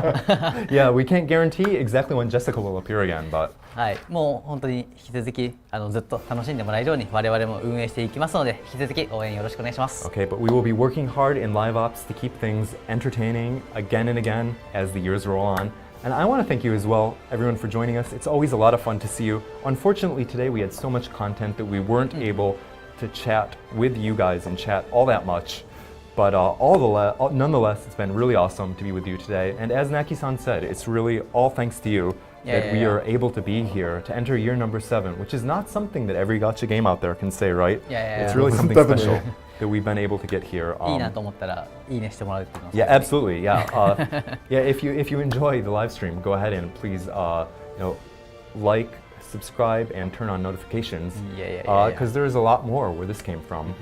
Yeah, we can't guarantee exactly when Jessica will appear again, but はい、もう本当に引き続きずっと楽しんでもらえるように我々も運営していきますので、引き続き応援よろしくお願いします。Okay, but we will be working hard in live ops to keep things entertaining again and again as the years roll on. And I want to thank you as well, everyone, for joining us. It's always a lot of fun to see you. Unfortunately, today we had so much content that we weren't able to chat with you guys and chat all that much. But nonetheless, it's been really awesome to be with you today. And as Naki-san said, it's really all thanks to you that we are able to be here to enter year number 7, which is not something that every gacha game out there can say, right? It's really something special that we've been able to get here. いいなと思ったらいいねしてもらうっていうの。Yeah, absolutely. Yeah, if you enjoy the live stream, go ahead and please like, subscribe, and turn on notifications. Because there is a lot more where this came from.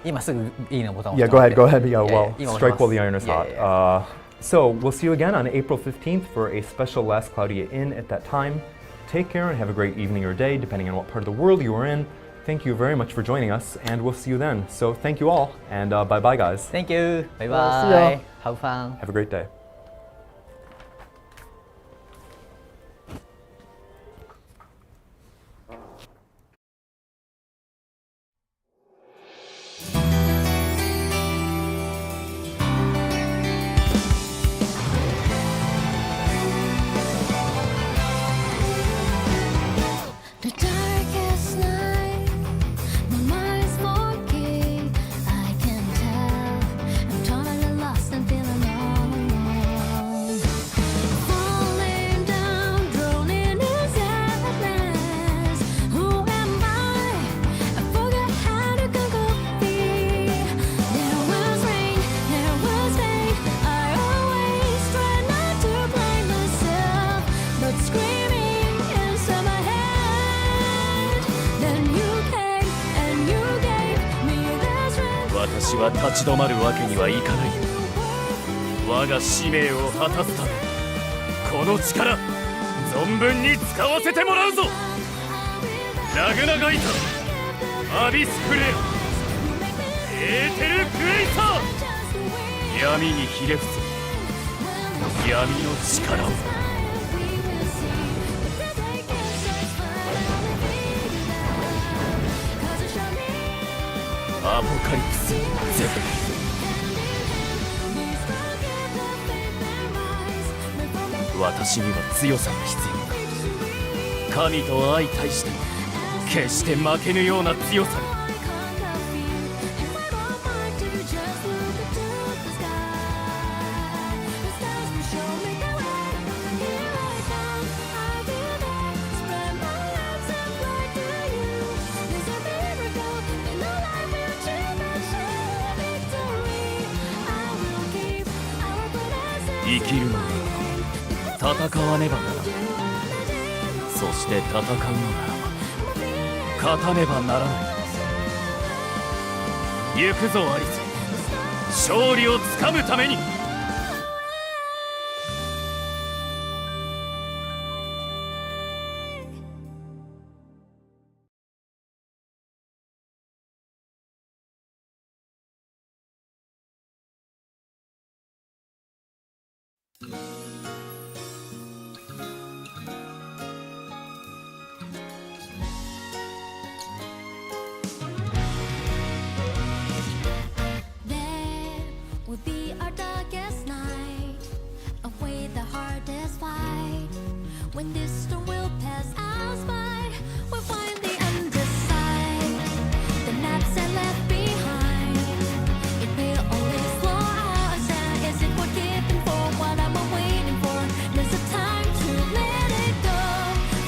今すぐいいねボタンを Yeah, 押して go ahead. Yeah, well, 今押します strike while the iron is hot. So we'll see you again on April 15th for a special Last Cloudia In at that time. Take care and have a great evening or day, depending on what part of the world you are in. Thank you very much for joining us, and we'll see you then. So thank you all, and bye-bye, guys. Thank you. Bye See bye. ya. Have fun. Have a great day. The darkest night, my mind's foggy. I can tell I'm totally lost and feeling all alone. Falling down, drowning in sadness. Who am I? I forgot how to conquer fear. There was rain, there was pain. I always try not to blame myself, but screaming inside my head. Then you came and you gave me the strength. 私は立ち止まるわけにはいかない。我が使命を果たすためこの力存分に使わせてもらうぞ。ラグナガイタ、アビスフレア、エーテルクエイサー、闇にひれ伏す闇の力を。ポカリプスゼロ。私には強さが必要だ。神と相対して決して負けぬような強さに。生きるのならば戦わねばならない。そして戦うのならば勝たねばならない。行くぞアリス、勝利をつかむために。When this storm will pass us by, we'll find the underside. The maps are left behind. It will only slow us down. Is it worth giving for? What am I waiting for? There's a time to let it go.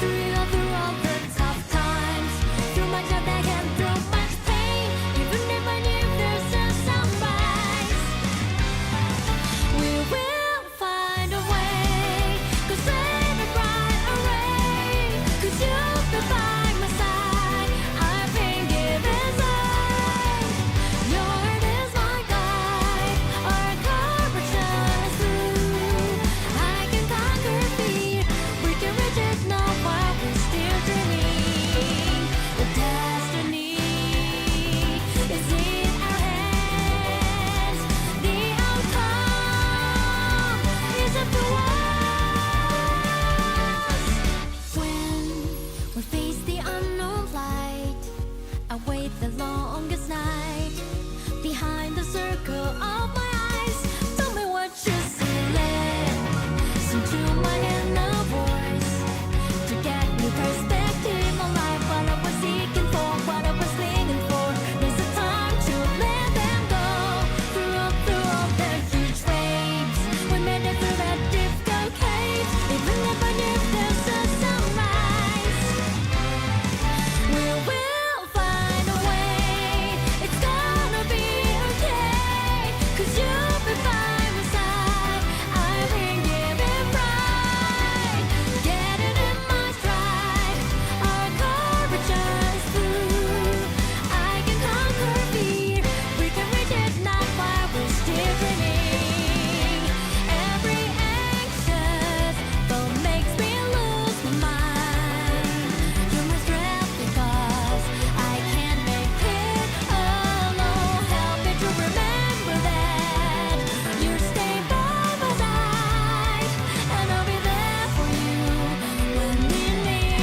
Through all the tough times, through much of that and through much pain. Even if I knew there's a sunrise, we will find a way. 'Cause you'll be by my side. I've been given sight. Your heart is my guide. Our courage shines through. I can conquer fear. We can reach it now while we're still dreaming. The destiny is in our hands. The outcome is up to us. We face the unknown light. I wait the longest night behind the circle of my eyes. Tell me what you see, listen to my inner voice to get new perspective on life. What I was seeking for, what I was clinging for. There's a time to let them go. Through all the huge waves, we made it through that difficult cave. Even if I knew there's a sunrise, we will find a way. It's gonna be okay. 'Cause you'll be by my side. I've been given pride. Get it in my stride. Our courage shines through. I can conquer fear. We can reach it not while we're still dreaming. Every anxious thought makes me lose my mind. You're my strength because I can't make it alone. Help me to remember that you stay by my side, and I'll be there for you when you need.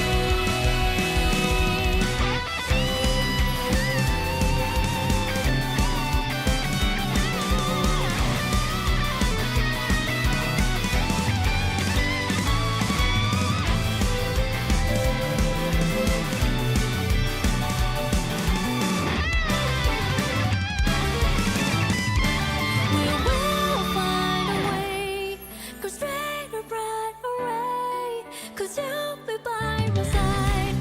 We will find a way. Go straight or bright away. 'Cause you'll be by my side.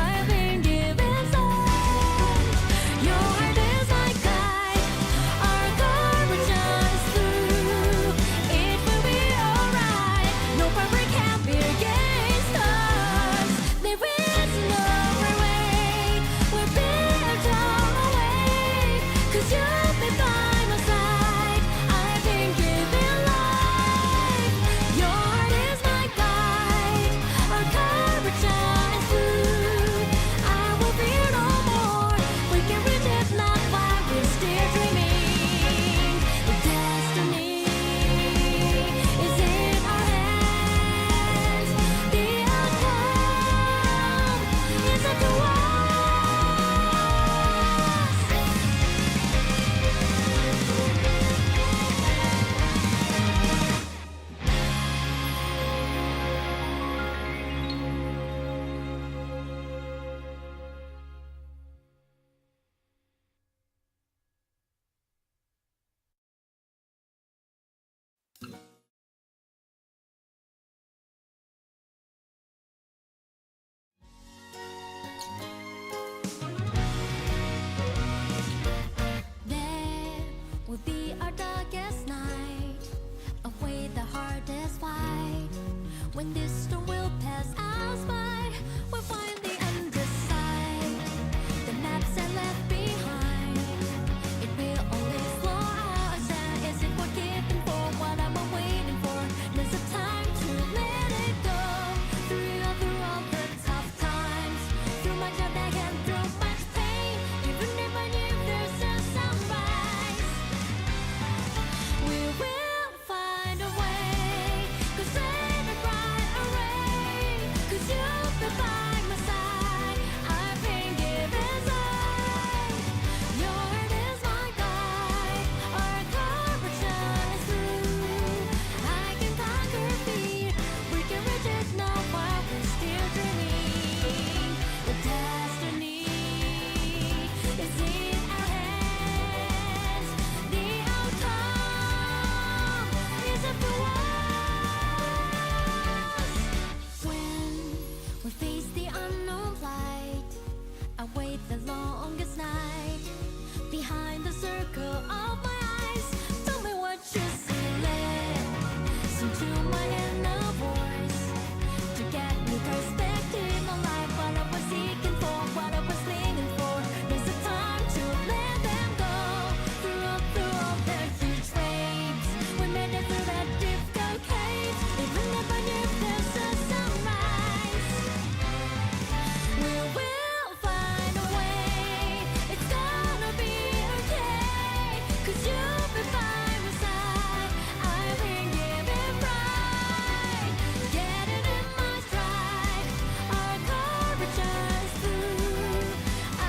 I've been given sight. Your heart is my guide. Our courage shines through. It will be alright. No power can be against us. There is no way. We're built on a way. 'Cause you'll be by my side. I've been given life. Your heart is my guide. Our There will be our darkest night, away the hardest fight. When this storm will pass us by, we'll find the underside. The maps are left behind. It will only slow us down. Is it forgiven for what I'm waiting for? There's a time to let it go. Through all the tough times, through much of that and through much pain. Even if I knew there's a sunrise, we will find a way. 'Cause rain and bright array, 'cause you'll be by my side. I've been given sight. Your heart is my guide. Our courage is through. I can conquer fear. We can reach it now while we're still dreaming. The destiny is in our hands. The outcome is up to us. When we face the unknown light, I wait the longest night. Behind the circle of my eyes, tell me what you see. Listen to my inner voice to get new perspective on life. What I was seeking for, what I was leaning for. There's a time to let them go. Through all their huge waves, we made it through that difficult cave. Even if I knew there's a sunrise, we will find a way. It's gonna be okay. 'Cause you'll be by my side. I've been given right. Get it in my stride. Our courage is through.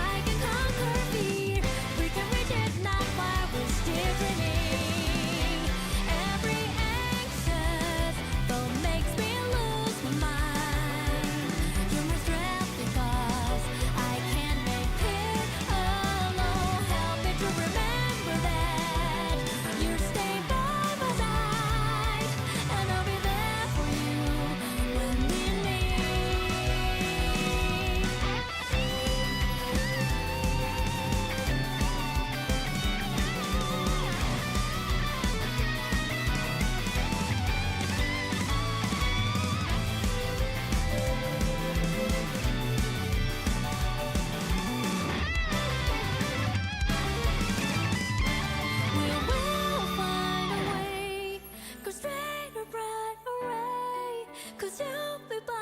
I can conquer fear. We can reach it now while we're still dreaming. Every anxious thought makes me lose my mind. You're my strength because I can't make it alone. Help me to remember that you stay by my side, and I'll be there for you when you need. We will find a way. 'Cause rain or bright array, 'cause you'll be by